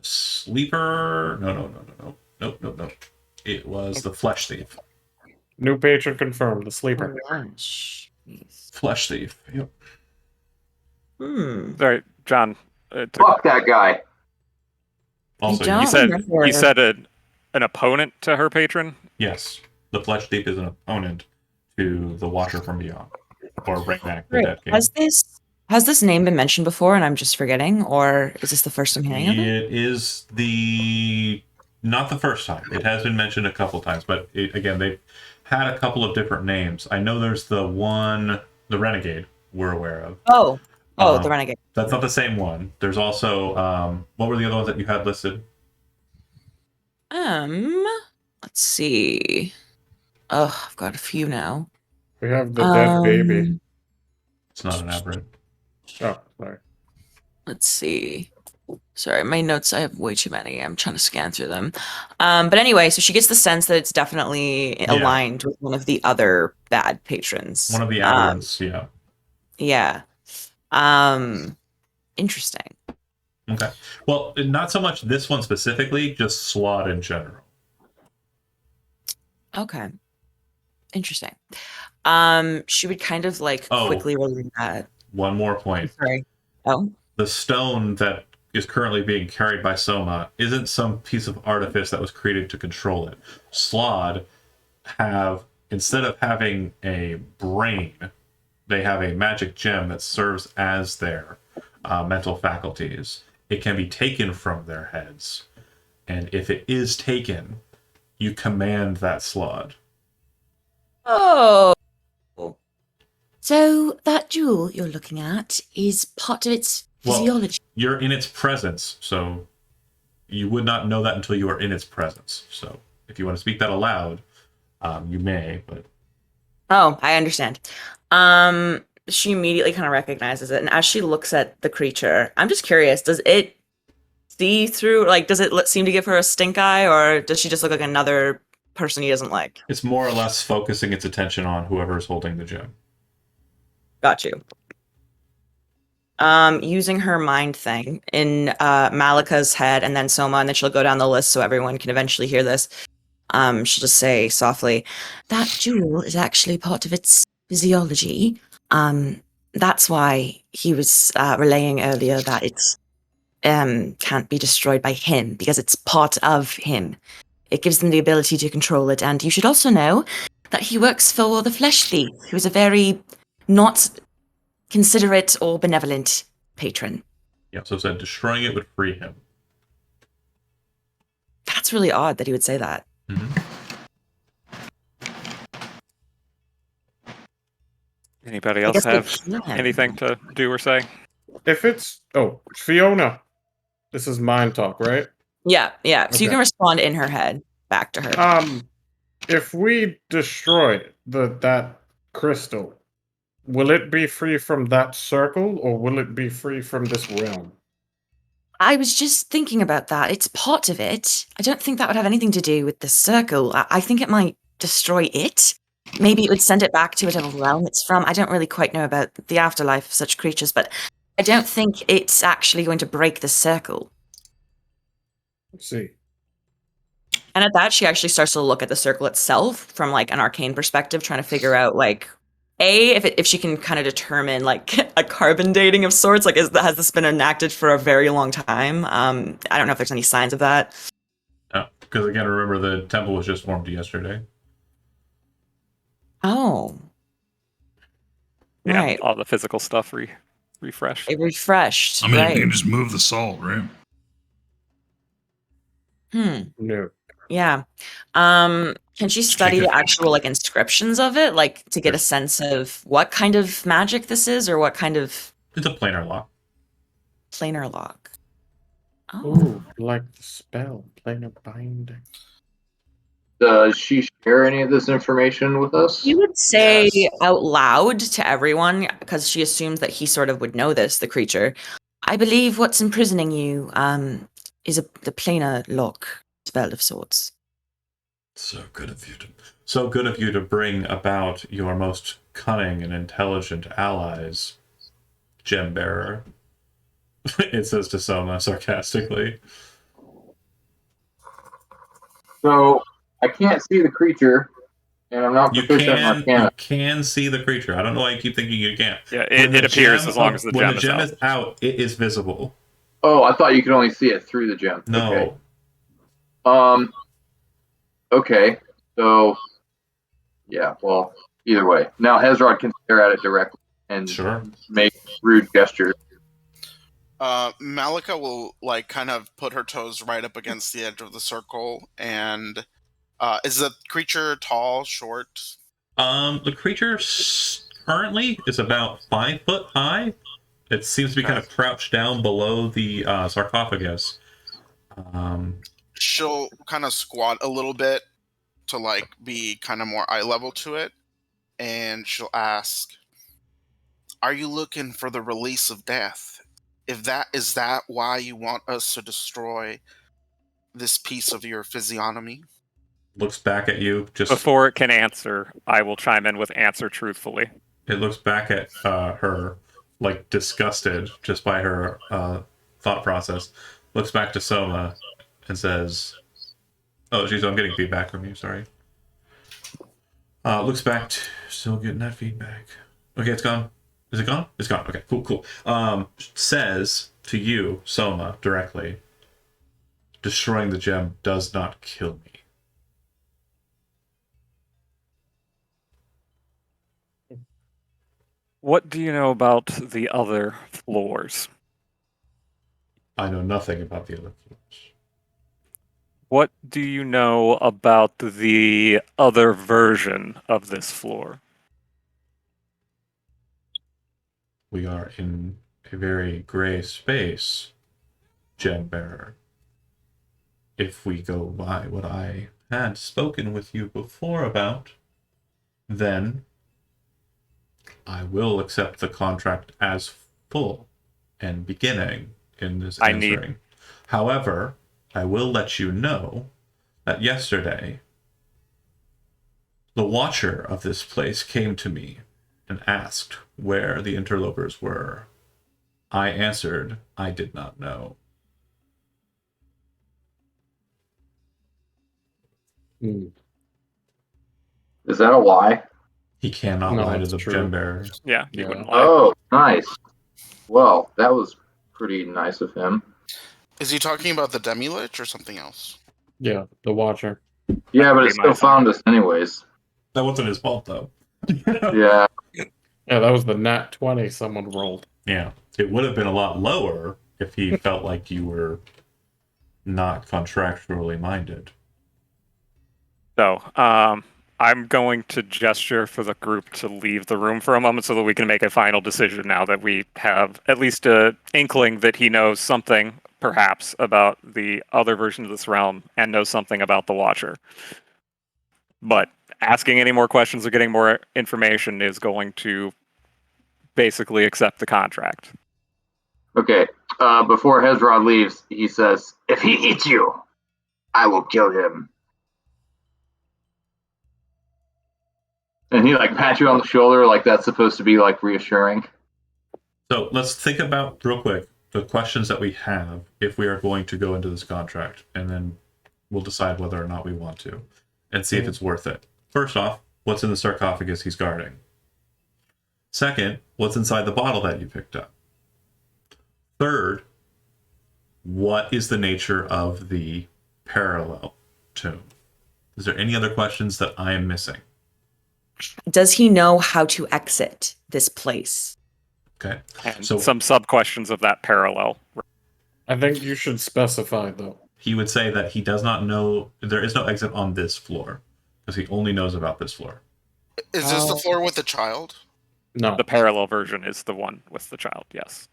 Speaker 1: Sleeper? No. It was the Flesh Thief.
Speaker 2: New patron confirmed. The sleeper.
Speaker 1: Flesh Thief. Yep.
Speaker 7: Sorry, John.
Speaker 6: Fuck that guy.
Speaker 1: Also,
Speaker 7: you said an opponent to her patron?
Speaker 1: Yes. The Flesh Thief is an opponent to the Watcher from Beyond. Or Ragnak, the Dead King.
Speaker 8: Has this name been mentioned before and I'm just forgetting? Or is this the first time hearing of it?
Speaker 1: It is not the first time. It has been mentioned a couple times, but again, they've had a couple of different names. I know there's the Renegade we're aware of.
Speaker 8: The Renegade.
Speaker 1: That's not the same one. There's also, what were the other ones that you had listed?
Speaker 8: Let's see. Oh, I've got a few now.
Speaker 2: We have the dead baby.
Speaker 1: It's not an aberrant.
Speaker 2: Oh, sorry.
Speaker 8: Let's see. Sorry, my notes, I have way too many. I'm trying to scan through them. But anyway, so she gets the sense that it's definitely aligned with one of the other bad patrons.
Speaker 1: One of the aberrants,
Speaker 8: Yeah. Interesting.
Speaker 1: Okay. Well, not so much this one specifically, just Slod in general.
Speaker 8: Okay. Interesting. She would kind of like quickly relate that.
Speaker 1: One more point.
Speaker 8: Sorry. Oh.
Speaker 1: The stone that is currently being carried by Soma isn't some piece of artifice that was created to control it. Slod have, instead of having a brain, they have a magic gem that serves as their mental faculties. It can be taken from their heads. And if it is taken, you command that Slod.
Speaker 8: Oh. So that jewel you're looking at is part of its physiology.
Speaker 1: You're in its presence, so you would not know that until you are in its presence. So if you want to speak that aloud, you may, but...
Speaker 8: Oh, I understand. She immediately kind of recognizes it, and as she looks at the creature, I'm just curious, does it see through, like, does it seem to give her a stink eye, or does she just look like another person he doesn't like?
Speaker 1: It's more or less focusing its attention on whoever's holding the gem.
Speaker 8: Got you. Using her mind thing in Malika's head, and then Soma, and then she'll go down the list so everyone can eventually hear this. She'll just say softly, that jewel is actually part of its physiology. That's why he was relaying earlier that it's can't be destroyed by him because it's part of him. It gives them the ability to control it. And you should also know that he works for the Flesh Thief, who is a very not considerate or benevolent patron.
Speaker 1: Yeah, so it said destroying it would free him.
Speaker 8: That's really odd that he would say that.
Speaker 1: Mm-hmm.
Speaker 7: Anybody
Speaker 8: I
Speaker 7: else
Speaker 8: guess they
Speaker 7: have
Speaker 8: kill him.
Speaker 7: anything to do or say?
Speaker 2: If it's Fiona, this is mind talk, right?
Speaker 8: Yeah. So you
Speaker 2: Okay.
Speaker 8: can respond in her head back to her.
Speaker 2: If we destroy that crystal, will it be free from that circle, or will it be free from this realm?
Speaker 8: I was just thinking about that. It's part of it. I don't think that would have anything to do with the circle. I think it might destroy it. Maybe it would send it back to whatever realm it's from. I don't really quite know about the afterlife of such creatures, but I don't think it's actually going to break the circle.
Speaker 2: Let's see.
Speaker 8: And at that, she actually starts to look at the circle itself from like an arcane perspective, trying to figure out like, if she can kind of determine like a carbon dating of sorts. Like, has this been enacted for a very long time? I don't know if there's any signs of that.
Speaker 1: No, because again, remember the temple was just formed yesterday.
Speaker 8: Oh,
Speaker 7: Yeah,
Speaker 8: right.
Speaker 7: all the physical stuff refreshed.
Speaker 8: It refreshed.
Speaker 3: I mean,
Speaker 8: right.
Speaker 3: you can just move the salt, right?
Speaker 2: No.
Speaker 8: Yeah. Can she study
Speaker 3: take
Speaker 8: the
Speaker 3: it.
Speaker 8: actual like inscriptions of it, like to get a sense of what kind of magic this is, or what kind of
Speaker 1: It's a planar lock.
Speaker 8: planar lock? Oh,
Speaker 2: Ooh, like the spell, planar binding.
Speaker 6: Does she share any of this information with us?
Speaker 8: you would say
Speaker 4: Yes.
Speaker 8: out loud to everyone because she assumes that he sort of would know this, the creature. I believe what's imprisoning you is the planar lock spell of sorts.
Speaker 1: So good of you to bring about your most cunning and intelligent allies, Gem Bearer. It says to Soma sarcastically.
Speaker 6: So I can't see the creature, and I'm not
Speaker 1: You
Speaker 6: proficient in Arcana.
Speaker 1: can see the creature. I don't know why you keep thinking you can't.
Speaker 7: Yeah,
Speaker 1: When
Speaker 7: it
Speaker 1: the
Speaker 7: appears
Speaker 1: gem
Speaker 7: as long
Speaker 1: of-
Speaker 7: as the
Speaker 1: when
Speaker 7: gem
Speaker 1: the
Speaker 7: is
Speaker 1: gem
Speaker 7: out.
Speaker 1: is out, it is visible.
Speaker 6: Oh, I thought you could only see it through the gem.
Speaker 1: No.
Speaker 6: Okay. Okay. So, yeah. Well, either way. Now Hezrod can stare at it directly and
Speaker 1: Sure.
Speaker 6: make rude gestures.
Speaker 4: Malika will like kind of put her toes right up against the edge of the circle, and is the creature tall, short?
Speaker 1: The creature currently is about 5 foot high. It seems to be kind of crouched down below the sarcophagus.
Speaker 4: She'll kind of squat a little bit to like be kind of more eye level to it, and she'll ask, "Are you looking for the release of death? Is that why you want us to destroy this piece of your physiognomy?"
Speaker 1: Looks back at you. Just
Speaker 7: Before it can answer, I will chime in with answer truthfully.
Speaker 1: it looks back at her, like disgusted just by her thought process. Looks back to Soma and says, "Oh, geez, I'm getting feedback from you. Sorry." Looks back. Still getting that feedback. Okay, it's gone. Is it gone? It's gone. Okay, cool. Says to you, Soma, directly, destroying the gem does not kill me.
Speaker 7: What do you know about the other floors?
Speaker 1: I know nothing about the other floors.
Speaker 7: What do you know about the other version of this floor?
Speaker 1: We are in a very gray space, Gem Bearer. If we go by what I had spoken with you before about, then I will accept the contract as full and beginning in this answering. However, I will let you know that yesterday, the watcher of this place came to me and asked where the interlopers were. I answered, I did not know.
Speaker 2: Hmm.
Speaker 6: Is that a lie?
Speaker 1: He cannot
Speaker 2: No,
Speaker 1: lie to
Speaker 2: it's
Speaker 1: the
Speaker 2: true.
Speaker 1: gem bearer.
Speaker 7: Yeah, you
Speaker 2: Yeah.
Speaker 7: wouldn't lie.
Speaker 6: Oh, nice. Well, that was pretty nice of him.
Speaker 4: Is he talking about the Demi-Lich or something else?
Speaker 2: Yeah, the Watcher.
Speaker 6: Yeah, but
Speaker 7: Be
Speaker 6: it still
Speaker 7: my
Speaker 6: found us anyways.
Speaker 1: That wasn't his fault, though.
Speaker 6: Yeah.
Speaker 2: Yeah, that was the nat 20 someone rolled.
Speaker 1: Yeah. It would have been a lot lower if he felt like you were not contractually minded.
Speaker 7: So, I'm going to gesture for the group to leave the room for a moment so that we can make a final decision now that we have at least a inkling that he knows something, perhaps, about the other version of this realm and knows something about the Watcher. But asking any more questions or getting more information is going to basically accept the contract.
Speaker 6: Okay. Before Hezrod leaves, he says, "If he eats you, I will kill him." And he like pats you on the shoulder, like that's supposed to be like reassuring.
Speaker 1: So let's think about, real quick, the questions that we have if we are going to go into this contract, and then we'll decide whether or not we want to, and see if it's worth it. First off, what's in the sarcophagus he's guarding? Second, what's inside the bottle that you picked up? Third, what is the nature of the parallel tomb? Is there any other questions that I am missing?
Speaker 8: Does he know how to exit this place?
Speaker 1: Okay.
Speaker 7: And
Speaker 1: So-
Speaker 7: some sub-questions of that parallel.
Speaker 2: I think you should specify, though.
Speaker 1: He would say that he does not know, there is no exit on this floor, because he only knows about this floor.
Speaker 4: Is this the floor with the child?
Speaker 2: No.
Speaker 7: The parallel version is the one with the child, yes.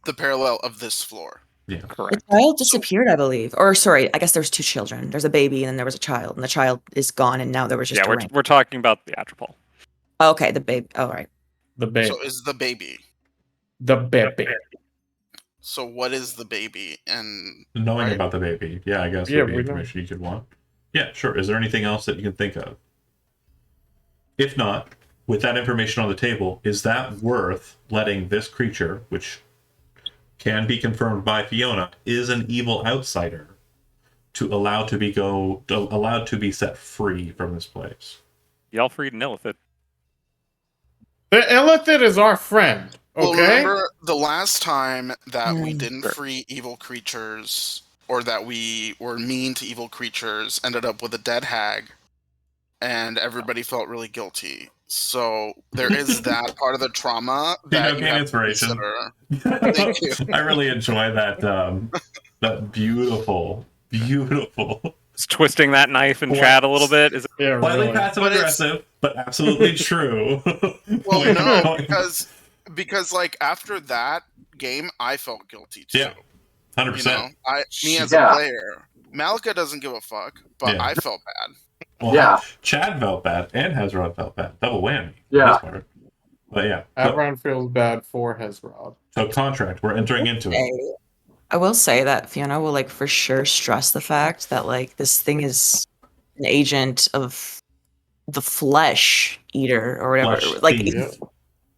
Speaker 4: The parallel of this floor.
Speaker 1: Yeah.
Speaker 7: Correct.
Speaker 8: The child disappeared, I believe. Or sorry, I guess there's two children. There's a baby and then there was a child, and the child is gone, and now there was just
Speaker 7: Yeah,
Speaker 8: a ring.
Speaker 7: we're talking about the Atropole.
Speaker 8: Okay, the baby. Oh, right.
Speaker 2: The baby.
Speaker 4: So is the baby.
Speaker 2: The baby.
Speaker 4: So what is the baby? And
Speaker 1: Knowing
Speaker 4: Right.
Speaker 1: about the baby, yeah, I guess
Speaker 2: Yeah,
Speaker 1: would be
Speaker 2: we know.
Speaker 1: information you could want. Yeah, sure. Is there anything else that you can think of? If not, with that information on the table, is that worth letting this creature, which can be confirmed by Fiona, is an evil outsider, to allowed to be set free from this place?
Speaker 7: Yelfried and Illithid.
Speaker 2: The Illithid is our friend,
Speaker 4: well,
Speaker 2: okay?
Speaker 4: remember the last time that we didn't
Speaker 7: Sure.
Speaker 4: free evil creatures, or that we were mean to evil creatures, ended up with a dead hag, and everybody felt really guilty. So there is that part of the trauma that you
Speaker 1: gain
Speaker 4: have
Speaker 1: inspiration.
Speaker 4: to consider. Thank you.
Speaker 1: I really enjoy that. That beautiful.
Speaker 7: Just twisting that knife in
Speaker 2: What?
Speaker 7: chat a little bit. Is it
Speaker 2: Yeah,
Speaker 1: Slightly
Speaker 2: really.
Speaker 1: passive
Speaker 4: But it's-
Speaker 1: aggressive, but absolutely true.
Speaker 4: Well,
Speaker 1: We're
Speaker 4: no,
Speaker 1: going-
Speaker 4: because like after that game, I felt guilty too.
Speaker 1: Yeah, 100%.
Speaker 4: You know, me as
Speaker 6: Yeah.
Speaker 4: a player, Malika doesn't give a fuck, but
Speaker 1: Yeah.
Speaker 4: I felt bad.
Speaker 1: Well,
Speaker 6: Yeah.
Speaker 1: Chad felt bad and Hezrod felt bad. Double whammy.
Speaker 6: Yeah.
Speaker 1: on this part. But yeah.
Speaker 2: Adron feels bad for Hezrod.
Speaker 1: So contract, we're entering into it.
Speaker 8: I will say that Fiona will like for sure stress the fact that like this thing is an agent of the flesh eater or whatever.
Speaker 1: Flesh
Speaker 8: like
Speaker 1: thief.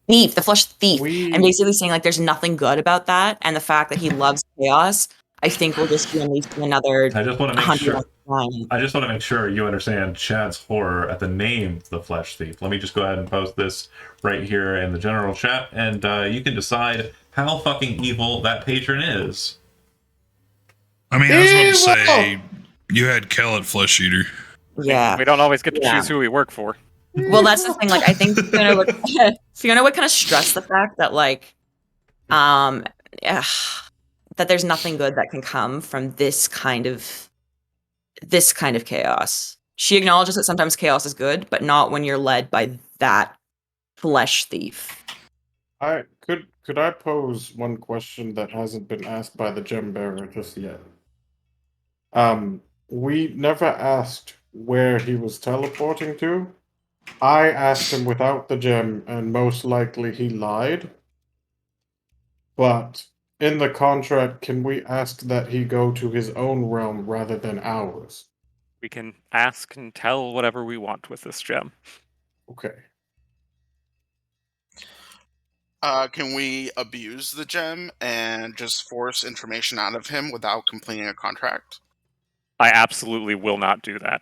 Speaker 8: thief, the flesh thief.
Speaker 2: We
Speaker 8: And basically saying like there's nothing good about that, and the fact that he loves chaos, I think will just be unleashing another
Speaker 1: I just want to make
Speaker 8: 100
Speaker 1: sure.
Speaker 8: times.
Speaker 1: I just want to make sure you understand Chad's horror at the name The Flesh Thief. Let me just go ahead and post this right here in the general chat, and you can decide how fucking evil that patron is.
Speaker 3: I mean, I was about to
Speaker 2: Evil!
Speaker 3: say you had Kel at Flesh Eater.
Speaker 8: Yeah.
Speaker 7: we don't always get to
Speaker 8: Yeah.
Speaker 7: choose who we work for.
Speaker 8: Well, that's the thing. Like, I think Fiona would, Fiona would kind of stress the fact that, like, yeah, that there's nothing good that can come from this kind of chaos. She acknowledges that sometimes chaos is good, but not when you're led by that flesh thief.
Speaker 2: could I pose one question that hasn't been asked by the gem bearer just yet? We never asked where he was teleporting to. I asked him without the gem, and most likely he lied. But in the contract, can we ask that he go to his own realm rather than ours?
Speaker 7: We can ask and tell whatever we want with this gem.
Speaker 2: Okay.
Speaker 4: Can we abuse the gem and just force information out of him without completing a contract?
Speaker 7: I absolutely will not do that.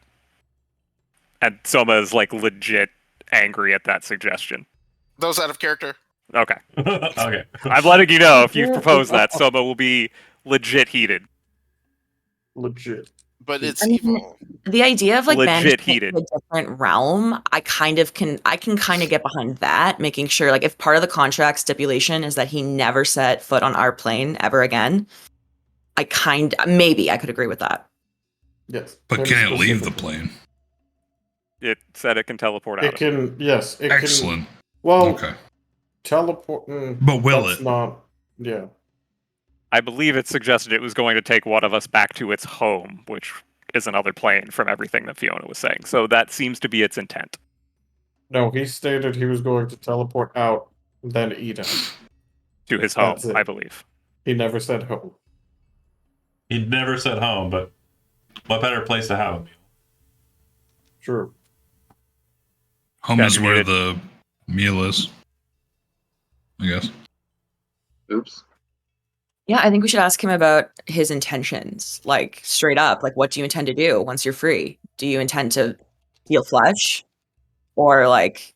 Speaker 7: And Soma is like legit angry at that suggestion.
Speaker 4: Those out of character.
Speaker 7: Okay.
Speaker 1: Okay.
Speaker 7: I'm letting you know if you propose that, Soma will be legit heated.
Speaker 2: Legit.
Speaker 4: But it's
Speaker 8: I mean,
Speaker 4: evil.
Speaker 8: The idea of like
Speaker 7: Legit
Speaker 8: banishment
Speaker 7: heated.
Speaker 8: to a different realm, I can kind of get behind that, making sure like if part of the contract stipulation is that he never set foot on our plane ever again, maybe I could agree with that.
Speaker 2: Yes.
Speaker 3: But
Speaker 2: very
Speaker 3: can it leave the
Speaker 2: specifically.
Speaker 3: plane?
Speaker 7: It said it can teleport out.
Speaker 2: It can, yes. It
Speaker 3: Excellent.
Speaker 2: Can, well,
Speaker 3: Okay.
Speaker 2: teleporting.
Speaker 3: But will
Speaker 2: that's
Speaker 3: it?
Speaker 2: Not. Yeah.
Speaker 7: I believe it suggested it was going to take one of us back to its home, which is another plane from everything that Fiona was saying. So that seems to be its intent.
Speaker 2: No, he stated he was going to teleport out, then eat him.
Speaker 7: To his home,
Speaker 2: That's it.
Speaker 7: I believe.
Speaker 2: He never said home.
Speaker 1: He never said home, but what better place to have a meal?
Speaker 2: True.
Speaker 3: Home
Speaker 7: Yeah,
Speaker 3: is
Speaker 7: you
Speaker 3: where
Speaker 7: muted.
Speaker 3: the meal is. I guess.
Speaker 6: Oops.
Speaker 8: Yeah, I think we should ask him about his intentions, like straight up. Like, what do you intend to do once you're free? Do you intend to steal flesh, or like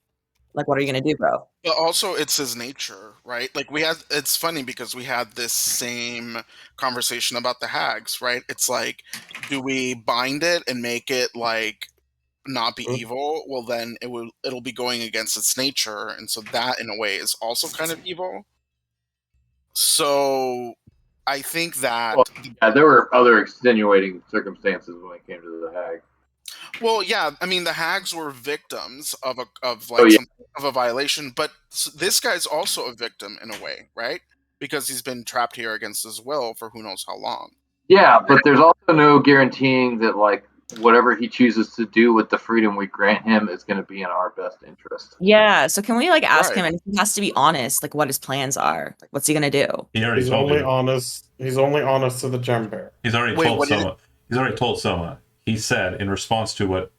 Speaker 8: what are you gonna do, bro?
Speaker 4: But also, it's his nature, right? Like it's funny because we had this same conversation about the hags, right? It's like, do we bind it and make it like not be evil? Well, then it'll be going against its nature, and so that in a way is also kind of evil. So I think that
Speaker 6: Well, yeah, there were other extenuating circumstances when it came to the hag.
Speaker 4: well, yeah, I mean the hags were victims of a violation, but this guy's also a victim in a way, right? Because he's been trapped here against his will for who knows how long.
Speaker 6: Yeah, but there's also no guaranteeing that like whatever he chooses to do with the freedom we grant him is going to be in our best interest.
Speaker 8: Yeah. So can we like ask
Speaker 4: Right.
Speaker 8: him, and he has to be honest, like what his plans are? Like, what's he gonna do?
Speaker 1: He already
Speaker 2: He's
Speaker 1: told
Speaker 2: only
Speaker 1: you.
Speaker 2: honest. He's only honest to the gem bear.
Speaker 1: He's already
Speaker 4: Wait,
Speaker 1: told
Speaker 4: what is
Speaker 1: Soma. He's already told Soma. He said in response to what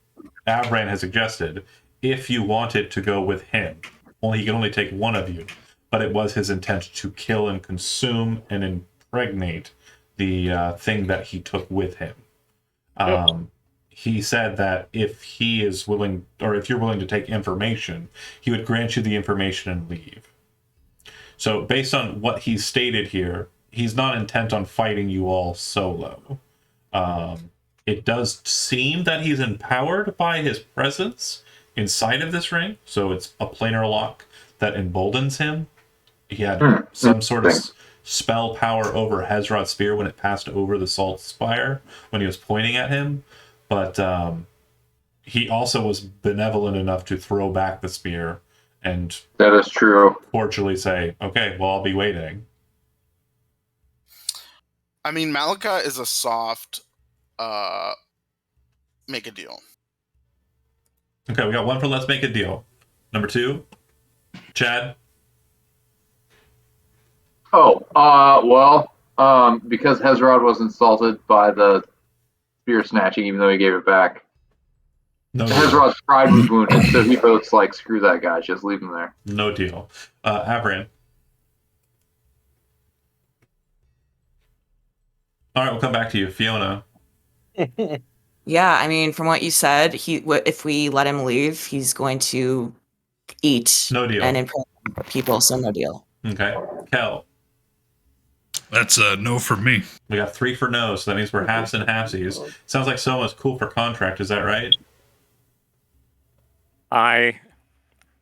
Speaker 1: Avran has suggested, if you wanted to go with him, he can only take one of you. But it was his intent to kill and consume and impregnate the thing that he took with him. He said that if he is willing, or if you're willing to take information, he would grant you the information and leave. So based on what he's stated here, he's not intent on fighting you all solo. It does seem that he's empowered by his presence inside of this ring, so it's a planar lock that emboldens him. He had some sort of spell power over Hezrod's spear when it passed over the Salt Spire when he was pointing at him, but he also was benevolent enough to throw back the spear and
Speaker 6: That is true.
Speaker 1: cordially say, okay, well, I'll be waiting.
Speaker 4: I mean, Malika is a soft make a deal.
Speaker 1: Okay, we got one for let's make a deal. Number 2, Chad.
Speaker 6: Because Hezrod was insulted by the spear snatching, even though he gave it back.
Speaker 1: No deal.
Speaker 6: Hezrod's pride was wounded, so he votes like, screw that guy, just leave him there.
Speaker 1: No deal. Avran. All right, we'll come back to you, Fiona.
Speaker 8: Yeah, I mean, from what you said, if we let him leave, he's going to eat
Speaker 1: No deal.
Speaker 8: and imprison people. So no deal.
Speaker 1: Okay, Kel.
Speaker 3: That's a no for me.
Speaker 1: We got 3 for no, so that means we're halves and halfsies. Sounds like Soma's cool for contract. Is that right?
Speaker 7: I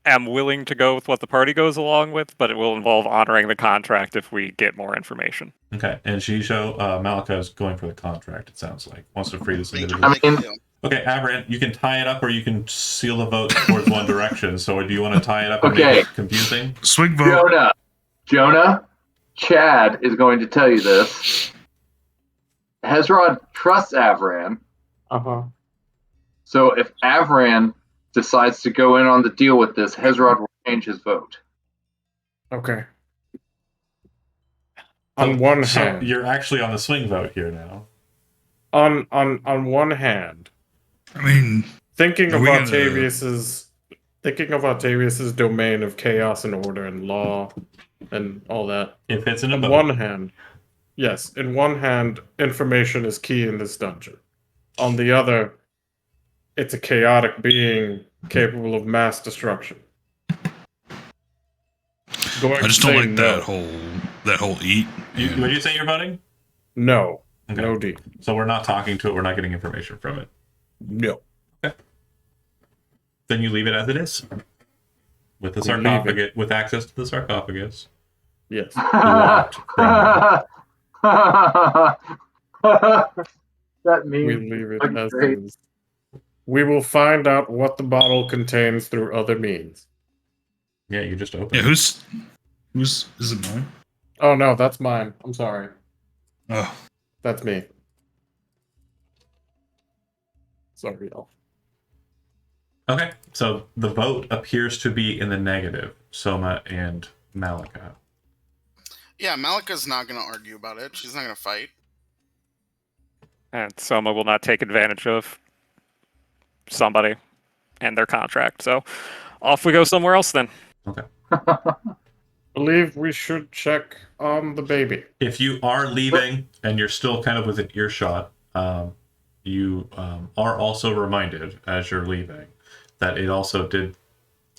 Speaker 7: am willing to go with what the party goes along with, but it will involve honoring the contract if we get more information.
Speaker 1: Okay, and Shisho, Malika is going for the contract, it sounds like. Wants to free this individual.
Speaker 6: I mean-
Speaker 1: Okay, Avran, you can tie it up or you can seal the vote towards one direction. So do you want to tie it up and
Speaker 6: Okay.
Speaker 1: make it confusing?
Speaker 3: Swing vote.
Speaker 6: Jonah, Chad is going to tell you this. Hezrod trusts Avran,
Speaker 2: Uh-huh.
Speaker 6: so if Avran decides to go in on the deal with this, Hezrod will change his vote.
Speaker 2: Okay. On one
Speaker 1: So
Speaker 2: hand,
Speaker 1: you're actually on the swing vote here now.
Speaker 2: on one hand,
Speaker 3: I mean,
Speaker 2: thinking
Speaker 3: Are
Speaker 2: of
Speaker 3: we gonna-
Speaker 2: Octavius's domain of chaos and order and law and all that.
Speaker 1: It fits in a
Speaker 2: On
Speaker 1: vote.
Speaker 2: one hand, yes, in one hand, information is key in this dungeon. On the other, it's a chaotic being capable of mass destruction.
Speaker 3: I just don't like that whole eat.
Speaker 1: What
Speaker 3: And
Speaker 1: did you say you're voting?
Speaker 2: No.
Speaker 1: Okay.
Speaker 2: No deal.
Speaker 1: So we're not talking to it. We're not getting information from it.
Speaker 2: No.
Speaker 1: Then you leave it as it is, with the
Speaker 2: We leave
Speaker 1: sarcophagus, with access to the sarcophagus.
Speaker 2: Yes.
Speaker 1: Blocked from
Speaker 6: That
Speaker 2: We
Speaker 6: means
Speaker 2: leave it
Speaker 6: fucking
Speaker 2: as
Speaker 6: great.
Speaker 2: it is. We will find out what the bottle contains through other means.
Speaker 1: Yeah, you just open.
Speaker 3: Yeah,
Speaker 1: it.
Speaker 3: who's is it mine?
Speaker 2: Oh no, that's mine. I'm sorry.
Speaker 3: Oh,
Speaker 2: That's me. Sorry, y'all.
Speaker 1: Okay, so the vote appears to be in the negative. Soma and Malika.
Speaker 4: Yeah, Malika's not gonna argue about it. She's not gonna fight.
Speaker 7: And Soma will not take advantage of somebody and their contract. So off we go somewhere else then.
Speaker 2: Believe we should check on the baby.
Speaker 1: If you are leaving and you're still kind of within earshot, you are also reminded as you're leaving that it also did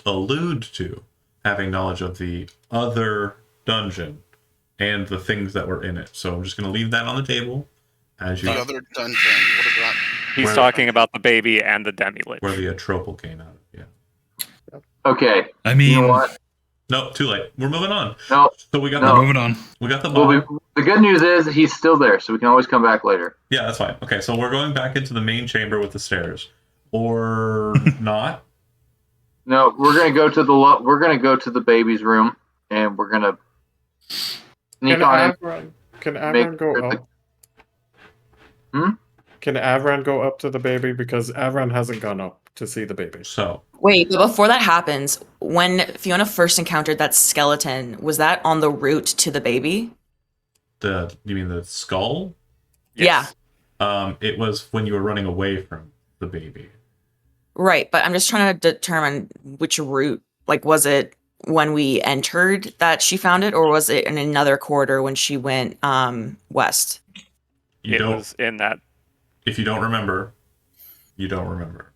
Speaker 1: allude to having knowledge of the other dungeon and the things that were in it. So I'm just going to leave that on the table as you
Speaker 4: The other dungeon. What is that?
Speaker 7: He's
Speaker 1: Where-
Speaker 7: talking about the baby and the demi-lich.
Speaker 1: where the atropal came out of. Yeah.
Speaker 6: Okay.
Speaker 3: I mean,
Speaker 6: You know what?
Speaker 1: No, too late. We're moving on.
Speaker 6: No.
Speaker 1: So we got
Speaker 6: No.
Speaker 3: we're moving on.
Speaker 1: the
Speaker 6: Well,
Speaker 1: bottle.
Speaker 6: the good news is he's still there, so we can always come back later.
Speaker 1: Yeah, that's fine. Okay, so we're going back into the main chamber with the stairs, or not?
Speaker 6: No, we're gonna go to we're gonna go to the baby's room, and we're gonna sneak
Speaker 2: Can
Speaker 6: on in.
Speaker 2: Can
Speaker 6: Make
Speaker 2: Avron go
Speaker 6: sure
Speaker 2: up?
Speaker 6: Hmm?
Speaker 2: Can Avron go up to the baby? Because Avron hasn't gone up to see the baby.
Speaker 1: So
Speaker 8: Wait, but before that happens, when Fiona first encountered that skeleton, was that on the route to the baby?
Speaker 1: you mean the skull?
Speaker 7: Yes.
Speaker 1: It was when you were running away from the baby.
Speaker 8: Right, but I'm just trying to determine which route. Like, was it when we entered that she found it, or was it in another corridor when she went west?
Speaker 1: You
Speaker 7: It
Speaker 1: don't.
Speaker 7: was in that.
Speaker 1: If you don't remember, you don't remember.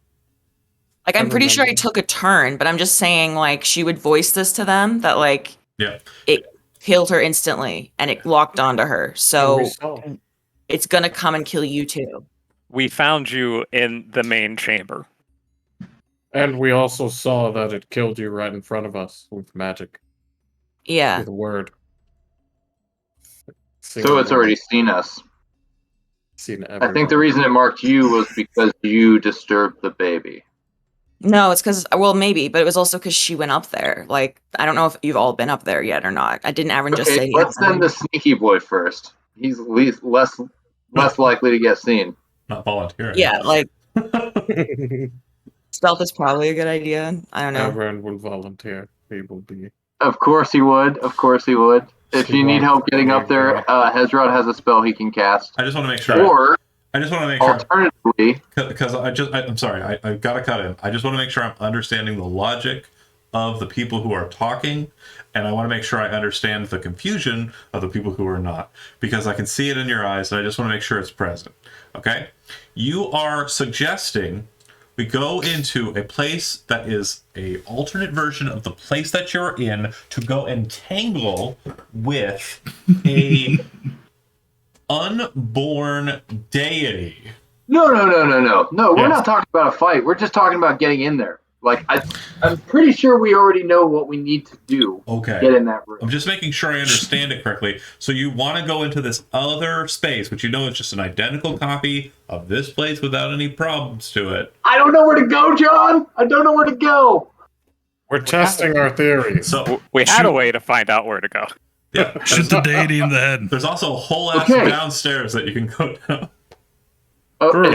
Speaker 8: Like, I'm pretty sure I took a turn, but I'm just saying, like, she would voice this to them that, like,
Speaker 1: Yeah.
Speaker 8: it killed her instantly and it locked onto her.
Speaker 2: And
Speaker 8: So
Speaker 2: we saw.
Speaker 8: it's gonna come and kill you too.
Speaker 7: We found you in the main chamber.
Speaker 2: And we also saw that it killed you right in front of us with magic,
Speaker 8: Yeah.
Speaker 2: with a word.
Speaker 6: So it's already seen us.
Speaker 2: seen
Speaker 6: I think the
Speaker 2: everyone.
Speaker 6: reason it marked you was because you disturbed the baby.
Speaker 8: No, it's because, well, maybe, but it was also because she went up there. Like, I don't know if you've all been up there yet or not. I didn't Aaron just
Speaker 6: Okay,
Speaker 8: say
Speaker 6: let's
Speaker 8: yes.
Speaker 6: send the sneaky boy first. He's at least less likely to get seen.
Speaker 1: Not volunteering.
Speaker 8: Yeah, like, stealth is probably a good idea. I don't know.
Speaker 2: Avron will volunteer. He will be.
Speaker 6: Of course he would. Of course he would. If
Speaker 2: He
Speaker 6: you need
Speaker 2: wants
Speaker 6: help
Speaker 2: to
Speaker 6: getting
Speaker 2: be
Speaker 6: up there,
Speaker 2: good.
Speaker 6: Hezrod has a spell he can cast.
Speaker 1: I just want to make sure.
Speaker 6: Or
Speaker 1: I just want to make sure.
Speaker 6: alternatively,
Speaker 1: Because I'm sorry, I got to cut in. I just want to make sure I'm understanding the logic of the people who are talking, and I want to make sure I understand the confusion of the people who are not, because I can see it in your eyes, and I just want to make sure it's present. Okay? You are suggesting we go into a place that is a alternate version of the place that you're in to go and tangle with a unborn deity.
Speaker 6: no. We're
Speaker 1: Yes.
Speaker 6: not talking about a fight. We're just talking about getting in there. Like I'm pretty sure we already know what we need to do.
Speaker 1: Okay.
Speaker 6: Get in that room.
Speaker 1: I'm just making sure I understand it correctly. So you want to go into this other space, which you know is just an identical copy of this place without any problems to it.
Speaker 6: I don't know where to go, John. I don't know where to go.
Speaker 2: We're testing our theories.
Speaker 1: So
Speaker 7: We had a way to find out where to go.
Speaker 1: yeah,
Speaker 3: Shoot the deity in the head.
Speaker 1: there's also a whole ass
Speaker 6: Okay.
Speaker 1: downstairs that you can go down.
Speaker 2: True.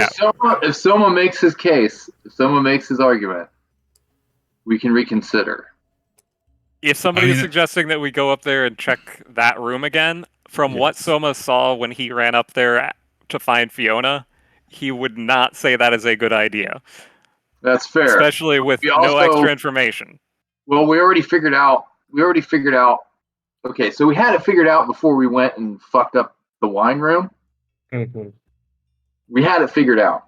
Speaker 6: If Soma makes his case, if Soma makes his argument, we can reconsider.
Speaker 7: If somebody
Speaker 3: I
Speaker 7: is
Speaker 3: mean-
Speaker 7: suggesting that we go up there and check that room again, from what
Speaker 1: Yes.
Speaker 7: Soma saw when he ran up there to find Fiona, he would not say that is a good idea,
Speaker 6: That's fair.
Speaker 7: especially with
Speaker 6: We
Speaker 7: no
Speaker 6: also-
Speaker 7: extra information.
Speaker 6: Well, we already figured out. Okay, so we had it figured out before we went and fucked up the wine room.
Speaker 2: Mhm.
Speaker 6: We had it figured out.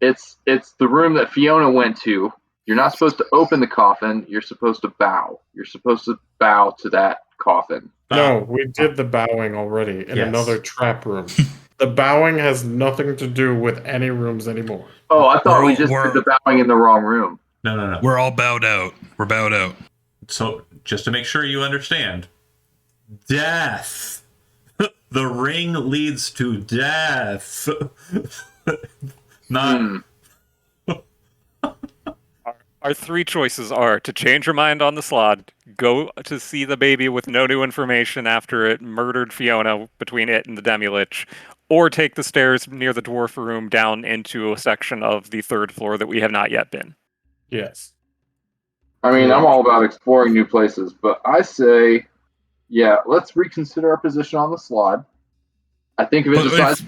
Speaker 6: It's the room that Fiona went to. You're not supposed to open the coffin. You're supposed to bow. You're supposed to bow to that coffin.
Speaker 2: No, we did the bowing already in
Speaker 1: Yes.
Speaker 2: another trap room. The bowing has nothing to do with any rooms anymore.
Speaker 6: Oh, I thought we
Speaker 3: We're-
Speaker 6: just
Speaker 3: we're-
Speaker 6: did the bowing in the wrong room.
Speaker 1: No.
Speaker 3: We're all bowed out. We're bowed out.
Speaker 1: So just to make sure you understand, death. The ring leads to death. Not.
Speaker 7: Our three choices are to change your mind on the slot, go to see the baby with no new information after it murdered Fiona between it and the Demi-Lich, or take the stairs near the dwarf room down into a section of the third floor that we have not yet been.
Speaker 2: Yes.
Speaker 6: I mean, I'm all about exploring new places, but I say, yeah, let's reconsider our position on the slide. I think if it
Speaker 3: But
Speaker 6: decides.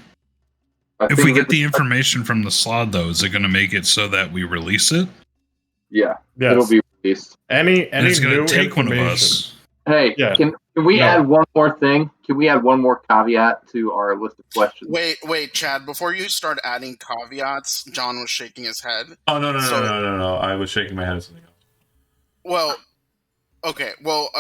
Speaker 3: if we get the information from the slot, though, is it going to make it so that we release it?
Speaker 6: Yeah,
Speaker 2: Yes.
Speaker 6: it'll be released.
Speaker 2: Any
Speaker 3: It's
Speaker 2: new
Speaker 3: going to take one of
Speaker 2: information.
Speaker 3: us.
Speaker 6: Hey,
Speaker 2: Yeah.
Speaker 6: can we
Speaker 2: No.
Speaker 6: add one more thing? Can we add one more caveat to our list of questions?
Speaker 4: Wait, Chad. Before you start adding caveats, John was shaking his head.
Speaker 1: Oh no.
Speaker 4: So-
Speaker 1: No! I was shaking my head at something else.
Speaker 4: Well, okay. Well,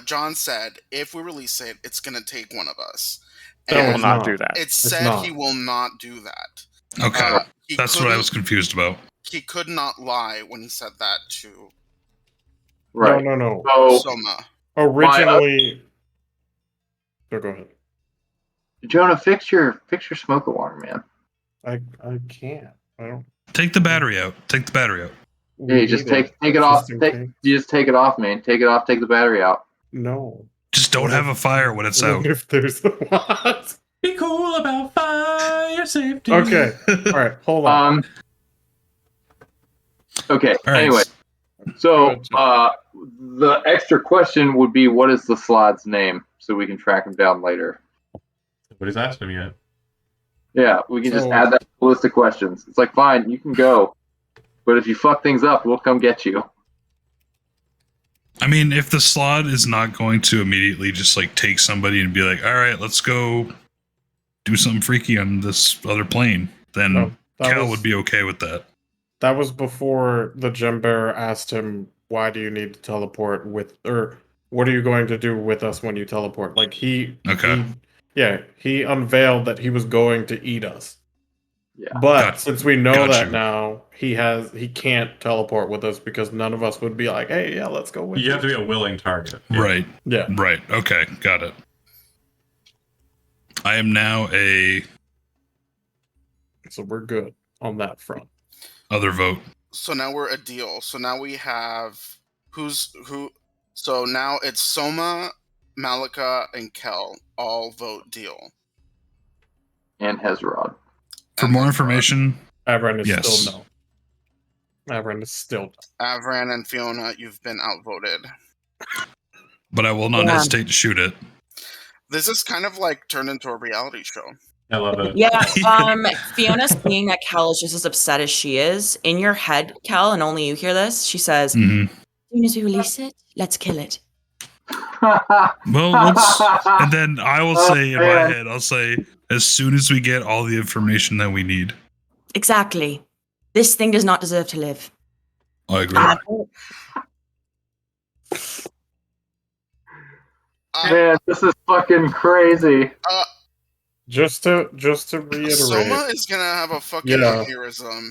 Speaker 4: John said if we release it, it's gonna take one of us.
Speaker 7: He
Speaker 2: No,
Speaker 7: will
Speaker 2: it's
Speaker 7: not
Speaker 2: not.
Speaker 7: do that.
Speaker 4: It
Speaker 2: It's
Speaker 4: said
Speaker 2: not.
Speaker 4: he will not do that.
Speaker 3: Okay.
Speaker 4: He
Speaker 3: That's what I
Speaker 4: couldn't-
Speaker 3: was confused about.
Speaker 4: He could not lie when he said that to
Speaker 6: Right.
Speaker 2: No.
Speaker 6: So,
Speaker 4: Soma.
Speaker 2: Originally. So go ahead.
Speaker 6: Jonah, fix your smoke alarm, man.
Speaker 2: I can't. I don't.
Speaker 3: Take the battery out. Take the battery out.
Speaker 6: Hey, just take it off.
Speaker 2: Just in
Speaker 6: Take,
Speaker 2: case.
Speaker 6: you just take it off, man. Take it off. Take the battery out.
Speaker 2: No.
Speaker 3: Just don't have a fire when it's out.
Speaker 2: What if there's what?
Speaker 1: Be cool about fire safety.
Speaker 2: Okay. All right. Hold on.
Speaker 6: Okay.
Speaker 3: All right.
Speaker 6: Anyway, so
Speaker 2: Gotcha.
Speaker 6: the extra question would be, what is the slot's name, so we can track him down later.
Speaker 1: Nobody's asked him yet.
Speaker 6: Yeah, we can just
Speaker 2: So-
Speaker 6: add that to the list of questions. It's like, fine, you can go, but if you fuck things up, we'll come get you.
Speaker 3: I mean, if the slot is not going to immediately just like take somebody and be like, all right, let's go do something freaky on this other plane, then
Speaker 2: No, that
Speaker 3: Cal
Speaker 2: was-
Speaker 3: would be okay with that.
Speaker 2: That was before the gem bearer asked him, "Why do you need to teleport with?" or "What are you going to do with us when you teleport?" Like he unveiled that he was going to eat us.
Speaker 6: Yeah.
Speaker 2: But
Speaker 3: Got-
Speaker 2: since we know
Speaker 3: got
Speaker 2: that
Speaker 3: you.
Speaker 2: now, he can't teleport with us because none of us would be like, "Hey, yeah, let's go with
Speaker 1: You have to be a willing target.
Speaker 3: Right.
Speaker 2: Yeah.
Speaker 3: Right. Okay. Got it. I am now a
Speaker 2: So we're good on that front.
Speaker 3: other vote.
Speaker 4: So now we're a deal. So now we have who. So now it's Soma, Malika, and Kel all vote deal.
Speaker 6: And Hezrod.
Speaker 3: For more information,
Speaker 2: Avren is
Speaker 3: Yes.
Speaker 2: still no. Avren is still no.
Speaker 4: Avran and Fiona, you've been outvoted.
Speaker 3: but I will not
Speaker 8: Yeah.
Speaker 3: hesitate to shoot it.
Speaker 4: This is kind of like turned into a reality show.
Speaker 1: I love it.
Speaker 8: Yeah, Fiona seeing that Cal is just as upset as she is. In your head, Cal, and only you hear this, she says,
Speaker 3: hmm
Speaker 8: as soon as we release it, let's kill it.
Speaker 3: Well, let's. And then I will
Speaker 6: Oh,
Speaker 3: say in my
Speaker 6: man.
Speaker 3: head, I'll say, as soon as we get all the information that we need.
Speaker 8: Exactly. This thing does not deserve to live.
Speaker 3: I agree.
Speaker 6: Man, this is fucking crazy.
Speaker 2: Just to reiterate,
Speaker 4: Soma is gonna have a fucking
Speaker 2: Yeah.
Speaker 4: aneurysm.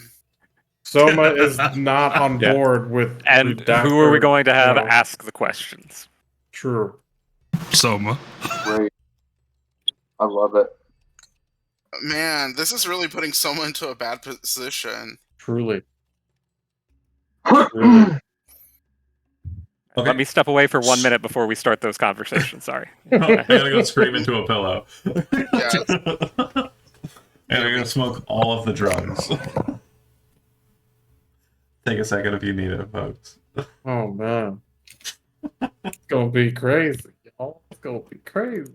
Speaker 2: Soma is not on
Speaker 7: Yeah.
Speaker 2: board with
Speaker 7: And
Speaker 2: redact-
Speaker 7: who are we going to have
Speaker 2: no.
Speaker 7: ask the questions?
Speaker 2: True.
Speaker 3: Soma.
Speaker 6: Great. I love it.
Speaker 4: Man, this is really putting Soma into a bad position.
Speaker 2: Truly. Truly.
Speaker 1: Okay.
Speaker 7: Let me step away for 1 minute before we start those conversations. Sorry.
Speaker 1: I gotta go scream into a pillow.
Speaker 4: Yeah.
Speaker 1: And I'm gonna smoke all of the drugs. Take a second if you need it, folks.
Speaker 2: Oh man. It's gonna be crazy, y'all. It's gonna be crazy.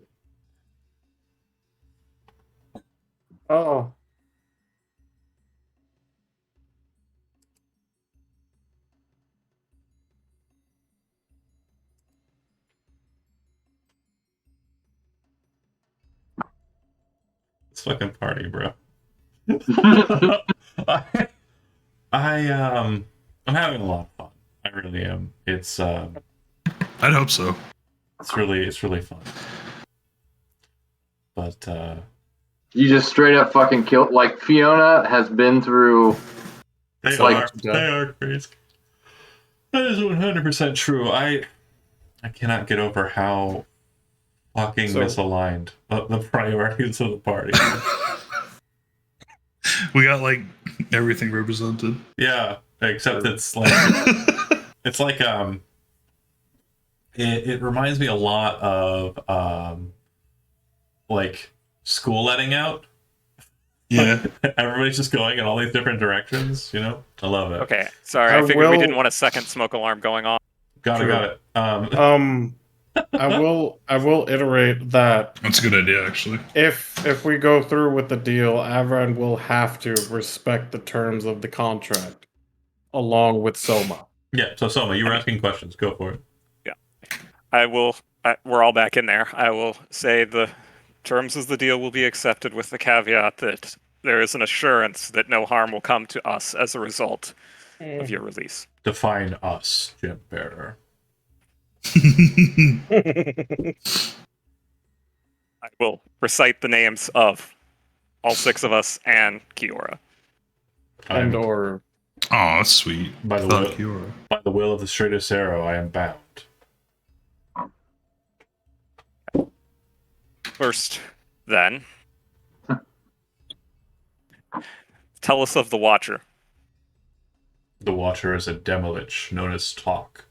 Speaker 2: Oh.
Speaker 1: It's fucking party, bro. I'm having a lot of fun. I really am. It's
Speaker 3: I'd hope so.
Speaker 1: it's really fun. But
Speaker 6: You just straight up fucking killed. Like Fiona has been through.
Speaker 1: they
Speaker 6: like-
Speaker 1: are crazy. That is 100% true. I cannot get over how fucking
Speaker 2: So-
Speaker 1: misaligned the priorities of the party.
Speaker 3: We got like everything represented.
Speaker 1: Yeah, except it's like it reminds me a lot of like school letting out.
Speaker 3: Yeah.
Speaker 1: Everybody's just going in all these different directions, you know? I love it.
Speaker 7: Okay, sorry.
Speaker 2: I
Speaker 7: I figured we
Speaker 2: will-
Speaker 7: didn't want a second smoke alarm going on.
Speaker 1: Got
Speaker 2: True.
Speaker 1: it.
Speaker 2: I will iterate that
Speaker 3: That's a good idea, actually.
Speaker 2: if we go through with the deal, Avran will have to respect the terms of the contract, along with Soma.
Speaker 1: Yeah, so Soma, you were asking questions. Go for it.
Speaker 7: I will. We're all back in there. I will say the terms of the deal will be accepted with the caveat that there is an assurance that no harm will come to us as a result of your release.
Speaker 1: Define us, Jim Bearer.
Speaker 7: I will recite the names of all 6 of us and Kiora.
Speaker 2: And
Speaker 1: I'm-
Speaker 2: or
Speaker 3: Oh, that's sweet.
Speaker 1: By the
Speaker 3: Fuck
Speaker 1: will-
Speaker 3: you.
Speaker 1: By the will of the straightest arrow, I am bound.
Speaker 7: First, then, tell us of the Watcher.
Speaker 1: The Watcher is a Demilich known as Talk,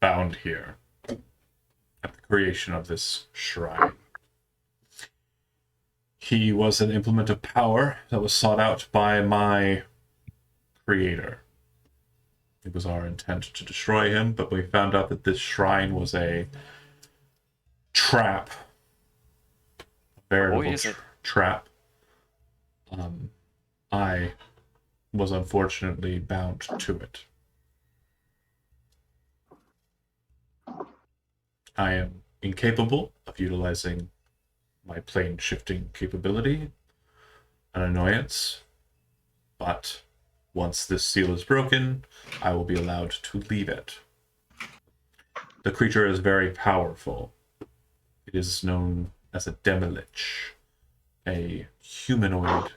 Speaker 1: bound here at the creation of this shrine. He was an implement of power that was sought out by my creator. It was our intent to destroy him, but we found out that this shrine was a trap. A veritable
Speaker 7: is it?
Speaker 1: trap. I was unfortunately bound to it. I am incapable of utilizing my plane shifting capability, an annoyance, but once this seal is broken, I will be allowed to leave it. The creature is very powerful. It is known as a Demilich, a humanoid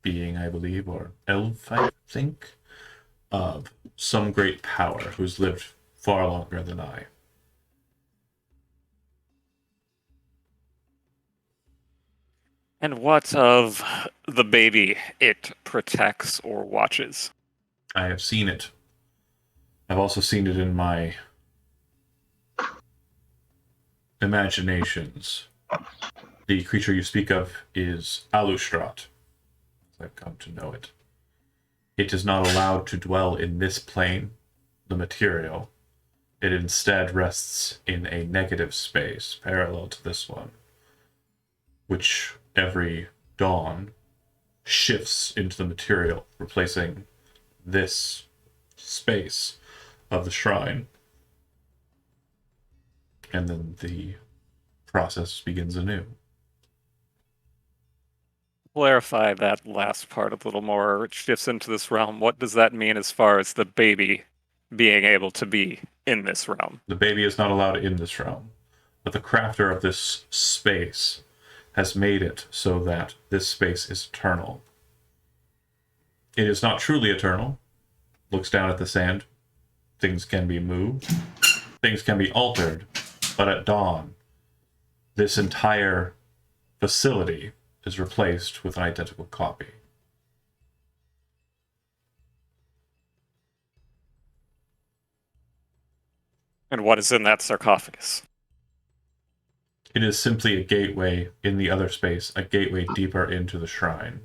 Speaker 1: being, I believe, or elf, I think, of some great power who's lived far longer than I.
Speaker 7: And what of the baby it protects or watches?
Speaker 1: I have seen it. I've also seen it in my imaginations. The creature you speak of is Alustrat, as I've come to know it. It is not allowed to dwell in this plane, the material. It instead rests in a negative space parallel to this one, which every dawn shifts into the material, replacing this space of the shrine. And then the process begins anew.
Speaker 7: Clarify that last part a little more. It shifts into this realm. What does that mean as far as the baby being able to be in this realm?
Speaker 1: The baby is not allowed in this realm, but the crafter of this space has made it so that this space is eternal. It is not truly eternal. Looks down at the sand. Things can be moved. Things can be altered. But at dawn, this entire facility is replaced with an identical copy.
Speaker 7: And what is in that sarcophagus?
Speaker 1: It is simply a gateway in the other space, a gateway deeper into the shrine.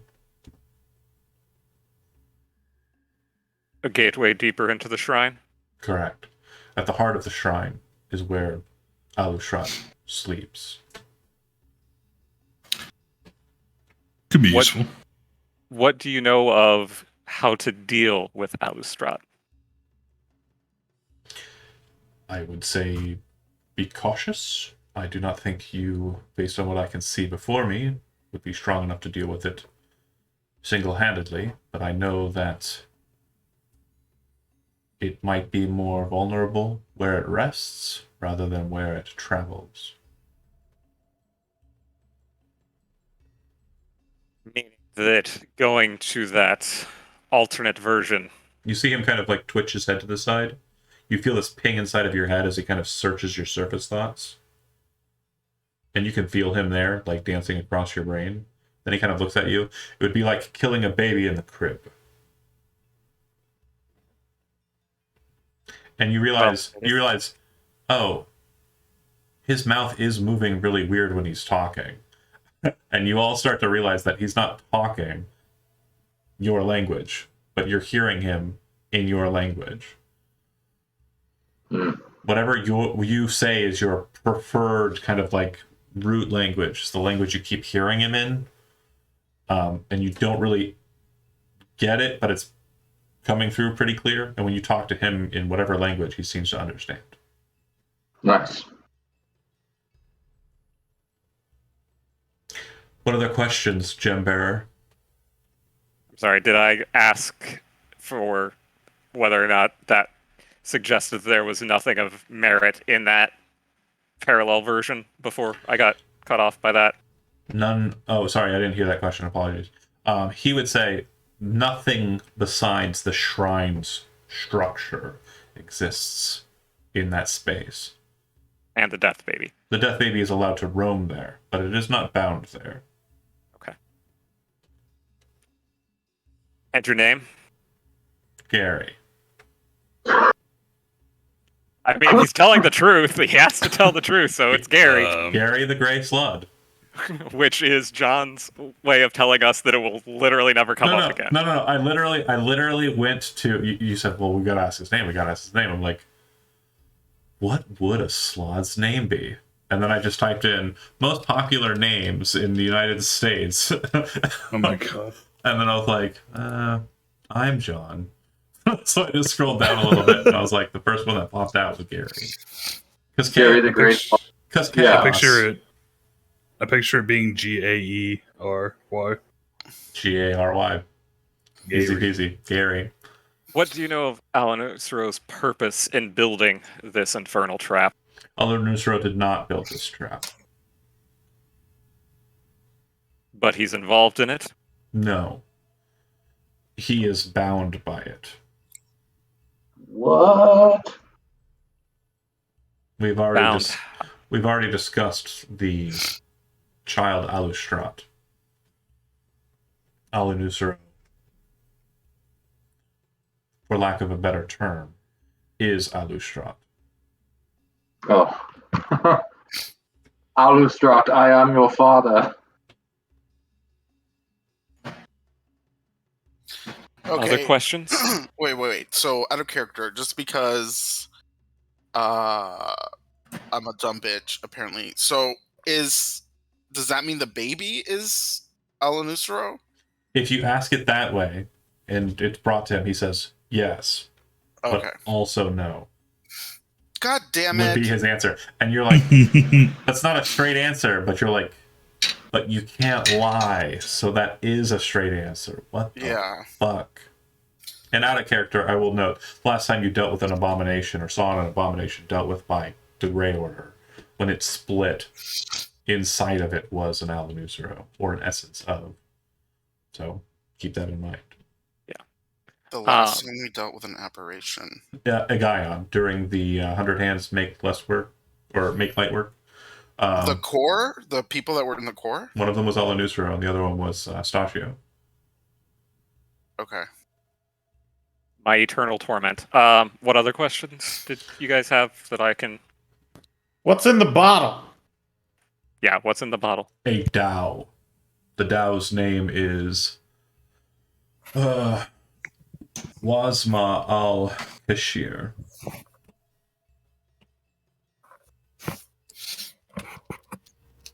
Speaker 7: A gateway deeper into the shrine?
Speaker 1: Correct. At the heart of the shrine is where Alustrat sleeps.
Speaker 3: Could be
Speaker 7: What-
Speaker 3: useful.
Speaker 7: What do you know of how to deal with Alustrat?
Speaker 1: I would say be cautious. I do not think you, based on what I can see before me, would be strong enough to deal with it single-handedly, but I know that it might be more vulnerable where it rests rather than where it travels.
Speaker 7: Meaning that going to that alternate version.
Speaker 1: You see him kind of like twitch his head to the side. You feel this ping inside of your head as he kind of searches your surface thoughts. And you can feel him there, like dancing across your brain. Then he kind of looks at you. It would be like killing a baby in the crib. And you realize, oh, his mouth is moving really weird when he's talking. And you all start to realize that he's not talking your language, but you're hearing him in your language. Whatever you say is your preferred kind of like root language. It's the language you keep hearing him in. And you don't really get it, but it's coming through pretty clear. And when you talk to him in whatever language, he seems to understand.
Speaker 6: Nice.
Speaker 1: What other questions, Gem Bearer?
Speaker 7: Sorry, did I ask for whether or not that suggested there was nothing of merit in that parallel version before I got cut off by that?
Speaker 1: None. Oh, sorry, I didn't hear that question. Apologies. He would say nothing besides the shrine's structure exists in that space.
Speaker 7: And the Death Baby.
Speaker 1: The Death Baby is allowed to roam there, but it is not bound there.
Speaker 7: Okay. And your name?
Speaker 1: Gary.
Speaker 7: I mean, he's telling the truth. He has to tell the truth, so it's Gary.
Speaker 1: Gary the Grey Slud.
Speaker 7: Which is John's way of telling us that it will literally never come up again.
Speaker 1: No. I literally went to... You said, well, we got to ask his name. I'm like, what would a Slod's name be? And then I just typed in most popular names in the United States.
Speaker 3: Oh my god.
Speaker 1: And then I was like, I'm John. So I just scrolled down a little bit, and I was like, the first one that popped out was Gary. Because
Speaker 6: Gary the Great.
Speaker 1: Because
Speaker 6: Yeah.
Speaker 3: I picture it being Gaery.
Speaker 1: Gary. Easy peasy. Gary.
Speaker 7: What do you know of Alan Usro's purpose in building this infernal trap?
Speaker 1: Alan Usro did not build this trap.
Speaker 7: But he's involved in it?
Speaker 1: No. He is bound by it.
Speaker 6: What?
Speaker 1: We've already discussed the child Alustrat. Alan Usro, for lack of a better term, is Alustrat.
Speaker 6: Oh. Alustrat, I am your father.
Speaker 7: Other questions?
Speaker 4: Wait. So, out of character, just because I'm a dumb bitch, apparently. So, does that mean the baby is Alan Usro?
Speaker 1: If you ask it that way, and it's brought to him, he says yes,
Speaker 4: Okay.
Speaker 1: but also no.
Speaker 4: God damn
Speaker 1: Would be
Speaker 4: it.
Speaker 1: his answer. And you're like, that's not a straight answer, but you're like, but you can't lie, so that is a straight answer. What the fuck? And out of character, I will note, last time you dealt with an abomination or saw an abomination dealt with by the Grey Order, when it split, inside of it was an Alan Usro, or an essence of. So keep that in mind.
Speaker 4: The last time we dealt with an apparition.
Speaker 1: Yeah, a Gaion during the 100 Hands Make Less Work, or Make Light Work.
Speaker 4: The core? The people that were in the core?
Speaker 1: One of them was Alan Usro, and the other one was Stachio.
Speaker 4: Okay.
Speaker 7: My eternal torment. What other questions did you guys have that I can...
Speaker 2: What's in the bottle?
Speaker 7: Yeah, what's in the bottle?
Speaker 1: A Dao. The Dao's name is Wazma al-Kashir.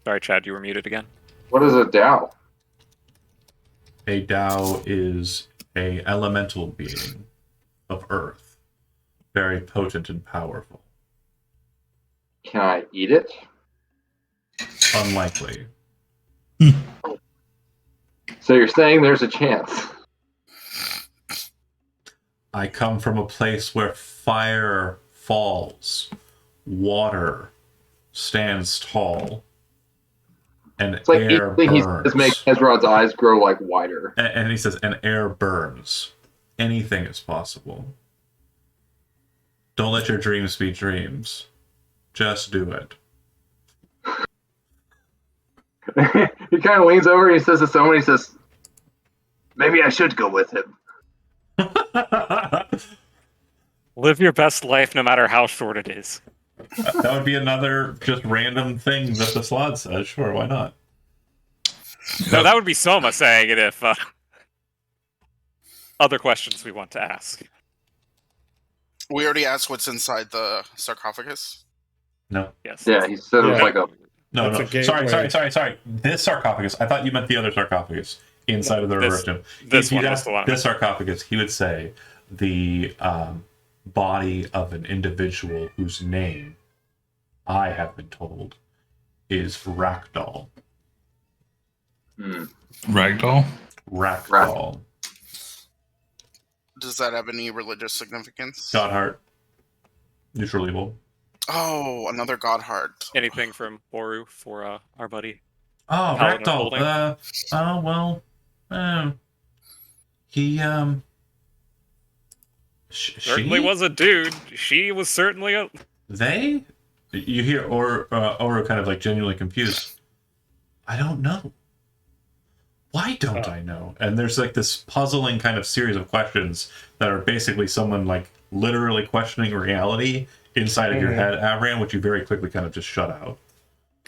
Speaker 7: Sorry, Chad, you were muted again.
Speaker 6: What is a Dao?
Speaker 1: A Dao is a elemental being of Earth. Very potent and powerful.
Speaker 6: Can I eat it?
Speaker 1: Unlikely.
Speaker 6: So you're saying there's a chance?
Speaker 1: I come from a place where fire falls water stands tall and
Speaker 6: It's like
Speaker 1: air
Speaker 6: anything he
Speaker 1: burns.
Speaker 6: says makes Ezrod's eyes grow like wider.
Speaker 1: And he says, and air burns. Anything is possible. Don't let your dreams be dreams. Just do it.
Speaker 6: He kind of leans over and he says to someone, he says, maybe I should go with him.
Speaker 7: Live your best life no matter how short it is.
Speaker 1: That would be another just random thing that the Slod says. Sure, why not?
Speaker 7: No, that would be Soma saying it if other questions we want to ask.
Speaker 4: We already asked what's inside the sarcophagus.
Speaker 1: No.
Speaker 7: Yes.
Speaker 6: Yeah, he said it was
Speaker 2: Yeah.
Speaker 6: like a.
Speaker 1: No,
Speaker 2: That's
Speaker 1: no.
Speaker 2: a gateway.
Speaker 1: Sorry. This sarcophagus. I thought you meant the other sarcophagus inside of the
Speaker 7: This-
Speaker 1: Revertum.
Speaker 7: this
Speaker 1: If you'd
Speaker 7: one was
Speaker 1: asked
Speaker 7: the one I
Speaker 1: this sarcophagus, he would say the body of an individual whose name I have been told is Rakdal.
Speaker 3: Ragdoll?
Speaker 1: Rakdal.
Speaker 4: Does that have any religious significance?
Speaker 1: Godheart. Neutral evil.
Speaker 4: Oh, another god heart.
Speaker 7: Anything from Boru for our buddy?
Speaker 1: Oh,
Speaker 7: Paladin
Speaker 1: Rakdal.
Speaker 7: Holding.
Speaker 1: He
Speaker 7: Certainly
Speaker 1: she?
Speaker 7: was a dude. She was certainly a.
Speaker 1: They? You hear Oru kind of like genuinely confused. I don't know. Why don't I know? And there's like this puzzling kind of series of questions that are basically someone like literally questioning reality inside of your head, Avran, which you very quickly kind of just shut out.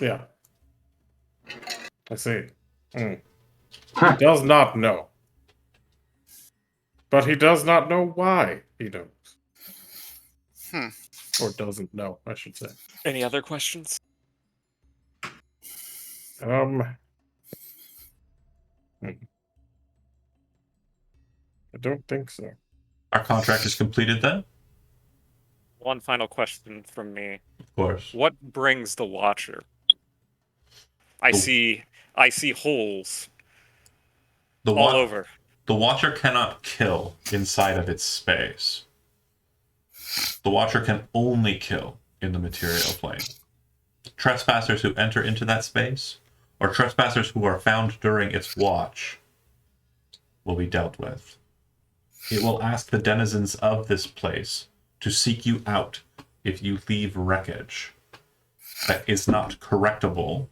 Speaker 2: Yeah. I see. He does not know. But he does not know why he knows. Or doesn't know, I should say.
Speaker 7: Any other questions?
Speaker 2: I don't think so.
Speaker 1: Our contract is completed then?
Speaker 7: One final question from me.
Speaker 1: Of course.
Speaker 7: What brings the Watcher? I see holes
Speaker 1: The
Speaker 7: all over.
Speaker 1: The Watcher cannot kill inside of its space. The Watcher can only kill in the material plane. Trespassers who enter into that space, or trespassers who are found during its watch, will be dealt with. It will ask the denizens of this place to seek you out if you leave wreckage that is not correctable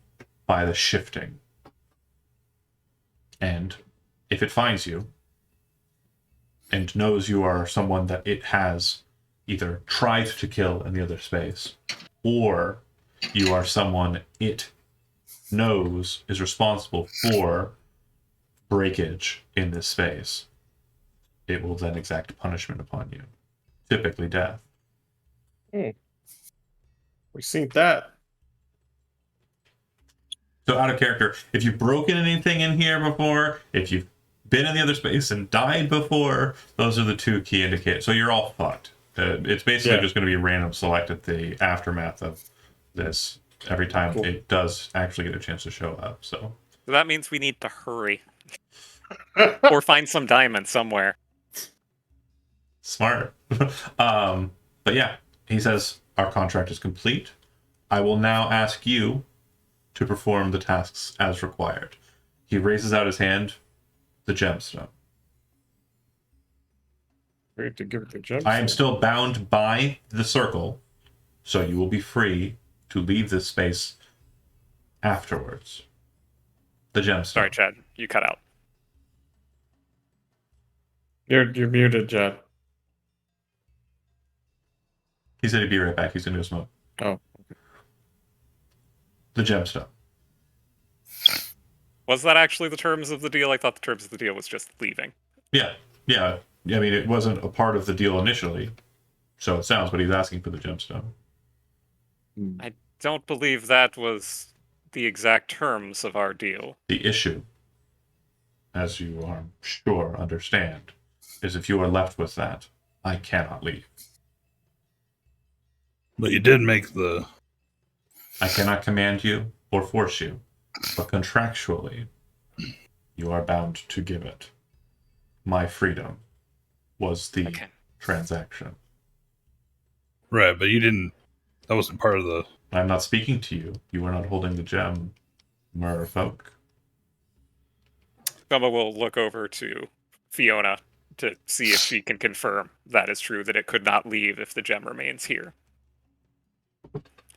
Speaker 1: by the shifting. And if it finds you and knows you are someone that it has either tried to kill in the other space, or you are someone it knows is responsible for breakage in this space, it will then exact punishment upon you. Typically death.
Speaker 2: We've seen that.
Speaker 1: So out of character, if you've broken anything in here before, if you've been in the other space and died before, those are the two key indicators. So you're all fucked. It's basically just going to be random select at the aftermath of this every time it does actually get a chance to show up. So
Speaker 7: that means we need to hurry. Or find some diamond somewhere.
Speaker 1: Smart. But yeah, he says, our contract is complete. I will now ask you to perform the tasks as required. He raises out his hand, the gemstone.
Speaker 2: We have to give it the gemstone.
Speaker 1: I am still bound by the circle, so you will be free to leave this space afterwards. The gemstone.
Speaker 7: Sorry, Chad, you cut out.
Speaker 2: You're muted, Jed.
Speaker 1: He said he'd be right back. He's going to go smoke.
Speaker 2: Oh.
Speaker 1: The gemstone.
Speaker 7: Was that actually the terms of the deal? I thought the terms of the deal was just leaving.
Speaker 1: Yeah. I mean, it wasn't a part of the deal initially, so it sounds, but he's asking for the gemstone.
Speaker 7: I don't believe that was the exact terms of our deal.
Speaker 1: The issue, as you are sure understand, is if you are left with that, I cannot leave.
Speaker 3: But you did make the...
Speaker 1: I cannot command you or force you, but contractually, you are bound to give it. My freedom was the transaction.
Speaker 3: Right, but you didn't That wasn't part of the.
Speaker 1: I'm not speaking to you. You are not holding the gem, merfolk.
Speaker 7: Gumma will look over to Fiona to see if she can confirm that is true, that it could not leave if the gem remains here.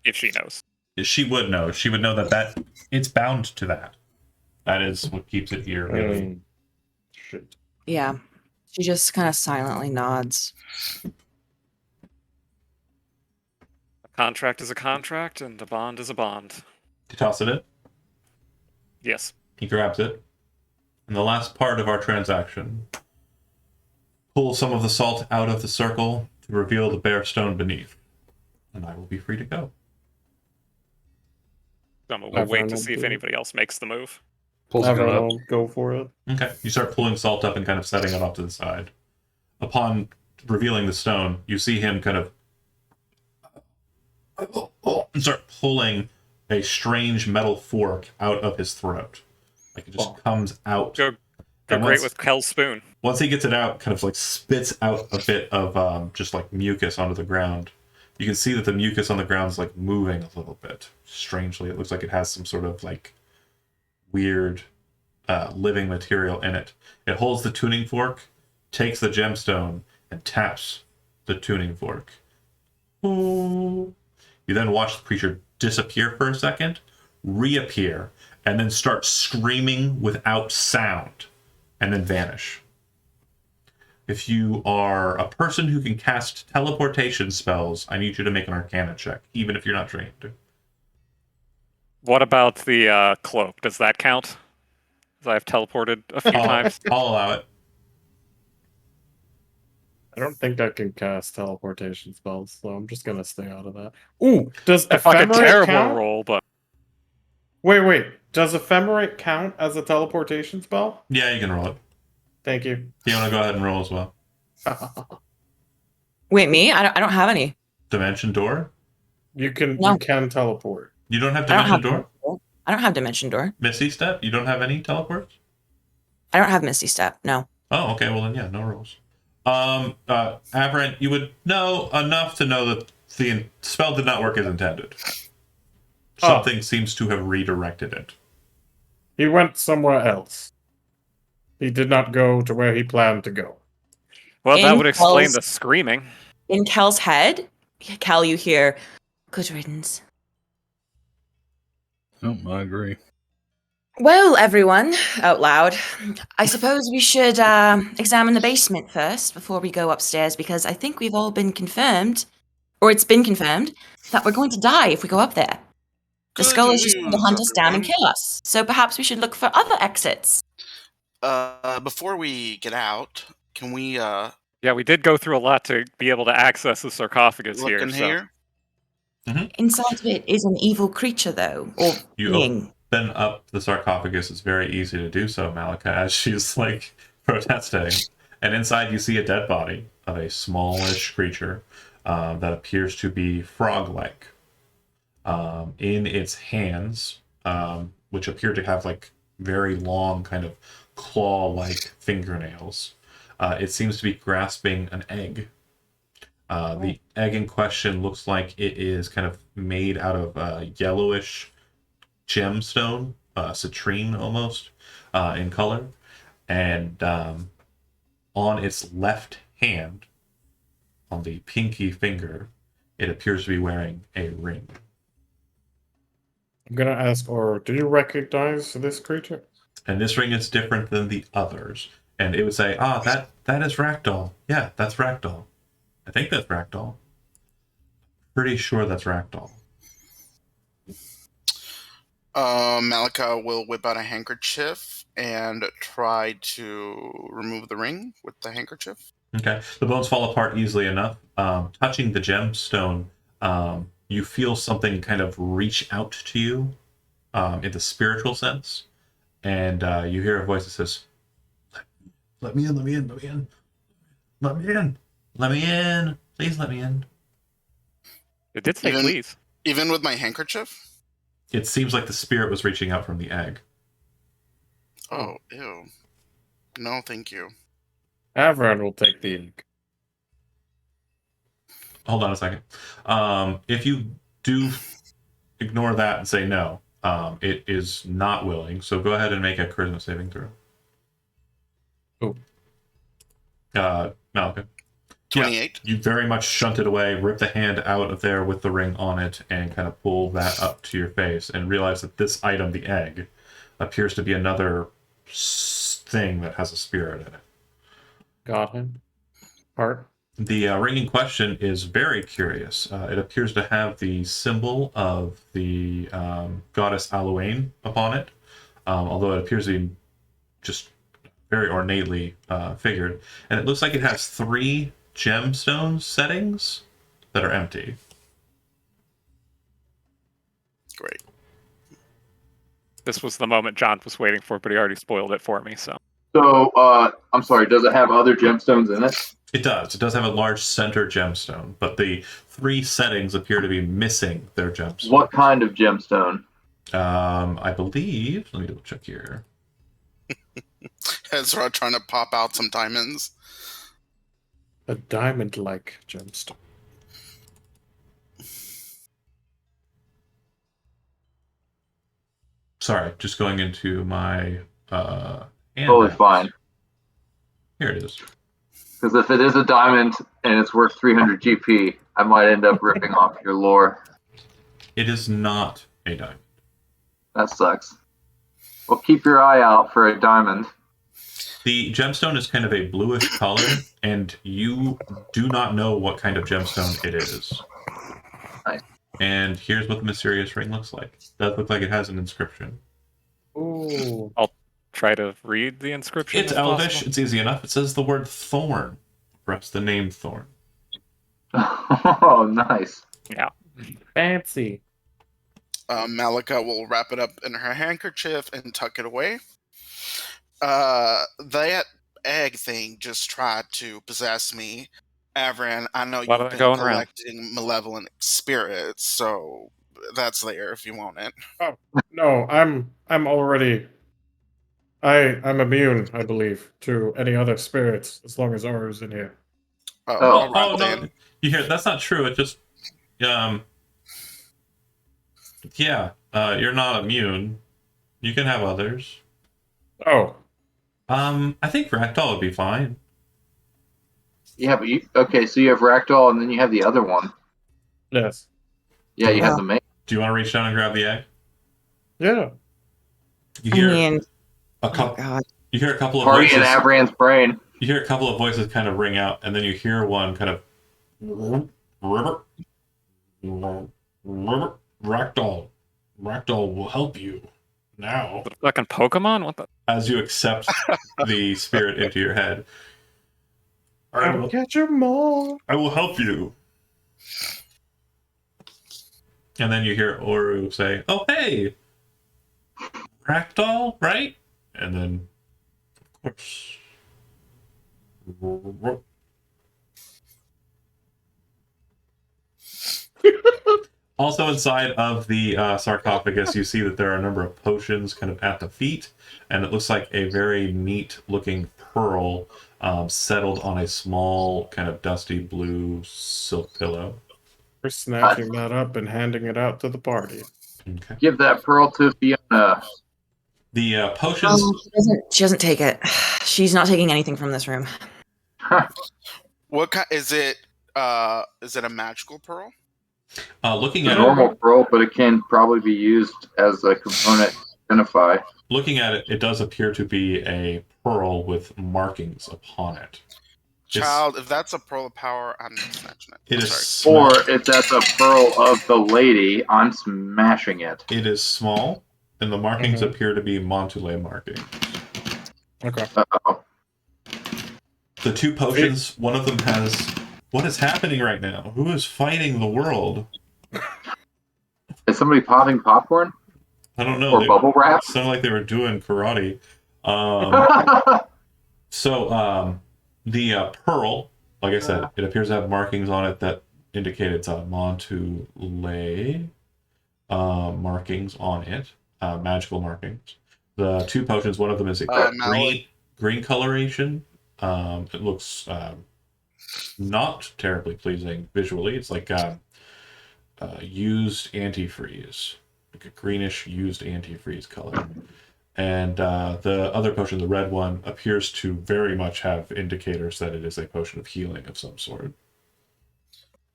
Speaker 7: If she knows.
Speaker 1: She would know. She would know that it's bound to that. That is what keeps it here, really.
Speaker 2: Shit.
Speaker 8: Yeah. She just kind of silently nods.
Speaker 7: A contract is a contract, and a bond is a bond.
Speaker 1: You toss it in.
Speaker 7: Yes.
Speaker 1: He grabs it. And the last part of our transaction, pull some of the salt out of the circle to reveal the bare stone beneath. And I will be free to go.
Speaker 7: Gumma will wait to see if anybody else makes the move.
Speaker 3: Pulls a gun up.
Speaker 2: Everyone go for it.
Speaker 1: Okay. You start pulling salt up and kind of setting it off to the side. Upon revealing the stone, you see him kind of and start pulling a strange metal fork out of his throat. Like it just comes out.
Speaker 7: Go great with Kel's spoon.
Speaker 1: Once he gets it out, kind of like spits out a bit of just like mucus onto the ground. You can see that the mucus on the ground is like moving a little bit. Strangely, it looks like it has some sort of like weird living material in it. It holds the tuning fork, takes the gemstone, and taps the tuning fork. Ooh. You then watch the creature disappear for a second, reappear, and then start screaming without sound, and then vanish. If you are a person who can cast teleportation spells, I need you to make an Arcana check, even if you're not trained.
Speaker 7: What about the cloak? Does that count? Because I've teleported a few times.
Speaker 1: I'll allow it.
Speaker 2: I don't think I can cast teleportation spells, so I'm just gonna stay out of that. Ooh, does
Speaker 7: A fucking
Speaker 2: ephemerate
Speaker 7: terrible
Speaker 2: count?
Speaker 7: roll, but
Speaker 2: Wait. Does ephemerate count as a teleportation spell?
Speaker 1: Yeah, you can roll it.
Speaker 2: Thank you.
Speaker 1: You want to go ahead and roll as well.
Speaker 8: Wait, me? I don't have any.
Speaker 1: Dimension door?
Speaker 2: You can
Speaker 8: No.
Speaker 2: teleport.
Speaker 1: You don't have
Speaker 8: I don't
Speaker 1: Dimension
Speaker 8: have.
Speaker 1: door?
Speaker 8: I don't have Dimension Door.
Speaker 1: Misty Step? You don't have any teleports?
Speaker 8: I don't have Misty Step. No.
Speaker 1: Oh, okay. Well then, yeah, no rules. Aberrant, you would know enough to know that the spell did not work as intended. Something seems to have redirected it.
Speaker 2: He went somewhere else. He did not go to where he planned to go.
Speaker 7: well, that
Speaker 8: In
Speaker 7: would explain
Speaker 8: Kel's-
Speaker 7: the screaming.
Speaker 8: In Kel's head, Kel, you hear, "Good riddance."
Speaker 3: Oh, I agree.
Speaker 8: Well, everyone, out loud, I suppose we should examine the basement first before we go upstairs, because I think we've all been confirmed, or it's been confirmed, that we're going to die if we go up there. The
Speaker 4: Good
Speaker 8: skull is just going to
Speaker 4: news,
Speaker 8: hunt us down and
Speaker 4: everyone.
Speaker 8: kill us. So perhaps we should look for other exits.
Speaker 4: Before we get out, can we
Speaker 7: Yeah, we did go through a lot to be able to access the sarcophagus
Speaker 4: look
Speaker 7: here.
Speaker 4: in
Speaker 7: so.
Speaker 4: here?
Speaker 8: Inside of it is an evil creature, though, or
Speaker 1: You
Speaker 8: being.
Speaker 1: open up the sarcophagus. It's very easy to do so, Malika, as she's like protesting. And inside you see a dead body of a smallish creature that appears to be frog-like. In its hands, which appear to have like very long kind of claw-like fingernails, it seems to be grasping an egg. The egg in question looks like it is kind of made out of yellowish gemstone, citrine almost, in color. And on its left hand, on the pinky finger, it appears to be wearing a ring.
Speaker 2: I'm gonna ask, or do you recognize this creature?
Speaker 1: And this ring is different than the others. And it would say, that is Ragdoll. Yeah, that's Ragdoll. I think that's Ragdoll. Pretty sure that's Ragdoll.
Speaker 4: Malika will whip out a handkerchief and try to remove the ring with the handkerchief.
Speaker 1: Okay. The bones fall apart easily enough. Touching the gemstone, you feel something kind of reach out to you in the spiritual sense. And you hear a voice that says, let me in, let me in, let me in. Let me in. Let me in. Please let me in.
Speaker 7: It did say
Speaker 4: Even-
Speaker 7: please.
Speaker 4: Even with my handkerchief?
Speaker 1: It seems like the spirit was reaching out from the egg.
Speaker 4: Oh, ew. No, thank you.
Speaker 2: Avron will take the egg.
Speaker 1: Hold on a second. If you do ignore that and say no. It is not willing. So go ahead and make a charisma saving throw.
Speaker 2: Oh.
Speaker 1: Malika.
Speaker 4: 28.
Speaker 1: You very much shunt it away, rip the hand out of there with the ring on it, and kind of pull that up to your face and realize that this item, the egg, appears to be another thing that has a spirit in it.
Speaker 2: Got him. Heart.
Speaker 1: The ring in question is very curious. It appears to have the symbol of the goddess Aluane upon it, although it appears to be just very ornately figured. And it looks like it has 3 gemstone settings that are empty.
Speaker 4: Great.
Speaker 7: This was the moment John was waiting for, but he already spoiled it for me. So
Speaker 6: I'm sorry, does it have other gemstones in it?
Speaker 1: It does. It does have a large center gemstone, but the 3 settings appear to be missing their gemstone.
Speaker 6: What kind of gemstone?
Speaker 1: I believe. Let me double check here.
Speaker 4: Ezra trying to pop out some diamonds.
Speaker 2: A diamond-like gemstone.
Speaker 1: Sorry, just going into my
Speaker 6: Totally
Speaker 1: handouts.
Speaker 6: fine.
Speaker 1: Here it is.
Speaker 6: Because if it is a diamond and it's worth 300 GP, I might end up ripping off your lore.
Speaker 1: It is not a diamond.
Speaker 6: That sucks. Well, keep your eye out for a diamond.
Speaker 1: The gemstone is kind of a bluish color, and you do not know what kind of gemstone it is.
Speaker 6: Nice.
Speaker 1: And here's what the mysterious ring looks like. It does look like it has an inscription.
Speaker 2: Ooh.
Speaker 7: try to read the inscription.
Speaker 1: It's
Speaker 7: if
Speaker 1: Elvish.
Speaker 7: possible.
Speaker 1: It's easy enough. It says the word thorn. Perhaps the name Thorn.
Speaker 6: Oh, nice.
Speaker 7: Yeah.
Speaker 2: Fancy.
Speaker 4: Malika will wrap it up in her handkerchief and tuck it away. That egg thing just tried to possess me. Avran, I know
Speaker 7: Why
Speaker 4: you've
Speaker 7: don't I
Speaker 4: been
Speaker 7: go around?
Speaker 4: collecting malevolent spirits, so that's there if you want it.
Speaker 2: No, I'm already. I'm immune, I believe, to any other spirits as long as Auro's in here.
Speaker 6: Oh.
Speaker 4: All right,
Speaker 1: no.
Speaker 4: then.
Speaker 1: You hear? That's not true. It just, you're not immune. You can have others.
Speaker 2: Oh,
Speaker 1: I think Ragdoll would be fine.
Speaker 6: Yeah, but okay, so you have Ragdoll and then you have the other one.
Speaker 2: yes.
Speaker 6: Yeah, you have
Speaker 8: Yeah.
Speaker 6: the main.
Speaker 1: Do you want to reach down and grab the egg?
Speaker 2: Yeah.
Speaker 1: You
Speaker 8: I
Speaker 1: hear
Speaker 8: mean,
Speaker 1: a
Speaker 8: oh
Speaker 1: couple.
Speaker 8: god.
Speaker 1: You hear a couple of
Speaker 6: Party in
Speaker 1: voices.
Speaker 6: Avran's brain.
Speaker 1: You hear a couple of voices kind of ring out, and then you hear one kind of Ragdoll. Ragdoll will help you now.
Speaker 7: The fucking Pokemon? What the?
Speaker 1: As you accept the spirit into your head. I
Speaker 2: I'll
Speaker 1: will,
Speaker 2: get your mom.
Speaker 1: I will help you. And then you hear Oru say, "Oh hey, Ragdoll, right?" And then, of course. Also inside of the sarcophagus, you see that there are a number of potions kind of at the feet, and it looks like a very neat-looking pearl settled on a small, kind of dusty blue silk pillow.
Speaker 2: We're snatching that up and handing it out to the party.
Speaker 1: Okay.
Speaker 6: Give that pearl to Fiona.
Speaker 1: The potions.
Speaker 8: She doesn't take it. She's not taking anything from this room.
Speaker 4: What kind is it? Is it a magical pearl?
Speaker 1: Looking
Speaker 6: It's a
Speaker 1: at
Speaker 6: normal pearl, but it can probably be used as a component to identify.
Speaker 1: looking at it, it does appear to be a pearl with markings upon it.
Speaker 4: Child, if that's a pearl of power, I'm not snatching it.
Speaker 1: It
Speaker 4: I'm
Speaker 1: is
Speaker 4: sorry.
Speaker 1: small.
Speaker 6: Or if that's a pearl of the lady, I'm smashing it.
Speaker 1: It is small, and the markings
Speaker 2: Mhm.
Speaker 1: appear to be Montoulet markings.
Speaker 2: Okay.
Speaker 6: Uh-oh.
Speaker 1: The 2 potions, one of them has. What is happening right now? Who is fighting the world?
Speaker 6: Is somebody popping popcorn?
Speaker 1: I don't know.
Speaker 6: Or
Speaker 1: They
Speaker 6: bubble wrap?
Speaker 1: sounded like they were doing karate. The pearl, like I said, it appears to have markings on it that indicate it's a Montoulet markings on it, magical markings. The 2 potions, one of them is a green coloration. It looks not terribly pleasing visually. It's like used antifreeze, like a greenish used antifreeze color. And the other potion, the red one, appears to very much have indicators that it is a potion of healing of some sort.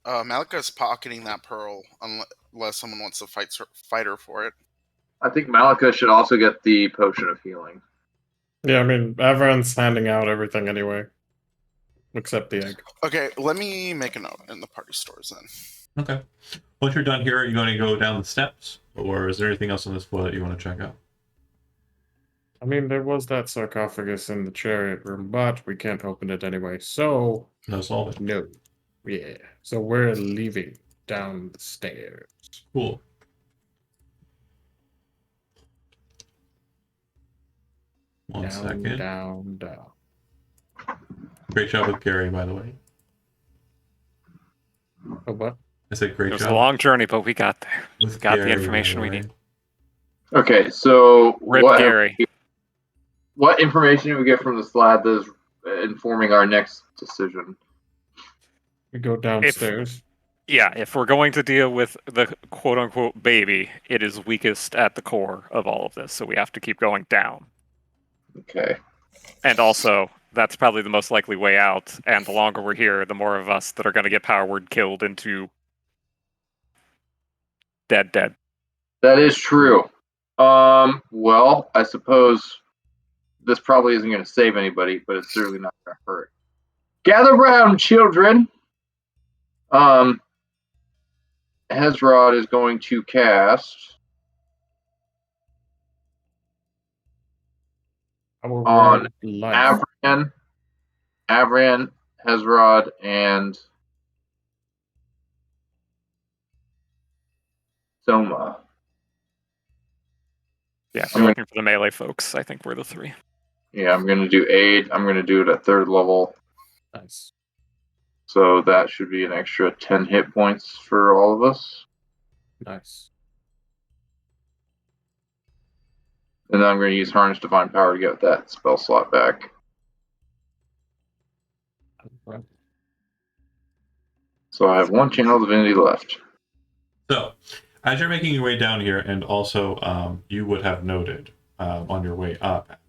Speaker 4: Malika's pocketing that pearl unless someone wants to fight her for it.
Speaker 6: I think Malika should also get the potion of healing.
Speaker 2: Yeah, I mean, everyone's handing out everything anyway, except the egg.
Speaker 4: Okay, let me make a note in the party stores then.
Speaker 1: Okay. Once you're done here, are you going to go down the steps, or is there anything else on this floor that you want to check out?
Speaker 2: I mean, there was that sarcophagus in the chariot room, but we can't open it anyway, so
Speaker 1: No solve it.
Speaker 2: no. Yeah, so we're leaving down the stairs.
Speaker 1: Cool. One second.
Speaker 2: Down.
Speaker 1: Great job with Gary, by the way.
Speaker 2: Oh, what?
Speaker 1: I said great
Speaker 7: It was
Speaker 1: job
Speaker 7: a long journey, but we got there.
Speaker 1: with
Speaker 7: got the
Speaker 1: Gary, by
Speaker 7: information we
Speaker 1: way.
Speaker 7: need.
Speaker 6: Okay, so
Speaker 7: Rip Gary.
Speaker 6: What information do we get from the slab that is informing our next decision?
Speaker 2: We go downstairs.
Speaker 7: Yeah, if we're going to deal with the quote-unquote baby, it is weakest at the core of all of this, so we have to keep going down.
Speaker 6: Okay.
Speaker 7: And also, that's probably the most likely way out, and the longer we're here, the more of us that are going to get power word killed into dead.
Speaker 6: That is true. Well, I suppose this probably isn't going to save anybody, but it's certainly not going to hurt. Gather round, children. Hezrod is going to cast on Avran, Hezrod, and Soma.
Speaker 7: Yeah, if I'm looking for the melee folks, I think we're the three.
Speaker 6: Yeah, I'm going to do aid. I'm going to do it at 3rd level.
Speaker 2: Nice.
Speaker 6: So that should be an extra 10 hit points for all of us.
Speaker 2: Nice.
Speaker 6: And then I'm going to use Harness Divine Power to get that spell slot back.
Speaker 2: Right.
Speaker 6: So I have 1 Channel Divinity left.
Speaker 1: So, as you're making your way down here, and also you would have noted on your way up,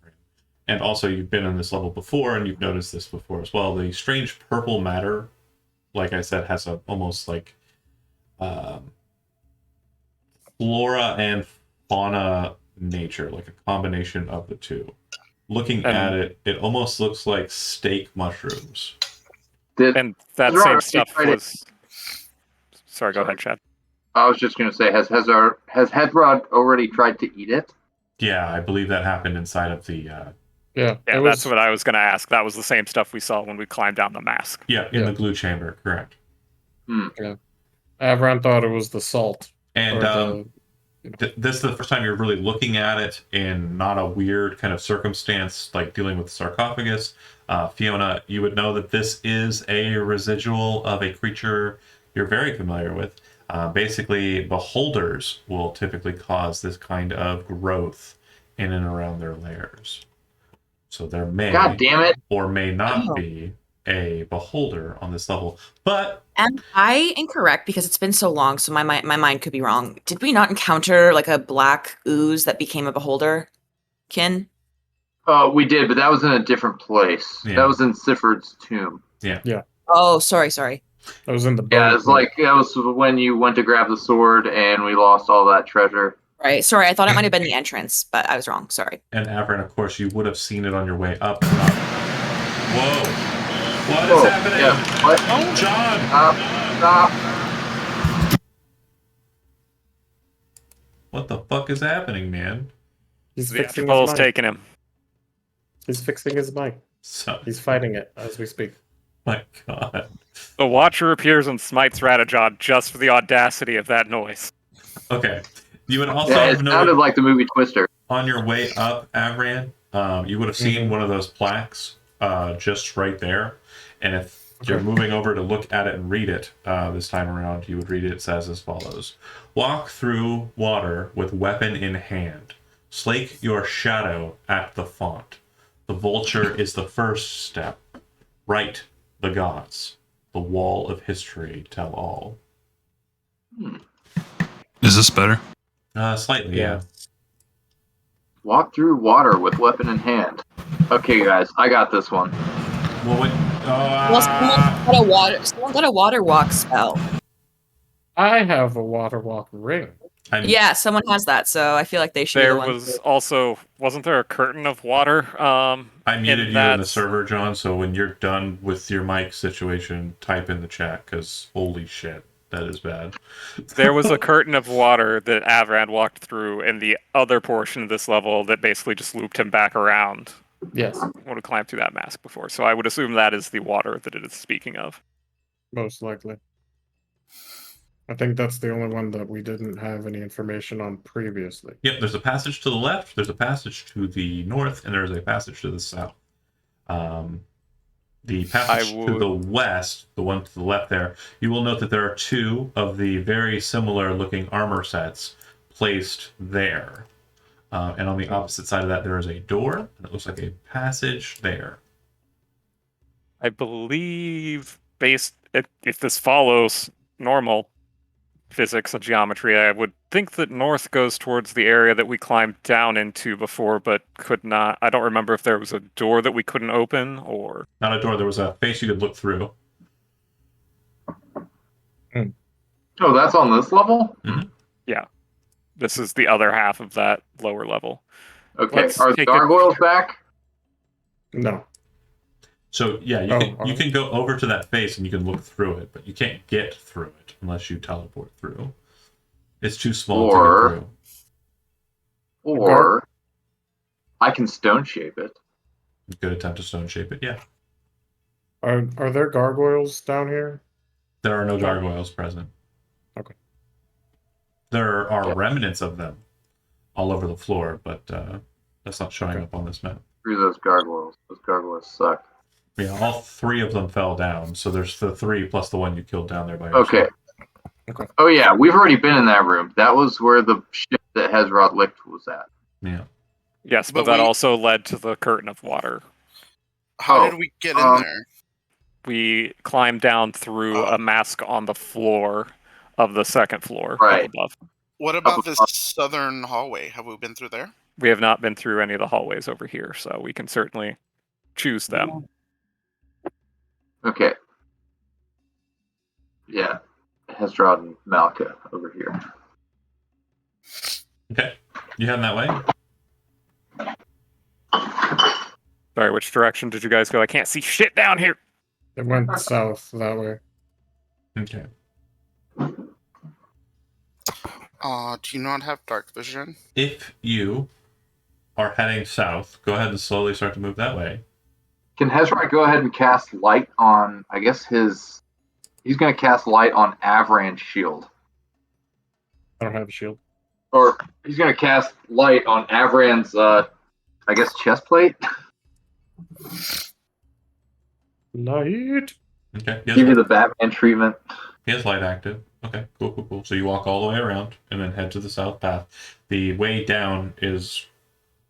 Speaker 1: and also you've been on this level before, and you've noticed this before as well, the strange purple matter, like I said, has a almost like flora and fauna nature, like a combination of the two. Looking at it, it almost looks like steak mushrooms.
Speaker 7: And that same stuff was... Sorry, go ahead, Chad.
Speaker 6: I was just going to say, has Hezrod already tried to eat it?
Speaker 1: Yeah, I believe that happened inside of the...
Speaker 2: Yeah,
Speaker 7: that's what I was going to ask. That was the same stuff we saw when we climbed down the mask.
Speaker 1: Yeah, in the glue chamber, correct.
Speaker 2: Yeah. Avran thought it was the salt.
Speaker 1: And this is the first time you're really looking at it in not a weird kind of circumstance, like dealing with the sarcophagus. Fiona, you would know that this is a residual of a creature you're very familiar with. Basically, beholders will typically cause this kind of growth in and around their lairs. So there may,
Speaker 6: God damn it,
Speaker 1: or may not be a beholder on this level. But
Speaker 8: am I incorrect because it's been so long, so my mind could be wrong. Did we not encounter like a black ooze that became a beholder, Kin?
Speaker 6: We did, but that was in a different place.
Speaker 1: Yeah.
Speaker 6: That was in Sifrd's tomb.
Speaker 1: Yeah.
Speaker 8: Oh, sorry.
Speaker 2: That was in the boat.
Speaker 6: Yeah, it's like that was when you went to grab the sword and we lost all that treasure.
Speaker 8: Right. Sorry, I thought it might have been the entrance, but I was wrong. Sorry.
Speaker 1: And Avran, of course, you would have seen it on your way up. Whoa! What is happening?
Speaker 6: Yeah. What?
Speaker 1: Oh, John!
Speaker 6: Stop!
Speaker 1: What the fuck is happening, man?
Speaker 2: He's
Speaker 7: The
Speaker 2: fixing
Speaker 7: Interpol's
Speaker 2: his mic.
Speaker 7: taking him.
Speaker 2: He's fixing his mic.
Speaker 1: So,
Speaker 2: He's fighting it as we speak.
Speaker 1: my God.
Speaker 7: The Watcher appears and smites Radajad just for the audacity of that noise.
Speaker 1: Okay. You would also
Speaker 6: Yeah, it
Speaker 1: have
Speaker 6: sounded
Speaker 1: noted
Speaker 6: like the movie Twister.
Speaker 1: on your way up, Avran, you would have seen one of those plaques just right there. And if you're moving over to look at it and read it this time around, you would read it. It says as follows: walk through water with weapon in hand. Slake your shadow at the font. The vulture is the first step. Write the gods. The wall of history tell all.
Speaker 3: Is this better?
Speaker 1: Slightly, yeah.
Speaker 6: Walk through water with weapon in hand. Okay, guys, I got this one.
Speaker 1: Well, wait.
Speaker 8: Well, someone got a water walk spell.
Speaker 2: I have a water walk ring.
Speaker 8: Yeah, someone has that, so I feel like they should.
Speaker 7: There was also, wasn't there a curtain of water?
Speaker 1: I muted you in the server, John. So when you're done with your mic situation, type in the chat because holy shit, that is bad.
Speaker 7: There was a curtain of water that Avran walked through in the other portion of this level that basically just looped him back around.
Speaker 2: Yes.
Speaker 7: Would have climbed through that mask before, so I would assume that is the water that it is speaking of.
Speaker 2: Most likely. I think that's the only one that we didn't have any information on previously.
Speaker 1: Yep, there's a passage to the left, there's a passage to the north, and there's a passage to the south. The passage to the west, the one to the left there, you will note that there are two of the very similar looking armor sets placed there. And on the opposite side of that, there is a door, and it looks like a passage there.
Speaker 7: I believe, if this follows normal physics and geometry, I would think that north goes towards the area that we climbed down into before, but could not. I don't remember if there was a door that we couldn't open, or...
Speaker 1: Not a door, there was a face you could look through.
Speaker 6: Oh, that's on this level?
Speaker 1: Mm-hmm.
Speaker 7: Yeah. This is the other half of that lower level.
Speaker 6: Okay, are the gargoyles back?
Speaker 2: No.
Speaker 1: So, yeah, you can go over to that face and you can look through it, but you can't get through it unless you teleport through. It's too small to get through.
Speaker 6: Or I can stone shape it.
Speaker 1: Good attempt to stone shape it, yeah.
Speaker 2: Are there gargoyles down here?
Speaker 1: There are no gargoyles present.
Speaker 2: Okay.
Speaker 1: There are remnants of them all over the floor, but that's not showing up on this map.
Speaker 6: Screw those gargoyles. Those gargoyles suck.
Speaker 1: Yeah, all three of them fell down, so there's the three plus the one you killed down there by yourself.
Speaker 6: Okay. Oh yeah, we've already been in that room. That was where the ship that Hezrod licked was at.
Speaker 1: Yeah.
Speaker 7: Yes, but that also led to the curtain of water.
Speaker 4: How did we get in there?
Speaker 7: We climbed down through a mask on the floor of the second floor
Speaker 6: right
Speaker 7: above.
Speaker 4: What about this southern hallway? Have we been through there?
Speaker 7: We have not been through any of the hallways over here, so we can certainly choose them.
Speaker 6: Okay. Yeah. Hezrod and Malka over here.
Speaker 1: Okay. You heading that way?
Speaker 7: Sorry, which direction did you guys go? I can't see shit down here.
Speaker 2: It went south that way.
Speaker 1: Okay.
Speaker 4: Do you not have dark vision?
Speaker 1: If you are heading south, go ahead and slowly start to move that way.
Speaker 6: Can Hezrod go ahead and cast light on, I guess he's going to cast light on Avran's shield.
Speaker 2: I don't have a shield.
Speaker 6: Or he's going to cast light on Avran's, I guess, chest plate.
Speaker 2: Light.
Speaker 1: Okay.
Speaker 6: Give you the Batman treatment.
Speaker 1: He has light active. Okay, cool. So you walk all the way around and then head to the south path. The way down is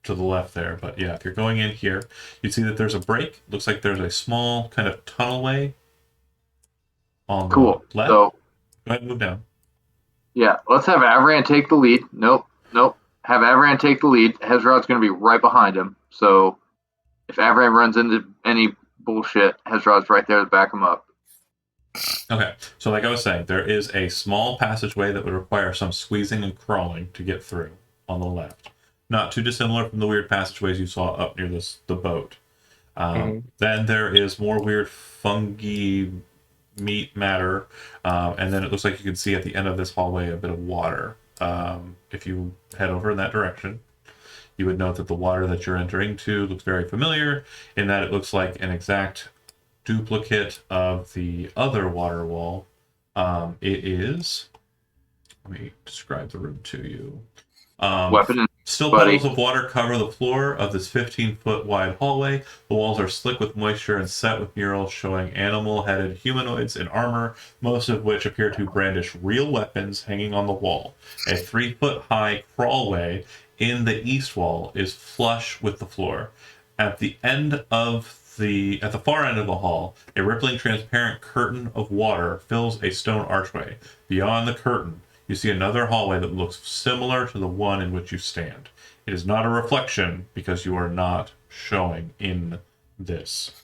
Speaker 1: to the left there, but yeah, if you're going in here, you see that there's a break. Looks like there's a small kind of tunnelway on the left.
Speaker 6: So,
Speaker 1: go ahead and move down.
Speaker 6: Yeah, let's have Avran take the lead. Nope. Have Avran take the lead. Hezrod's going to be right behind him. So if Avran runs into any bullshit, Hezrod's right there to back him up.
Speaker 1: Okay, so like I was saying, there is a small passageway that would require some squeezing and crawling to get through on the left. Not too dissimilar from the weird passageways you saw up near the boat. Then there is more weird fungi meat matter, and then it looks like you can see at the end of this hallway a bit of water. If you head over in that direction, you would note that the water that you're entering to looks very familiar in that it looks like an exact duplicate of the other water wall. It is, let me describe the room to you.
Speaker 6: Weapon and
Speaker 1: still puddles of water cover the floor of this 15-foot wide hallway. The walls are slick with moisture and set with murals showing animal-headed humanoids in armor, most of which appear to brandish real weapons hanging on the wall. A 3-foot high crawlway in the east wall is flush with the floor. At the far end of the hall, a rippling transparent curtain of water fills a stone archway. Beyond the curtain, you see another hallway that looks similar to the one in which you stand. It is not a reflection because you are not showing in this.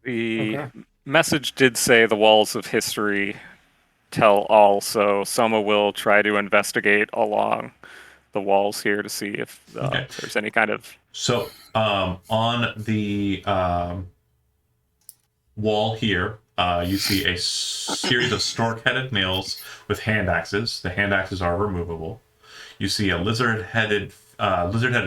Speaker 7: The
Speaker 2: Okay.
Speaker 7: message did say the walls of history tell all, so Soma will try to investigate along the walls here to see if
Speaker 1: Okay.
Speaker 7: there's any kind of...
Speaker 1: So, on the wall here, you see a series of stork-headed males with hand axes. The hand axes are removable. You see a lizard-headed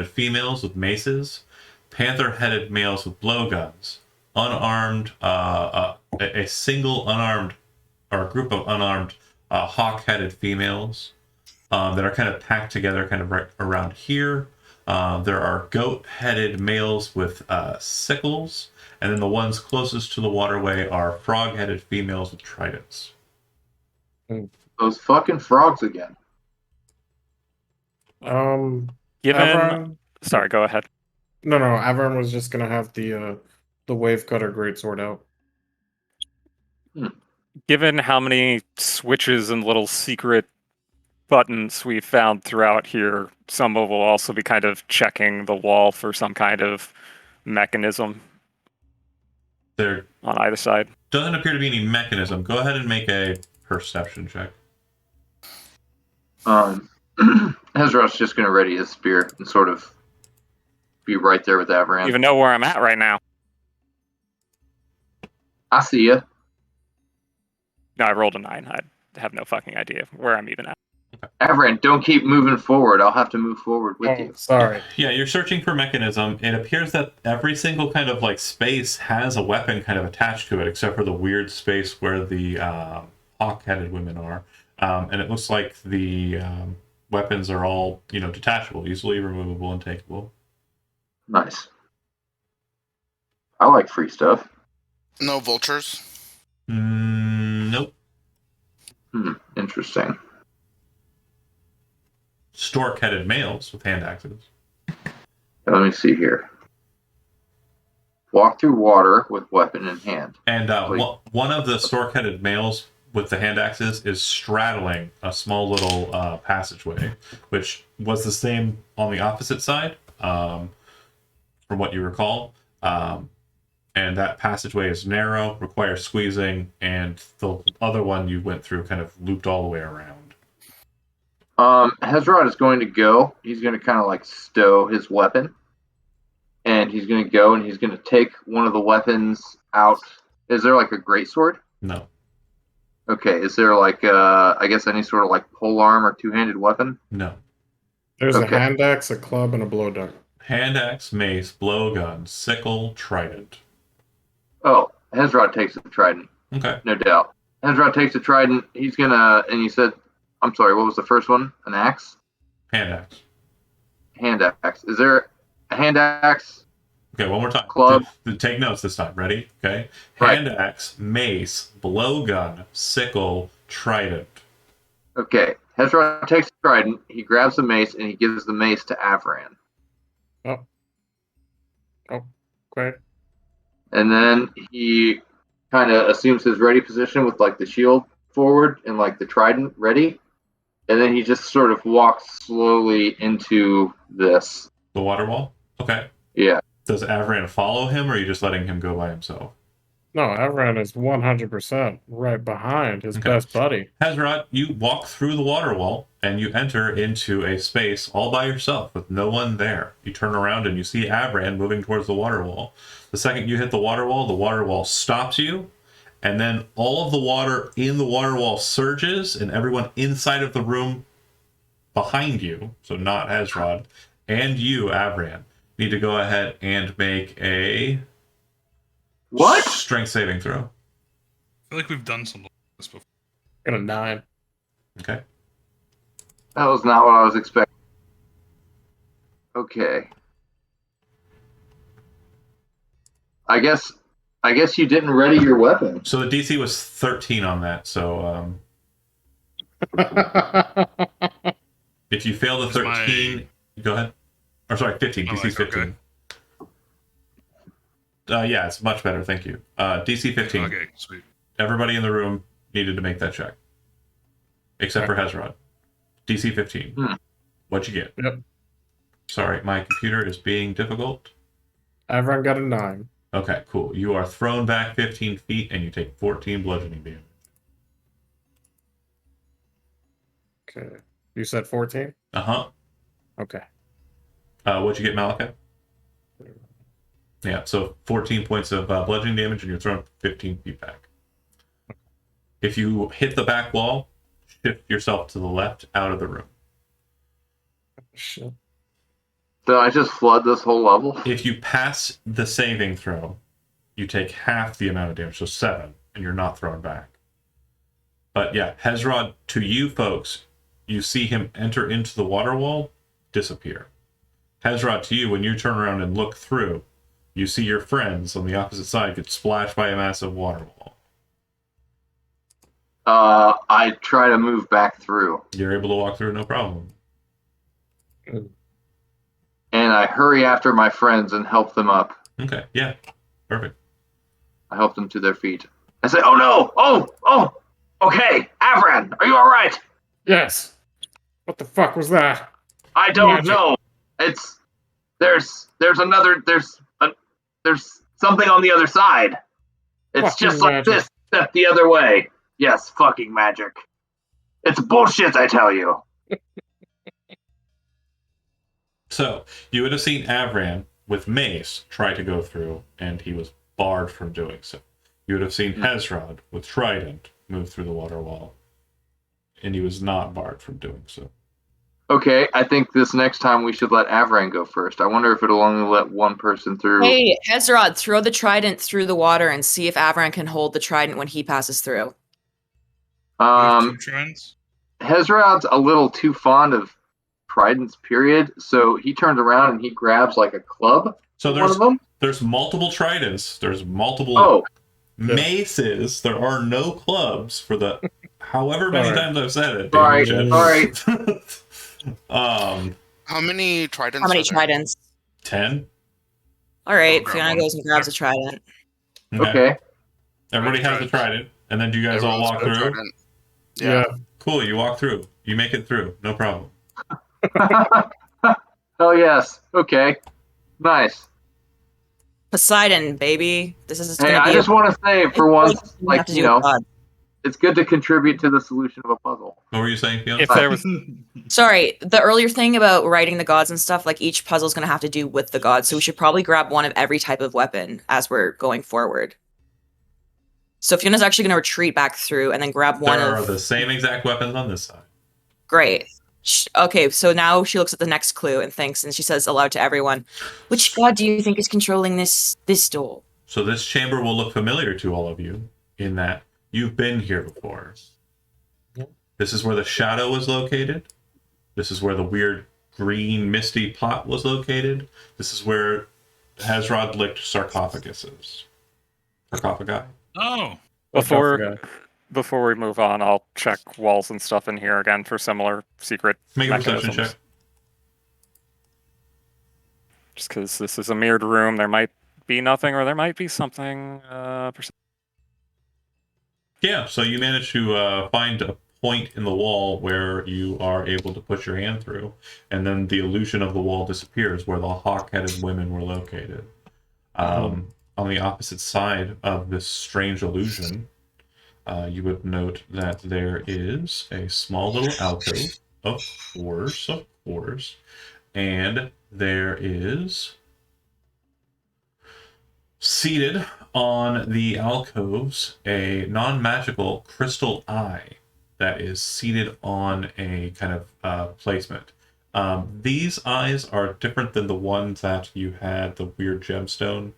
Speaker 1: females with maces, panther-headed males with blowguns, unarmed, a single unarmed, or a group of unarmed hawk-headed females that are kind of packed together kind of right around here. There are goat-headed males with sickles, and then the ones closest to the waterway are frog-headed females with tridents.
Speaker 6: Those fucking frogs again.
Speaker 7: Given...
Speaker 2: Avron,
Speaker 7: Sorry, go ahead.
Speaker 2: no, Avron was just gonna have the wave cutter greatsword out.
Speaker 7: Given how many switches and little secret buttons we found throughout here, Soma will also be kind of checking the wall for some kind of mechanism
Speaker 1: There
Speaker 7: on either side.
Speaker 1: doesn't appear to be any mechanism. Go ahead and make a perception check.
Speaker 6: Hezrod's just going to ready his spear and sort of be right there with
Speaker 7: I
Speaker 6: Avran.
Speaker 7: don't even know where I'm at right now.
Speaker 6: I see ya.
Speaker 7: No, I rolled a 9. I have no fucking idea where I'm even at.
Speaker 6: Avran, don't keep moving forward. I'll have to move forward with you.
Speaker 2: Sorry.
Speaker 1: Yeah, you're searching for mechanism. It appears that every single kind of like space has a weapon kind of attached to it, except for the weird space where the hawk-headed women are. And it looks like the weapons are all, detachable, easily removable and takeable.
Speaker 6: Nice. I like free stuff.
Speaker 4: No vultures.
Speaker 1: Nope.
Speaker 6: Interesting.
Speaker 1: Stork-headed males with hand axes.
Speaker 6: Let me see here. Walk through water with weapon in hand.
Speaker 1: And one of the stork-headed males with the hand axes is straddling a small little passageway, which was the same on the opposite side, from what you recall. And that passageway is narrow, requires squeezing, and the other one you went through kind of looped all the way around.
Speaker 6: Hezrod is going to go. He's going to kind of like stow his weapon. And he's going to go and he's going to take one of the weapons out. Is there like a greatsword?
Speaker 1: No.
Speaker 6: Okay. Is there like, I guess any sort of like polearm or two-handed weapon?
Speaker 1: No.
Speaker 2: There's
Speaker 6: Okay.
Speaker 2: a hand axe, a club, and a blow dart.
Speaker 1: Hand axe, mace, blowgun, sickle, trident.
Speaker 6: Oh, Hezrod takes the trident.
Speaker 1: Okay.
Speaker 6: No doubt. Hezrod takes the trident. He's going to, and you said, I'm sorry, what was the first one? An axe?
Speaker 1: Hand axe.
Speaker 6: Hand axe. Is there a hand axe?
Speaker 1: Okay, one more time.
Speaker 6: Club.
Speaker 1: Take notes this time. Ready? Okay.
Speaker 6: Right.
Speaker 1: Hand axe, mace, blowgun, sickle, trident.
Speaker 6: Okay. Hezrod takes the trident. He grabs the mace and he gives the mace to Avran.
Speaker 2: Great.
Speaker 6: And then he kind of assumes his ready position with like the shield forward and like the trident ready. And then he just sort of walks slowly into this.
Speaker 1: The water wall? Okay.
Speaker 6: Yeah.
Speaker 1: Does Avran follow him, or are you just letting him go by himself?
Speaker 2: No, Avran is 100% right behind his
Speaker 1: Okay.
Speaker 2: best buddy.
Speaker 1: Hezrod, you walk through the water wall, and you enter into a space all by yourself with no one there. You turn around and you see Avran moving towards the water wall. The second you hit the water wall stops you, and then all of the water in the water wall surges, and everyone inside of the room behind you, so not Hezrod, and you, Avran, need to go ahead and make a
Speaker 6: What?
Speaker 1: strength saving throw.
Speaker 3: I feel like we've done something like this before.
Speaker 2: Got a 9.
Speaker 1: Okay.
Speaker 6: That was not what I was expecting. Okay. I guess you didn't ready your weapon.
Speaker 1: So the DC was 13 on that, so if you fail the
Speaker 3: What's
Speaker 1: 13, go ahead. Or sorry, 15.
Speaker 3: Oh,
Speaker 1: DC's
Speaker 3: okay.
Speaker 1: 15. Yeah, it's much better. Thank you. DC 15.
Speaker 3: Okay, sweet.
Speaker 1: Everybody in the room needed to make that check, except for Hezrod. DC 15. What'd you get?
Speaker 2: Yep.
Speaker 1: Sorry, my computer is being difficult.
Speaker 2: Everyone got a 9.
Speaker 1: Okay, cool. You are thrown back 15 feet, and you take 14 bludgeoning damage.
Speaker 2: Okay. You said 14?
Speaker 1: Uh-huh.
Speaker 2: Okay.
Speaker 1: What'd you get, Malachi? Yeah, so 14 points of bludgeoning damage, and you're thrown 15 feet back. If you hit the back wall, shift yourself to the left out of the room.
Speaker 2: Shit.
Speaker 6: So I just flood this whole level?
Speaker 1: If you pass the saving throw, you take half the amount of damage, so 7, and you're not thrown back. But yeah, Hezrod, to you folks, you see him enter into the water wall, disappear. Hezrod, to you, when you turn around and look through, you see your friends on the opposite side get splashed by a massive water wall.
Speaker 6: I try to move back through.
Speaker 1: You're able to walk through, no problem.
Speaker 6: And I hurry after my friends and help them up.
Speaker 1: Okay, yeah, perfect.
Speaker 6: I help them to their feet. I say, "Oh no! Oh! Okay, Avran, are you all right?"
Speaker 2: Yes. What the fuck was that?
Speaker 6: I don't
Speaker 2: Magic.
Speaker 6: know. There's something on the other side. It's
Speaker 2: Fucking
Speaker 6: just like
Speaker 2: magic.
Speaker 6: this, except the other way. Yes, fucking magic. It's bullshit, I tell you.
Speaker 1: So, you would have seen Avran with Mace try to go through, and he was barred from doing so. You would have seen Hezrod with Trident move through the water wall, and he was not barred from doing so.
Speaker 6: Okay, I think this next time we should let Avran go first. I wonder if it'll only let one person through.
Speaker 8: Hey, Hezrod, throw the trident through the water and see if Avran can hold the trident when he passes through.
Speaker 3: Two trends.
Speaker 6: Hezrod's a little too fond of tridents, period. So he turns around and he grabs like a club.
Speaker 1: So
Speaker 6: One of them.
Speaker 1: there's multiple tridents, there's multiple
Speaker 6: Oh,
Speaker 1: maces, there are no clubs for the however many
Speaker 2: Sorry.
Speaker 1: times I've said it.
Speaker 6: sorry,
Speaker 1: Damn
Speaker 6: sorry.
Speaker 4: How many tridents?
Speaker 8: How many
Speaker 4: are there?
Speaker 8: tridents?
Speaker 1: 10.
Speaker 8: All right,
Speaker 3: grab
Speaker 8: Fiona
Speaker 3: one.
Speaker 8: goes and grabs a trident.
Speaker 6: Okay.
Speaker 1: Everybody has a trident, and then do you guys all
Speaker 4: Everyone's
Speaker 1: walk
Speaker 4: got a
Speaker 1: through?
Speaker 4: trident.
Speaker 2: Yeah.
Speaker 1: Cool, you walk through. You make it through, no problem.
Speaker 6: Oh yes. Okay. Nice.
Speaker 8: Poseidon, baby. This is
Speaker 6: Hey,
Speaker 8: gonna
Speaker 6: I
Speaker 8: be
Speaker 6: just want to say for once,
Speaker 8: we have
Speaker 6: like
Speaker 8: to
Speaker 6: you
Speaker 8: do
Speaker 6: know,
Speaker 8: with God.
Speaker 6: it's good to contribute to the solution of a puzzle.
Speaker 1: What were you saying, Fiona?
Speaker 7: If there was
Speaker 8: Sorry, the earlier thing about writing the gods and stuff, like each puzzle's gonna have to do with the gods, so we should probably grab one of every type of weapon as we're going forward. So Fiona's actually gonna retreat back through and then grab one
Speaker 1: There are
Speaker 8: of
Speaker 1: the same exact weapons on this side.
Speaker 8: Great. Okay, so now she looks at the next clue and thinks, and she says aloud to everyone, "Which god do you think is controlling this door?"
Speaker 1: So this chamber will look familiar to all of you in that you've been here before. This is where the shadow was located. This is where the weird green misty pot was located. This is where Hezrod licked sarcophaguses. Sarcophagi?
Speaker 3: Oh,
Speaker 7: before we move on, I'll check walls and stuff in here again for similar secret
Speaker 1: Make a perception
Speaker 7: mechanisms.
Speaker 1: check.
Speaker 7: Just because this is a mirrored room, there might be nothing or there might be something.
Speaker 1: Yeah, so you manage to find a point in the wall where you are able to put your hand through, and then the illusion of the wall disappears where the hawk-headed women were located. On the opposite side of this strange illusion, you would note that there is a small little alcove, of course, and there is seated on the alcoves a non-magical crystal eye that is seated on a kind of placement. These eyes are different than the ones that you had, the weird gemstone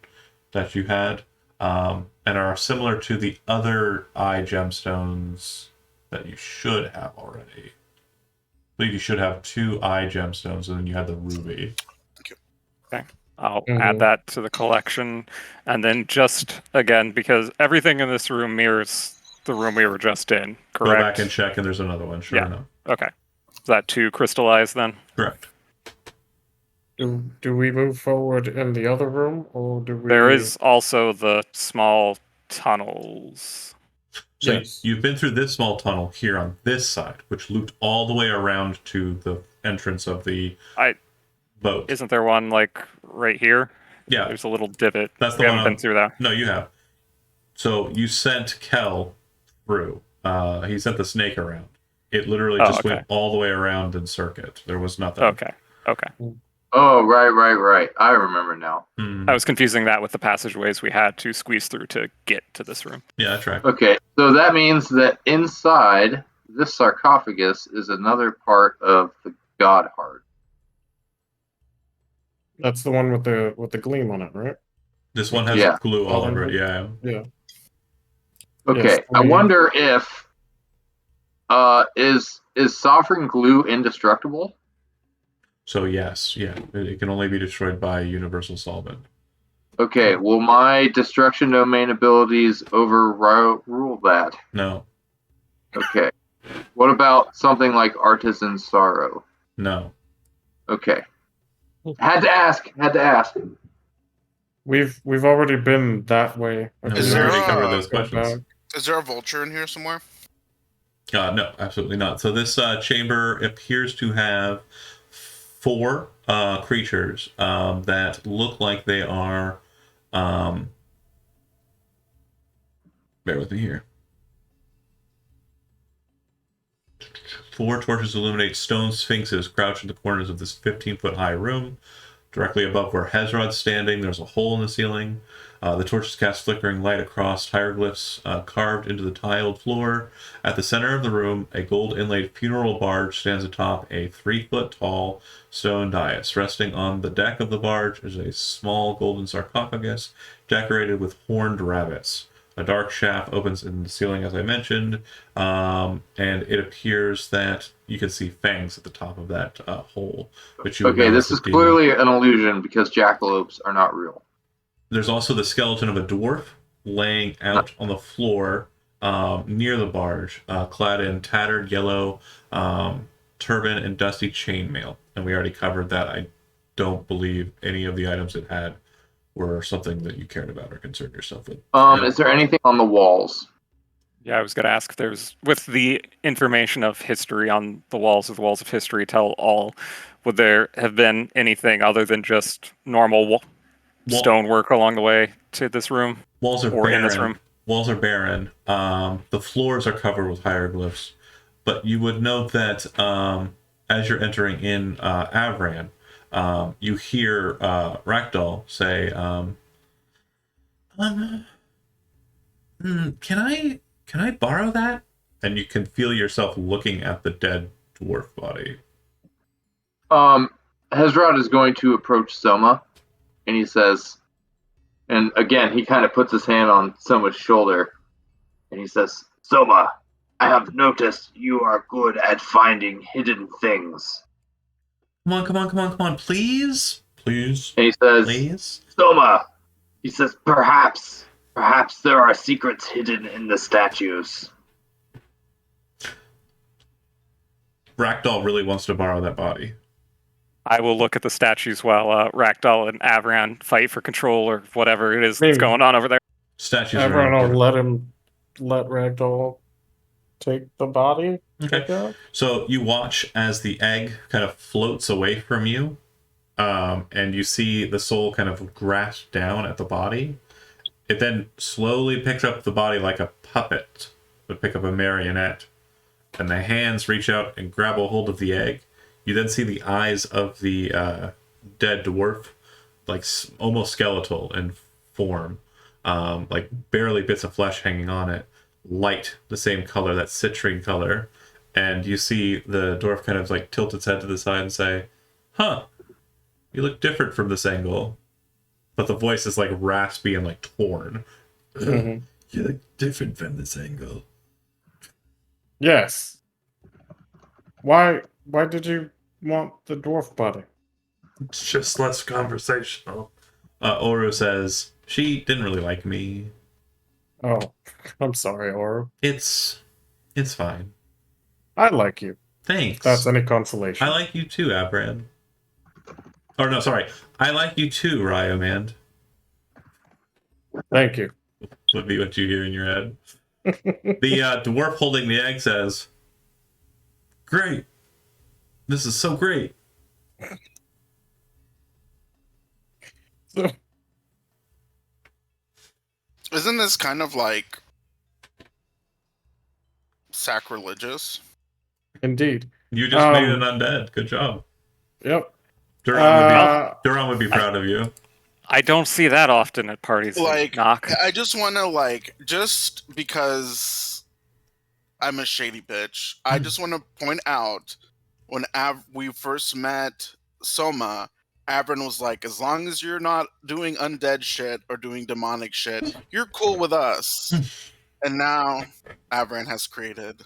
Speaker 1: that you had, and are similar to the other eye gemstones that you should have already. I believe you should have 2 eye gemstones, and then you had the ruby.
Speaker 7: I'll add that to the collection. And then just, again, because everything in this room mirrors the room we were just in,
Speaker 1: Go
Speaker 7: correct?
Speaker 1: back and check, and there's another one. Sure
Speaker 7: Yeah.
Speaker 1: enough.
Speaker 7: Okay. Is that 2 crystallized then?
Speaker 1: Correct.
Speaker 2: Do we move forward in the other room, or do we?
Speaker 7: There is also the small tunnels.
Speaker 1: So
Speaker 2: Yes.
Speaker 1: you've been through this small tunnel here on this side, which looped all the way around to the entrance of the boat.
Speaker 7: Isn't there one like right here?
Speaker 1: Yeah,
Speaker 7: There's a little divot.
Speaker 1: that's the
Speaker 7: We
Speaker 1: one.
Speaker 7: haven't been through that.
Speaker 1: No, you have. So you sent Kel through. He sent the snake around. It literally just went all the way around in circuit. There was nothing.
Speaker 7: Okay.
Speaker 6: Oh, right. I remember now.
Speaker 7: I was confusing that with the passageways we had to squeeze through to get to this room.
Speaker 1: Yeah, that's right.
Speaker 6: Okay, so that means that inside this sarcophagus is another part of the God Heart.
Speaker 2: That's the one with the gleam on it, right?
Speaker 1: This one has
Speaker 6: Yeah.
Speaker 1: glue all over it. Yeah.
Speaker 2: Yeah.
Speaker 6: Okay,
Speaker 2: Yes,
Speaker 6: I wonder if is sovereign glue indestructible?
Speaker 1: So yes, yeah, it can only be destroyed by universal solvent.
Speaker 6: Okay, will my destruction domain abilities overrule that?
Speaker 1: No,
Speaker 6: Okay. What about something like artisan sorrow?
Speaker 1: no.
Speaker 6: Okay. Had to ask.
Speaker 2: We've already been that way.
Speaker 1: No,
Speaker 4: Is
Speaker 1: we
Speaker 4: there
Speaker 1: already
Speaker 4: a-
Speaker 1: covered those
Speaker 2: Go
Speaker 1: questions.
Speaker 2: back.
Speaker 4: Is there a vulture in here somewhere?
Speaker 1: No, absolutely not. So this chamber appears to have 4 creatures that look like they are. Bear with me here. 4 torches illuminate stone sphinxes crouched in the corners of this 15-foot high room. Directly above where Hezrod's standing, there's a hole in the ceiling. The torches cast flickering light across hieroglyphs carved into the tiled floor. At the center of the room, a gold-inlaid funeral barge stands atop a 3-foot-tall stone dais. Resting on the deck of the barge is a small golden sarcophagus decorated with horned rabbits. A dark shaft opens in the ceiling, as I mentioned, and it appears that you can see fangs at the top of that hole. Which you
Speaker 6: Okay, this is clearly an illusion because jackalopes are not real.
Speaker 1: There's also the skeleton of a dwarf laying out on the floor near the barge, clad in tattered yellow turban and dusty chainmail. And we already covered that. I don't believe any of the items it had were something that you cared about or concerned yourself with.
Speaker 6: Is there anything on the walls?
Speaker 7: Yeah, I was going to ask if there's, with the information of history on the walls of history tell all, would there have been anything other than just normal stonework along the way to this room?
Speaker 1: Walls are
Speaker 7: or
Speaker 1: barren.
Speaker 7: in this room?
Speaker 1: Walls are barren. The floors are covered with hieroglyphs. But you would note that as you're entering in Avran, you hear Rakdal say, can I borrow that? And you can feel yourself looking at the dead dwarf body.
Speaker 6: Hezrod is going to approach Soma, and he says, and again, he kind of puts his hand on Soma's shoulder, and he says, Soma, I have noticed you are good at finding hidden things.
Speaker 1: Come on, please.
Speaker 6: And he says,
Speaker 1: Please.
Speaker 6: Soma, he says, perhaps there are secrets hidden in the statues.
Speaker 1: Rakdal really wants to borrow that body.
Speaker 7: I will look at the statues while Rakdal and Avran fight for control or whatever it is that's going on over there.
Speaker 1: Statues
Speaker 2: Everyone
Speaker 1: are
Speaker 2: will let Ragdoll take the body.
Speaker 1: Okay. So you watch as the egg kind of floats away from you, and you see the soul kind of grasp down at the body. It then slowly picks up the body like a puppet would pick up a marionette, and the hands reach out and grab a hold of the egg. You then see the eyes of the dead dwarf, like almost skeletal in form, like barely bits of flesh hanging on it, light, the same color, that citrine color. And you see the dwarf kind of like tilt its head to the side and say, huh, you look different from this angle. But the voice is like raspy and like torn.
Speaker 2: Mm-hmm.
Speaker 1: You look different from this angle.
Speaker 2: Yes. Why did you want the dwarf body?
Speaker 1: It's just less conversational. Oru says, she didn't really like me.
Speaker 2: Oh, I'm sorry, Oru.
Speaker 1: It's fine.
Speaker 2: I like you.
Speaker 1: Thanks.
Speaker 2: That's any consolation.
Speaker 1: I like you too, Abran. Or no, sorry. I like you too, Ryomand.
Speaker 2: Thank you.
Speaker 1: Would be what you hear in your head. The dwarf holding the egg says, "Great. This is so great."
Speaker 2: So,
Speaker 4: Isn't this kind of like sacrilegious?
Speaker 2: indeed.
Speaker 1: You just made an undead. Good job.
Speaker 2: Yep.
Speaker 1: Duran would be proud of you.
Speaker 7: I don't see that often at parties.
Speaker 4: Like,
Speaker 7: knock.
Speaker 4: I just want to just because I'm a shady bitch, I just want to point out when we first met Soma, Avron was like, as long as you're not doing undead shit or doing demonic shit, you're cool with us. And now Avron has created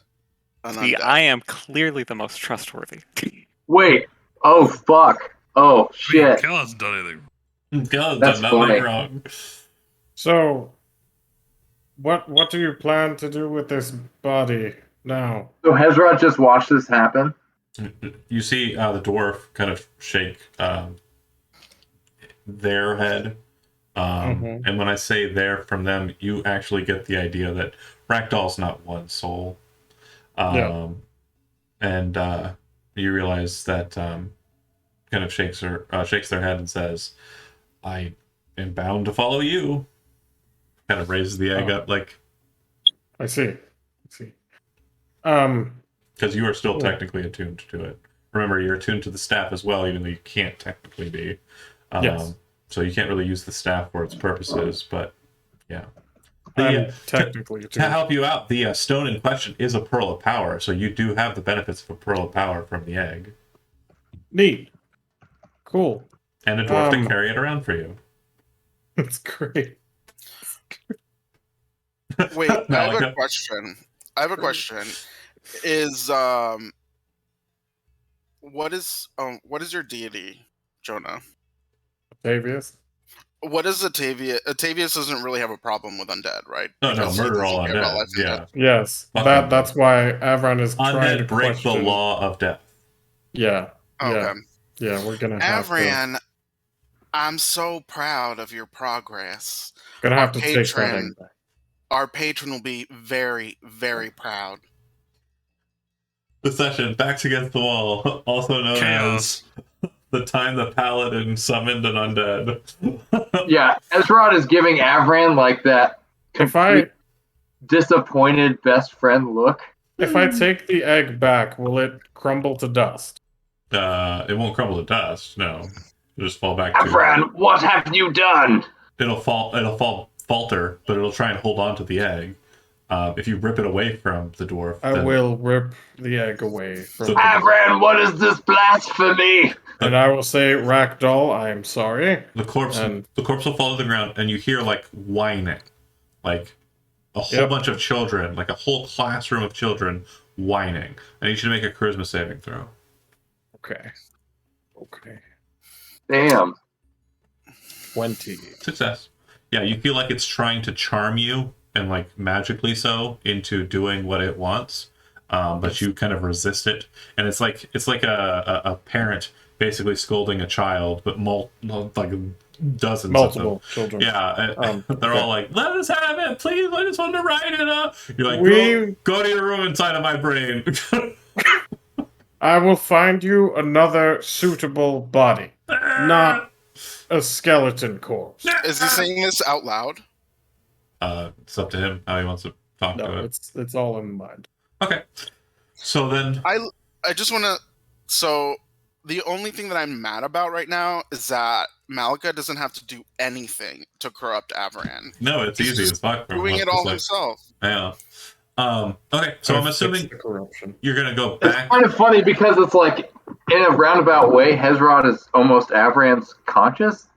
Speaker 4: an
Speaker 7: See,
Speaker 4: undead.
Speaker 7: I am clearly the most trustworthy.
Speaker 6: Wait. Oh, fuck. Oh, shit.
Speaker 3: Cal hasn't done anything.
Speaker 1: God,
Speaker 6: That's
Speaker 1: done nothing
Speaker 6: funny.
Speaker 1: wrong.
Speaker 2: So, what do you plan to do with this body now?
Speaker 6: So Hezrod just watched this happen?
Speaker 1: You see the dwarf kind of shake their head. And when I say there from them, you actually get the idea that Ragdoll's not one soul. And you realize that kind of shakes their head and says, "I am bound to follow you." Kind of raises the egg up, like,
Speaker 2: I see.
Speaker 1: because you are still technically attuned to it. Remember, you're attuned to the staff as well, even though you can't technically be.
Speaker 2: Yes.
Speaker 1: So you can't really use the staff for its purposes, but yeah.
Speaker 2: I'm technically
Speaker 1: To help you out, the stone in question is a pearl of power, so you do have the benefits of a pearl of power from the egg.
Speaker 2: Neat. Cool.
Speaker 1: And a dwarf to carry it around for you.
Speaker 2: It's great.
Speaker 4: Wait, I have
Speaker 1: like
Speaker 4: a question. Is what is your deity, Jonah?
Speaker 2: Octavius?
Speaker 4: What is Atavius? Atavius doesn't really have a problem with undead, right?
Speaker 1: No,
Speaker 4: Because he
Speaker 1: murder
Speaker 4: doesn't
Speaker 1: all
Speaker 4: care about
Speaker 1: undead.
Speaker 4: life and
Speaker 1: Yeah.
Speaker 4: death.
Speaker 2: Yes.
Speaker 1: Fuck
Speaker 2: That's why Avron is trying to
Speaker 1: Undead break the
Speaker 2: question.
Speaker 1: law of death.
Speaker 2: Yeah.
Speaker 4: Okay.
Speaker 2: Yeah, we're gonna have to
Speaker 4: Avran, I'm so proud of your progress.
Speaker 2: take that
Speaker 4: patron-
Speaker 2: egg back.
Speaker 4: Our patron will be very, very proud.
Speaker 1: The session, backs against the wall, also known
Speaker 3: Chaos.
Speaker 1: as the time the paladin summoned an undead.
Speaker 6: Yeah, Hezrod is giving Avran like that
Speaker 2: If I
Speaker 6: disappointed best friend look.
Speaker 2: take the egg back, will it crumble to dust?
Speaker 1: It won't crumble to dust. No, it'll just fall back to.
Speaker 6: Avran, what have you done?
Speaker 1: It'll falter, but it'll try and hold on to the egg. If you rip it away from the dwarf,
Speaker 2: I
Speaker 1: then
Speaker 2: will rip the egg away from
Speaker 1: So-
Speaker 6: Avran, what is this blasphemy?
Speaker 2: and I will say, Ragdoll, I am sorry.
Speaker 1: the corpse
Speaker 2: And-
Speaker 1: will fall to the ground, and you hear like whining, like a whole
Speaker 2: Yep.
Speaker 1: bunch of children, like a whole classroom of children whining. I need you to make a charisma saving throw.
Speaker 2: Okay.
Speaker 6: Damn.
Speaker 2: 20.
Speaker 1: Success. Yeah, you feel like it's trying to charm you, and like magically so, into doing what it wants, but you kind of resist it. And it's like a parent basically scolding a child, but like dozens of
Speaker 2: Multiple
Speaker 1: them.
Speaker 2: children.
Speaker 1: Yeah, they're
Speaker 2: okay.
Speaker 1: all like, "Let us have it, please. I just want to write it up." You're like,
Speaker 2: We-
Speaker 1: go to your room inside of my brain."
Speaker 2: I will find you another suitable body, not a skeleton corpse.
Speaker 4: Is he saying this out loud?
Speaker 1: It's up to him how he wants to talk to
Speaker 2: No,
Speaker 1: it.
Speaker 2: it's all in mind.
Speaker 1: Okay, so then
Speaker 4: I just want to. So the only thing that I'm mad about right now is that Malika doesn't have to do anything to corrupt Avran.
Speaker 1: no, it's
Speaker 4: He's
Speaker 1: easy
Speaker 4: just
Speaker 1: as fuck.
Speaker 4: Doing it all himself.
Speaker 1: Yeah. Okay, so I'm
Speaker 2: I've fixed
Speaker 1: assuming
Speaker 2: the corruption.
Speaker 1: you're gonna go
Speaker 6: It's
Speaker 1: back.
Speaker 6: kind of funny because it's like, in a roundabout way, Hezrod is almost Avran's conscience?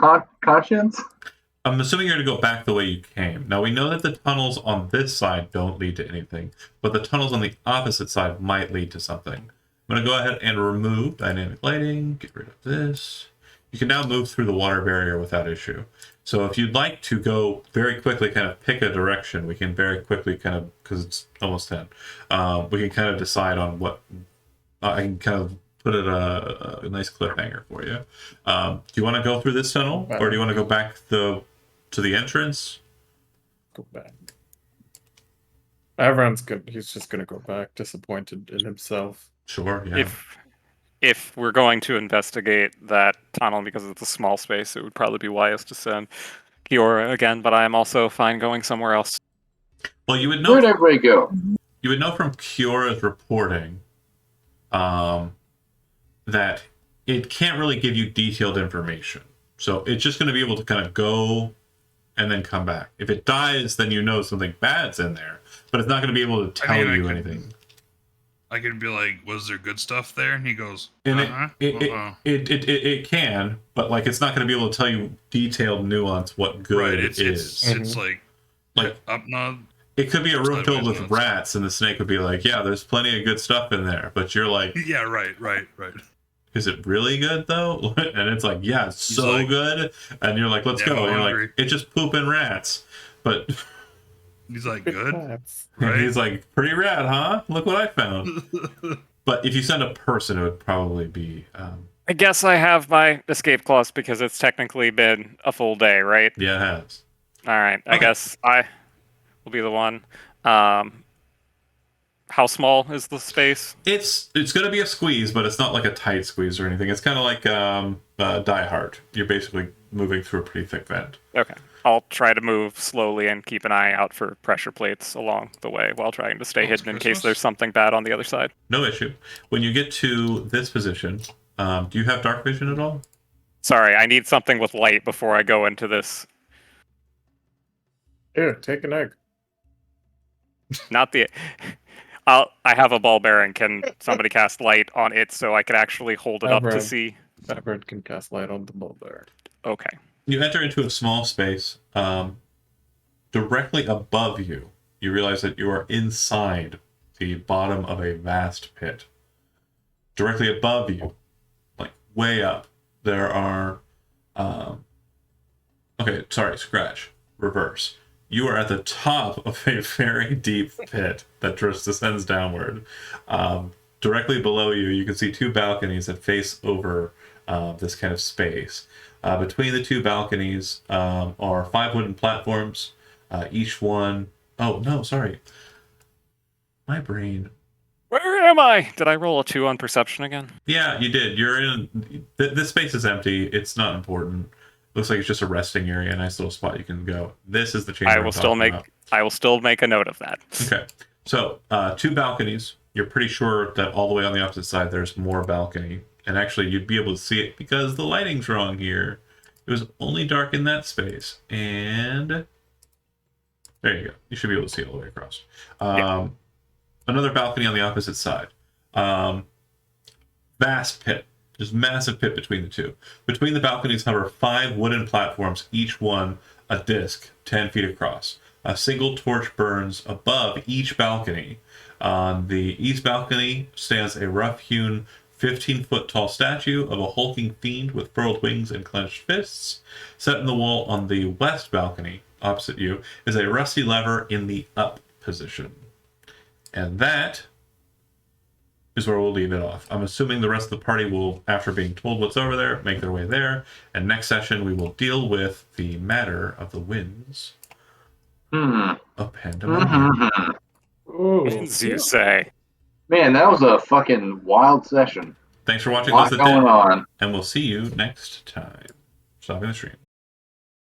Speaker 1: I'm assuming you're gonna go back the way you came. Now we know that the tunnels on this side don't lead to anything, but the tunnels on the opposite side might lead to something. I'm gonna go ahead and remove dynamic lighting, get rid of this. You can now move through the water barrier without issue. So if you'd like to go very quickly, kind of pick a direction, we can very quickly kind of, because it's almost 10, we can kind of decide on what, I can kind of put it a nice cliffhanger for you. Do you want to go through this tunnel, or do you want to go back to the entrance?
Speaker 2: Go back. Everyone's good. He's just gonna go back, disappointed in himself.
Speaker 1: Sure. Yeah.
Speaker 7: If we're going to investigate that tunnel because it's a small space, it would probably be wise to send Kiora again. But I am also fine going somewhere else.
Speaker 1: Well, you would know.
Speaker 6: Where'd everybody go?
Speaker 1: You would know from Kiora's reporting that it can't really give you detailed information. So it's just going to be able to kind of go and then come back. If it dies, then you know something bad's in there, but it's not going to be able to tell you anything.
Speaker 3: I could be like, "Was there good stuff there?" And he goes,
Speaker 1: And it can, but like it's not going to be able to tell you detailed nuance what good
Speaker 3: right,
Speaker 1: is.
Speaker 3: It's like up nod.
Speaker 1: It could be a room filled with
Speaker 3: nuts.
Speaker 1: rats, and the snake would be like, "Yeah, there's plenty of good stuff in there," but you're like,
Speaker 3: Yeah, right.
Speaker 1: is it really good though? And it's like, yeah, it's so
Speaker 3: like,
Speaker 1: good. And you're like, let's
Speaker 3: yeah,
Speaker 1: go. And you're
Speaker 3: hungry.
Speaker 1: like, it's just pooping rats. But
Speaker 3: He's like, good.
Speaker 2: That's-
Speaker 1: and
Speaker 3: Right.
Speaker 1: he's like, pretty rad, huh? Look what I found. But if you send a person, it would probably be,
Speaker 7: I guess I have my escape clause because it's technically been a full day, right?
Speaker 1: yeah, it has.
Speaker 7: All right. I
Speaker 1: Okay.
Speaker 7: guess I will be the one. How small is the space?
Speaker 1: It's going to be a squeeze, but it's not like a tight squeeze or anything. It's kind of like Die Hard. You're basically moving through a pretty thick vent.
Speaker 7: Okay. I'll try to move slowly and keep an eye out for pressure plates along the way while trying to stay
Speaker 3: Oh, it's
Speaker 7: hidden in case
Speaker 3: Christmas?
Speaker 7: there's something bad on the other side.
Speaker 1: No issue. When you get to this position, do you have dark vision at all?
Speaker 7: Sorry, I need something with light before I go into this.
Speaker 2: Here, take an egg.
Speaker 7: Not the. I have a ball bearing. Can somebody cast light on it so I can actually hold it up to
Speaker 2: Alright.
Speaker 7: see?
Speaker 2: Everett can cast light on the ball there.
Speaker 7: Okay.
Speaker 1: You enter into a small space. Directly above you, you realize that you are inside the bottom of a vast pit. Directly above you, like way up, there are. Okay, sorry, scratch. Reverse. You are at the top of a very deep pit that just descends downward. Directly below you, you can see two balconies that face over this kind of space. Between the two balconies are 5 wooden platforms. Each one. Oh, no, sorry. My brain.
Speaker 7: Where am I? Did I roll a 2 on perception again?
Speaker 1: Yeah, you did. You're in. This space is empty. It's not important. Looks like it's just a resting area, a nice little spot you can go. This is the chamber.
Speaker 7: I
Speaker 1: I'm
Speaker 7: will still
Speaker 1: talking
Speaker 7: make.
Speaker 1: about.
Speaker 7: I will still make a note of that.
Speaker 1: Okay. So, two balconies. You're pretty sure that all the way on the opposite side there's more balcony. And actually, you'd be able to see it because the lighting's wrong here. It was only dark in that space. And there you go. You should be able to see it all the way across. Another balcony on the opposite side. Vast pit. Just massive pit between the two. Between the balconies hover 5 wooden platforms, each one a disc 10 feet across. A single torch burns above each balcony. On the east balcony stands a rough-hewn 15-foot tall statue of a hulking fiend with furled wings and clenched fists. Set in the wall on the west balcony, opposite you, is a rusty lever in the up position. And that is where we'll leave it off. I'm assuming the rest of the party will, after being told what's over there, make their way there. And next session, we will deal with the matter of the winds of Pandemonium.
Speaker 2: Ooh.
Speaker 7: Winds, you say?
Speaker 6: Man, that was a fucking wild session.
Speaker 1: Thanks for watching
Speaker 6: A lot
Speaker 1: those that
Speaker 6: going
Speaker 1: did,
Speaker 6: on.
Speaker 1: and we'll see you next time. Stopping the stream.